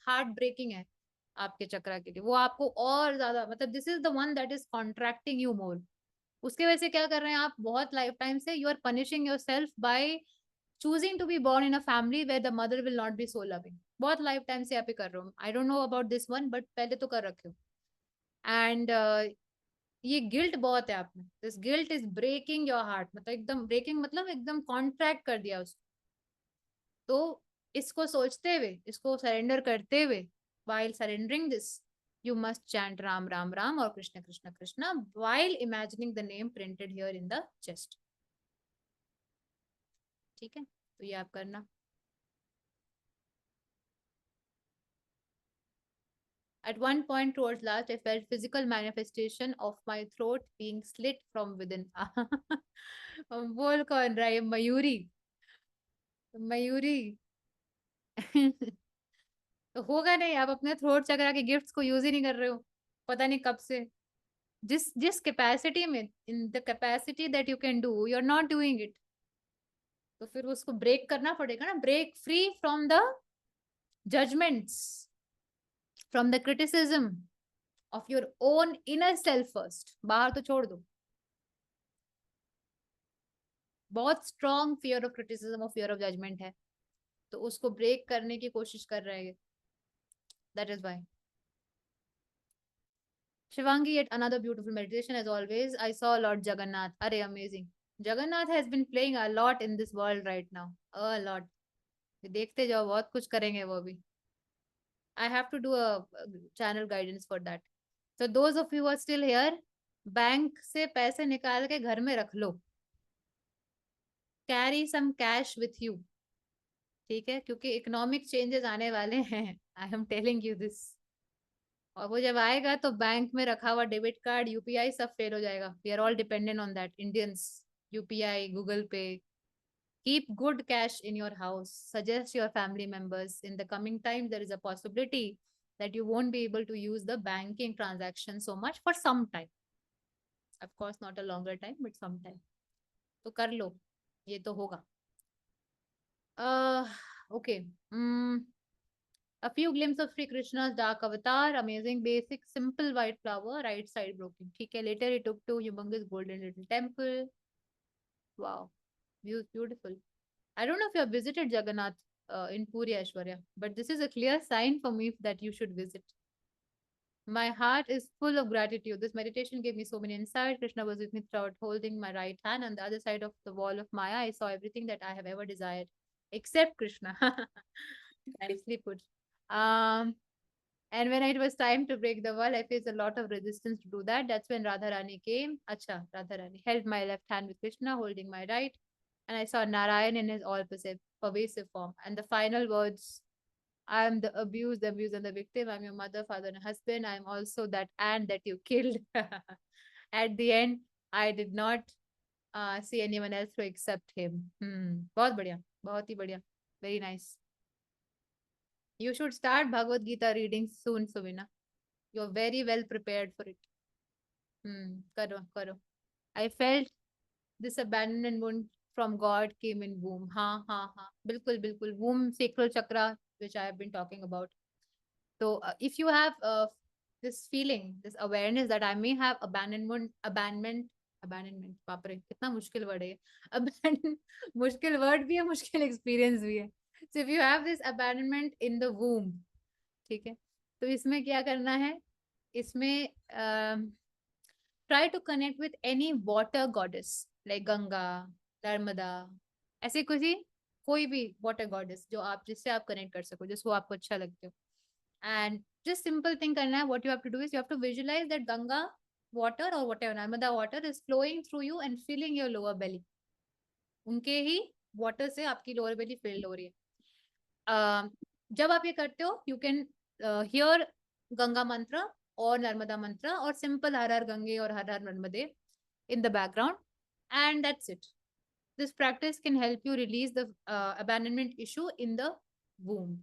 हार्ट ब्रेकिंग है आपके चक्रा के लिए. वो आपको और ज्यादा, मतलब this is the one that is contracting you more. उसके वजह से क्या कर रहे हैं आप बहुत लाइफ टाइम से? You are punishing yourself by choosing to be born in a family where the mother will not be so loving. बहुत लाइफ टाइम से यहाँ पे कर रहा हूँ. I don't know about this one, but पहले तो कर रखे हो. एंड ये गिल्ट बहुत है आप में. This guilt is breaking your heart. मतलब एकदम ब्रेकिंग, मतलब एकदम कॉन्ट्रैक्ट कर दिया उसको. तो इसको सोचते हुए, इसको सरेंडर करते हुए, while surrendering this, you must chant Ram Ram Ram or Krishna Krishna Krishna while imagining the name printed here in the chest. ठीक है, तो ये आप करना. At one point towards last, I felt physical manifestation of my throat being slit from within. बोल कौन रहा है? मयूरी. मयूरी. तो होगा नहीं, आप अपने थ्रोट चक्रा के गिफ्ट्स को यूज ही नहीं कर रहे हो, पता नहीं कब से. जिस जिस कैपेसिटी में, in the capacity that you can do, you are not doing it. तो फिर उसको ब्रेक करना पड़ेगा ना. Break free from the judgements, from the criticism of your own inner self first. बाहर तो छोड़ दो. बहुत स्ट्रॉन्ग फियर ऑफ क्रिटिसिज्म और फियर ऑफ जजमेंट है, तो उसको ब्रेक करने की कोशिश कर रहे हैं. That is why. Shivangi, yet another beautiful meditation as always. I saw Lord Jagannath. Arey, amazing. Jagannath has been playing a lot in this world right now. A lot. देखते जाओ, बहुत कुछ करेंगे वो भी. I have to do a channel guidance for that. So those of you who are still here, bank से पैसे निकाल के घर में रख लो. Carry some cash with you. ठीक है, क्योंकि इकोनॉमिक चेंजेस आने वाले हैं. I am telling you this. और वो जब आएगा तो बैंक में रखा हुआ डेबिट कार्ड, यूपीआई सब फेल हो जाएगा. We are all dependent on that. Indians, UPI, Google Pay. Keep good cash in your house. Suggest your family members. In the coming time, there is a possibility that you won't be able to use the banking transaction so much for some time. Of course, not a longer time, but some time. तो कर लो, ये तो होगा. Okay. A few glimpses of Sri Krishna's dark avatar. Amazing, basic, simple white flower, right side broken. ठीक है. Later, he took to humongous golden little temple. Wow, beautiful. I don't know if you have visited Jagannath in Puri, Aishwarya, but this is a clear sign for me that you should visit. My heart is full of gratitude. This meditation gave me so many insights. Krishna was with me throughout, holding my right hand. On the other side of the wall of Maya, I saw everything that I have ever desired, except Krishna. Nicely put. And when it was time to break the wall, I faced a lot of resistance to do that. That's when Radharani came. Acha, Radharani held my left hand with Krishna, holding my right. And I saw Narayan in his all pervasive form. And the final words, I am the abused, and the victim. I'm your mother, father, and husband. I'm also that ant that you killed. At the end, I did not see anyone else to accept him. बहुत बढ़िया, बहुत ही बढ़िया. Very nice. You should start Bhagavad Gita reading soon, Suvina. You're very well prepared for it. Karo. I felt this abandonment from God came in womb. Ha. Bilkul. Womb, sacral chakra, which I have been talking about. So if you have this feeling, this awareness that I may have abandonment, बाप रे कितना मुश्किल word है. Abandon, मुश्किल word भी है, मुश्किल experience भी है. So if you have this abandonment in the womb, ठीक है, तो इसमें क्या करना है? इसमें try to connect with any water goddess like Ganga, Narmada, ऐसे कोई भी water goddess जो आप जिससे आप connect कर सको, जिसको आपको अच्छा लगते हो. And just simple thing करना है. What you have to do is you have to visualize that Ganga water or whatever Narmada water is flowing through you and filling your lower belly. उनके ही water से आपकी lower belly fill हो रही है. जब आप ये करते हो, you can hear Ganga mantra or Narmada mantra or simple Har Har Gange or Har Har Narmade in the background, and that's it. This practice can help you release the abandonment issue in the womb.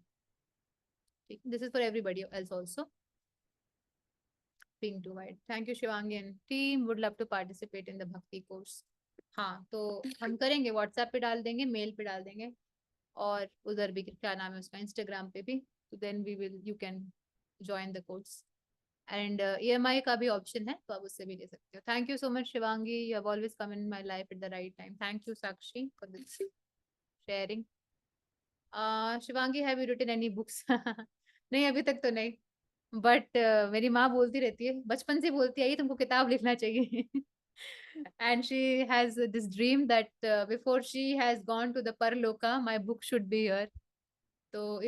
This is for everybody else also. Pink to white. Thank you, Shivangi and team. Would love to participate in the Bhakti course. हाँ, तो हम करेंगे. WhatsApp पे डाल देंगे, mail पे डाल देंगे, और उधर भी क्या नाम है उसका, Instagram पे भी. So then you can join the course. And EMI का भी option है, तो आप उससे भी ले सकते हो. Thank you so much, Shivangi. You have always come in my life at the right time. Thank you, Sakshi, for this sharing. Shivangi, have you written any books? नहीं, अभी तक तो नहीं. But मेरी माँ बोलती रहती है, बचपन से बोलती आई तुमको किताब लिखना चाहिए. And she has this dream that before she has gone to the Parloka, my book should be here. तो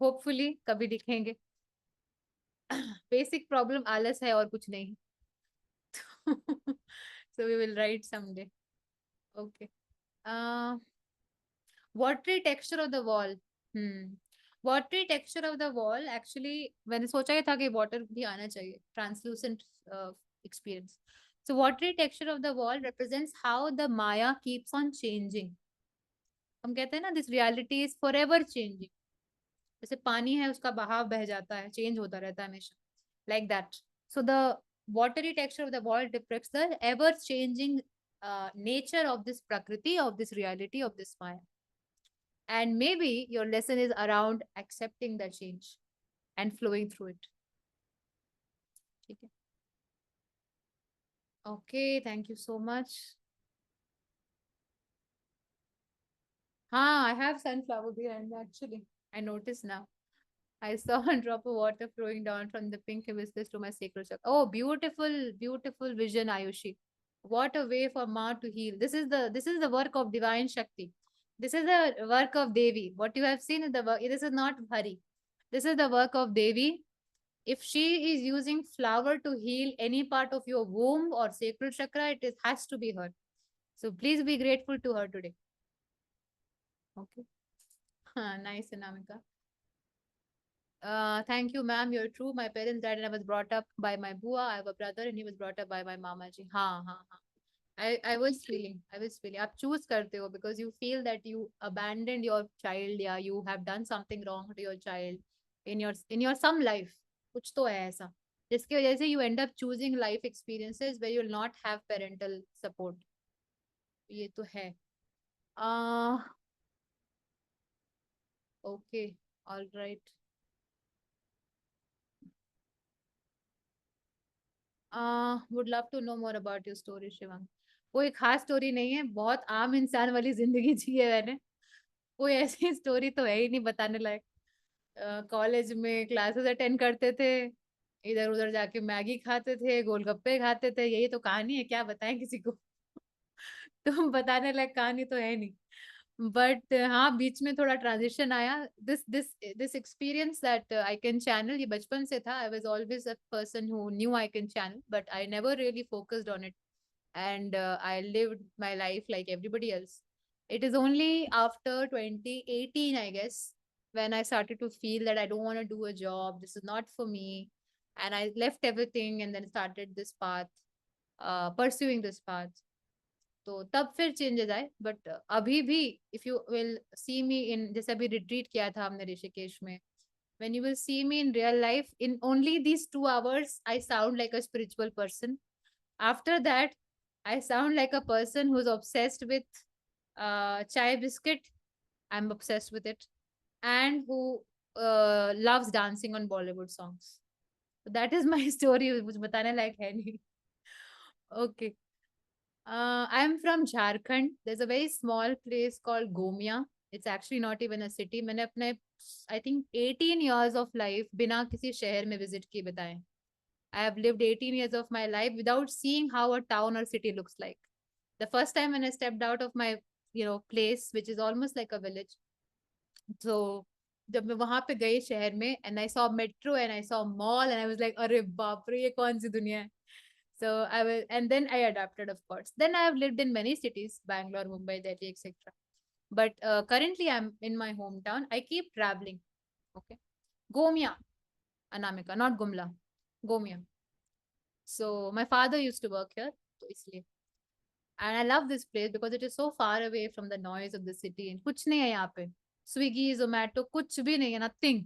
hopefully कभी लिखेंगे. Basic problem आलस है और कुछ नहीं. So we will write someday. Okay. Watery texture of the wall. Watery texture of the wall, actually मैंने सोचा ही था कि water भी आना चाहिए. Translucent experience. So watery texture of the wall represents how the Maya keeps on changing. हम कहते हैं ना, this reality is forever changing. जैसे पानी है, उसका बहाव बह जाता है, change होता रहता है हमेशा. Like that. So the watery texture of the wall depicts the ever changing nature of this prakriti, of this reality, of this Maya. And maybe your lesson is around accepting the change and flowing through it. Okay, thank you so much. I have sunflower behind me, actually. I noticed now. I saw a drop of water flowing down from the pink hibiscus to my sacral chakra. Oh, beautiful, beautiful vision, Ayushi. What a way for Ma to heal. This is the work of divine Shakti. This is the work of Devi. What you have seen is the work. This is not Hari. This is the work of Devi. If she is using flower to heal any part of your womb or sacral chakra, has to be her. So please be grateful to her today. Okay. Nice, Anamika. Thank you, ma'am. You're true. My parents died and I was brought up by my bua. I have a brother and he was brought up by my mama ji. Ha. I was feeling. आप choose करते हो because you feel that you abandoned your child, या you have done something wrong to your child in your some life. कुछ तो है ऐसा जिसकी वजह से you end up choosing life experiences where you will not have parental support. ये तो है. Okay, all right. Would love to know more about your story, Shivang. कोई खास स्टोरी नहीं है, बहुत आम इंसान वाली जिंदगी जी है मैंने. कोई ऐसी स्टोरी तो है ही नहीं बताने लायक. कॉलेज में क्लासेस अटेंड करते थे, इधर उधर जाके मैगी खाते थे, गोलगप्पे खाते थे, यही तो कहानी है. क्या बताएं किसी को. तो बताने लायक कहानी तो है नहीं. बट हाँ, बीच में थोड़ा ट्रांजिशन आया. This experience that I can channel, ये बचपन से था. I was always a person who knew I can channel, but I never really focused on it, and I lived my life like everybody else. It is only after 2018, I guess, when I started to feel that I don't want to do a job. This is not for me. And I left everything and then started this path, pursuing this path. तो तब फिर changes आए. But अभी भी if you will see मी इन, जैसे अभी retreat किया था हमने ऋषिकेश में, when you will see me in real life, in only these 2 hours I sound like a spiritual person. After that I sound like a person who's obsessed with chai biscuit. I'm obsessed with it. And who loves dancing on Bollywood songs. That is my story. कुछ बताने लायक है नहीं. Okay. I'm from Jharkhand. There's a very small place called Gomia. It's actually not even a city. मैंने अपने I think 18 years of life बिना किसी शहर में visit किए बताएं. I have lived 18 years of my life without seeing how a town or city looks like. The first time when I stepped out of my place, which is almost like a village. So जब मैं वहां पे गई शहर में, and I saw metro and I saw mall and I was like, अरे बाप रे, ये कौन सी दुनिया है. So I will, and then I adapted, of course. Then I have lived in many cities, Bangalore, Mumbai, Delhi, etc. But currently I'm in my hometown. I keep traveling. Okay. Gomia, Anamika, not Gumla. Gomia. So my father used to work here. So इसलिए. And I love this place because it is so far away from the noise of the city. And कुछ नहीं है यहाँ पे. Swiggy, Zomato, कुछ भी नहीं है. Nothing.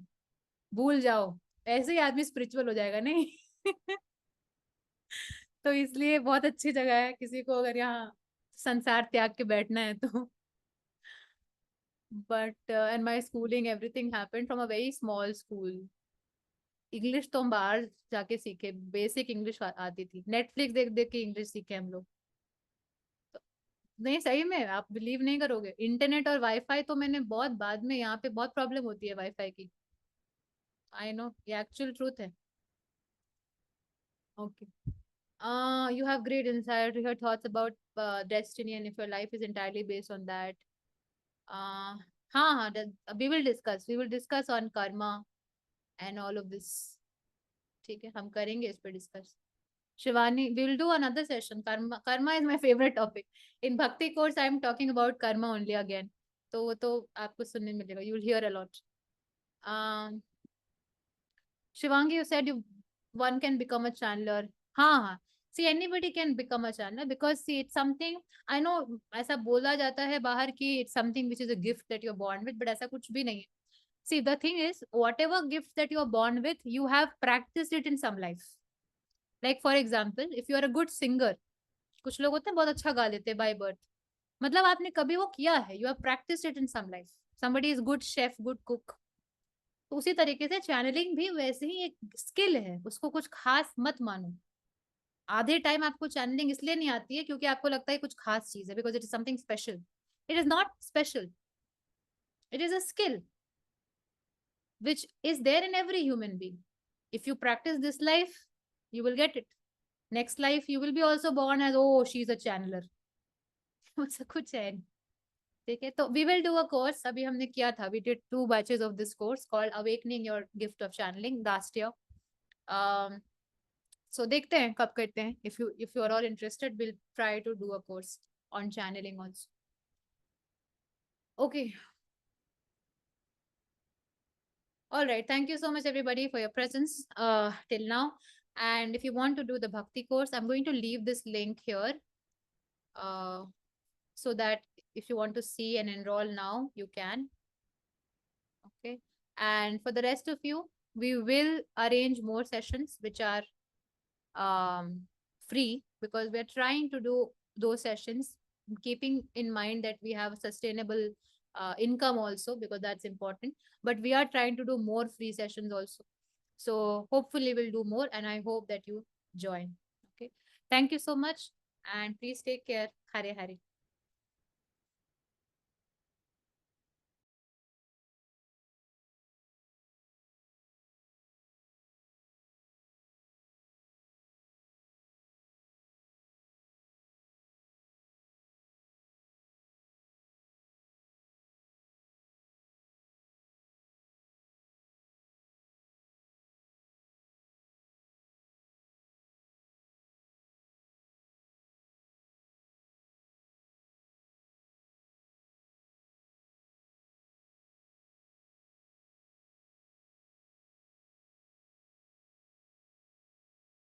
भूल जाओ. ऐसे ही आदमी spiritual हो जाएगा नहीं. तो इसलिए बहुत अच्छी जगह है किसी को अगर यहाँ संसार त्याग के बैठना है तो. But and my schooling, everything happened from a very small school. English तो हम बाहर जाके सीखे, बेसिक इंग्लिश आती थी. नेटफ्लिक्स देख देख के इंग्लिश सीखे हम लोग. नहीं सही में आप बिलीव नहीं करोगे, इंटरनेट और वाईफाई तो मैंने बहुत बाद में. यहाँ पे बहुत प्रॉब्लम होती है वाईफाई की. आई नो, ये एक्चुअल ट्रूथ है. Okay. You have great insight. Your thoughts about destiny and if your life is entirely based on that. हाँ, we will discuss. We will discuss on karma and all of this. ठीक है, हम करेंगे इस पे discuss. Shivani, we will do another session. Karma is my favorite topic. In Bhakti course, I am talking about karma only again. तो वो तो आपको सुनने मिलेगा. You will hear a lot. Shivangi, you said one can become a channeler. हाँ. See, anybody can become a channeler because see, it's something. I know ऐसा बोला जाता है बाहर कि it's something which is a gift that you're born with, but ऐसा कुछ भी नहीं है. See, the thing is, whatever gift that you're born with, you have practiced it in some life. Like for example, if you are a good singer, कुछ लोग होते हैं बहुत अच्छा गा लेते हैं by birth. मतलब आपने कभी वो किया है. You have practiced it in some life. Somebody is good chef, good cook. तो उसी तरीके से चैनलिंग भी वैसे ही एक स्किल है, उसको कुछ खास मत मानो. आधे टाइम आपको चैनलिंग इसलिए नहीं आती है क्योंकि आपको लगता है कुछ खास चीज है, because it is something special. It is not special. It is a skill which is there in every human being. If you practice this life, you will get it. Next life, you will be also born as, oh, she's a channeler. कुछ है. ठीक है, तो we will do a course. अभी हमने किया था, we did 2 batches of this course called Awakening Your Gift of Channeling last year. So देखते हैं कब करते हैं. If you are all interested, we'll try to do a course on channeling also. Okay. All right. Thank you so much, everybody, for your presence till now. And if you want to do the Bhakti course, I'm going to leave this link here so that if you want to see and enroll now, you can. Okay. And for the rest of you, we will arrange more sessions which are free, because we're trying to do those sessions keeping in mind that we have sustainable income also, because that's important. But we are trying to do more free sessions also. So hopefully we'll do more, and I hope that you join. Okay. Thank you so much, and please take care. Hare Hare.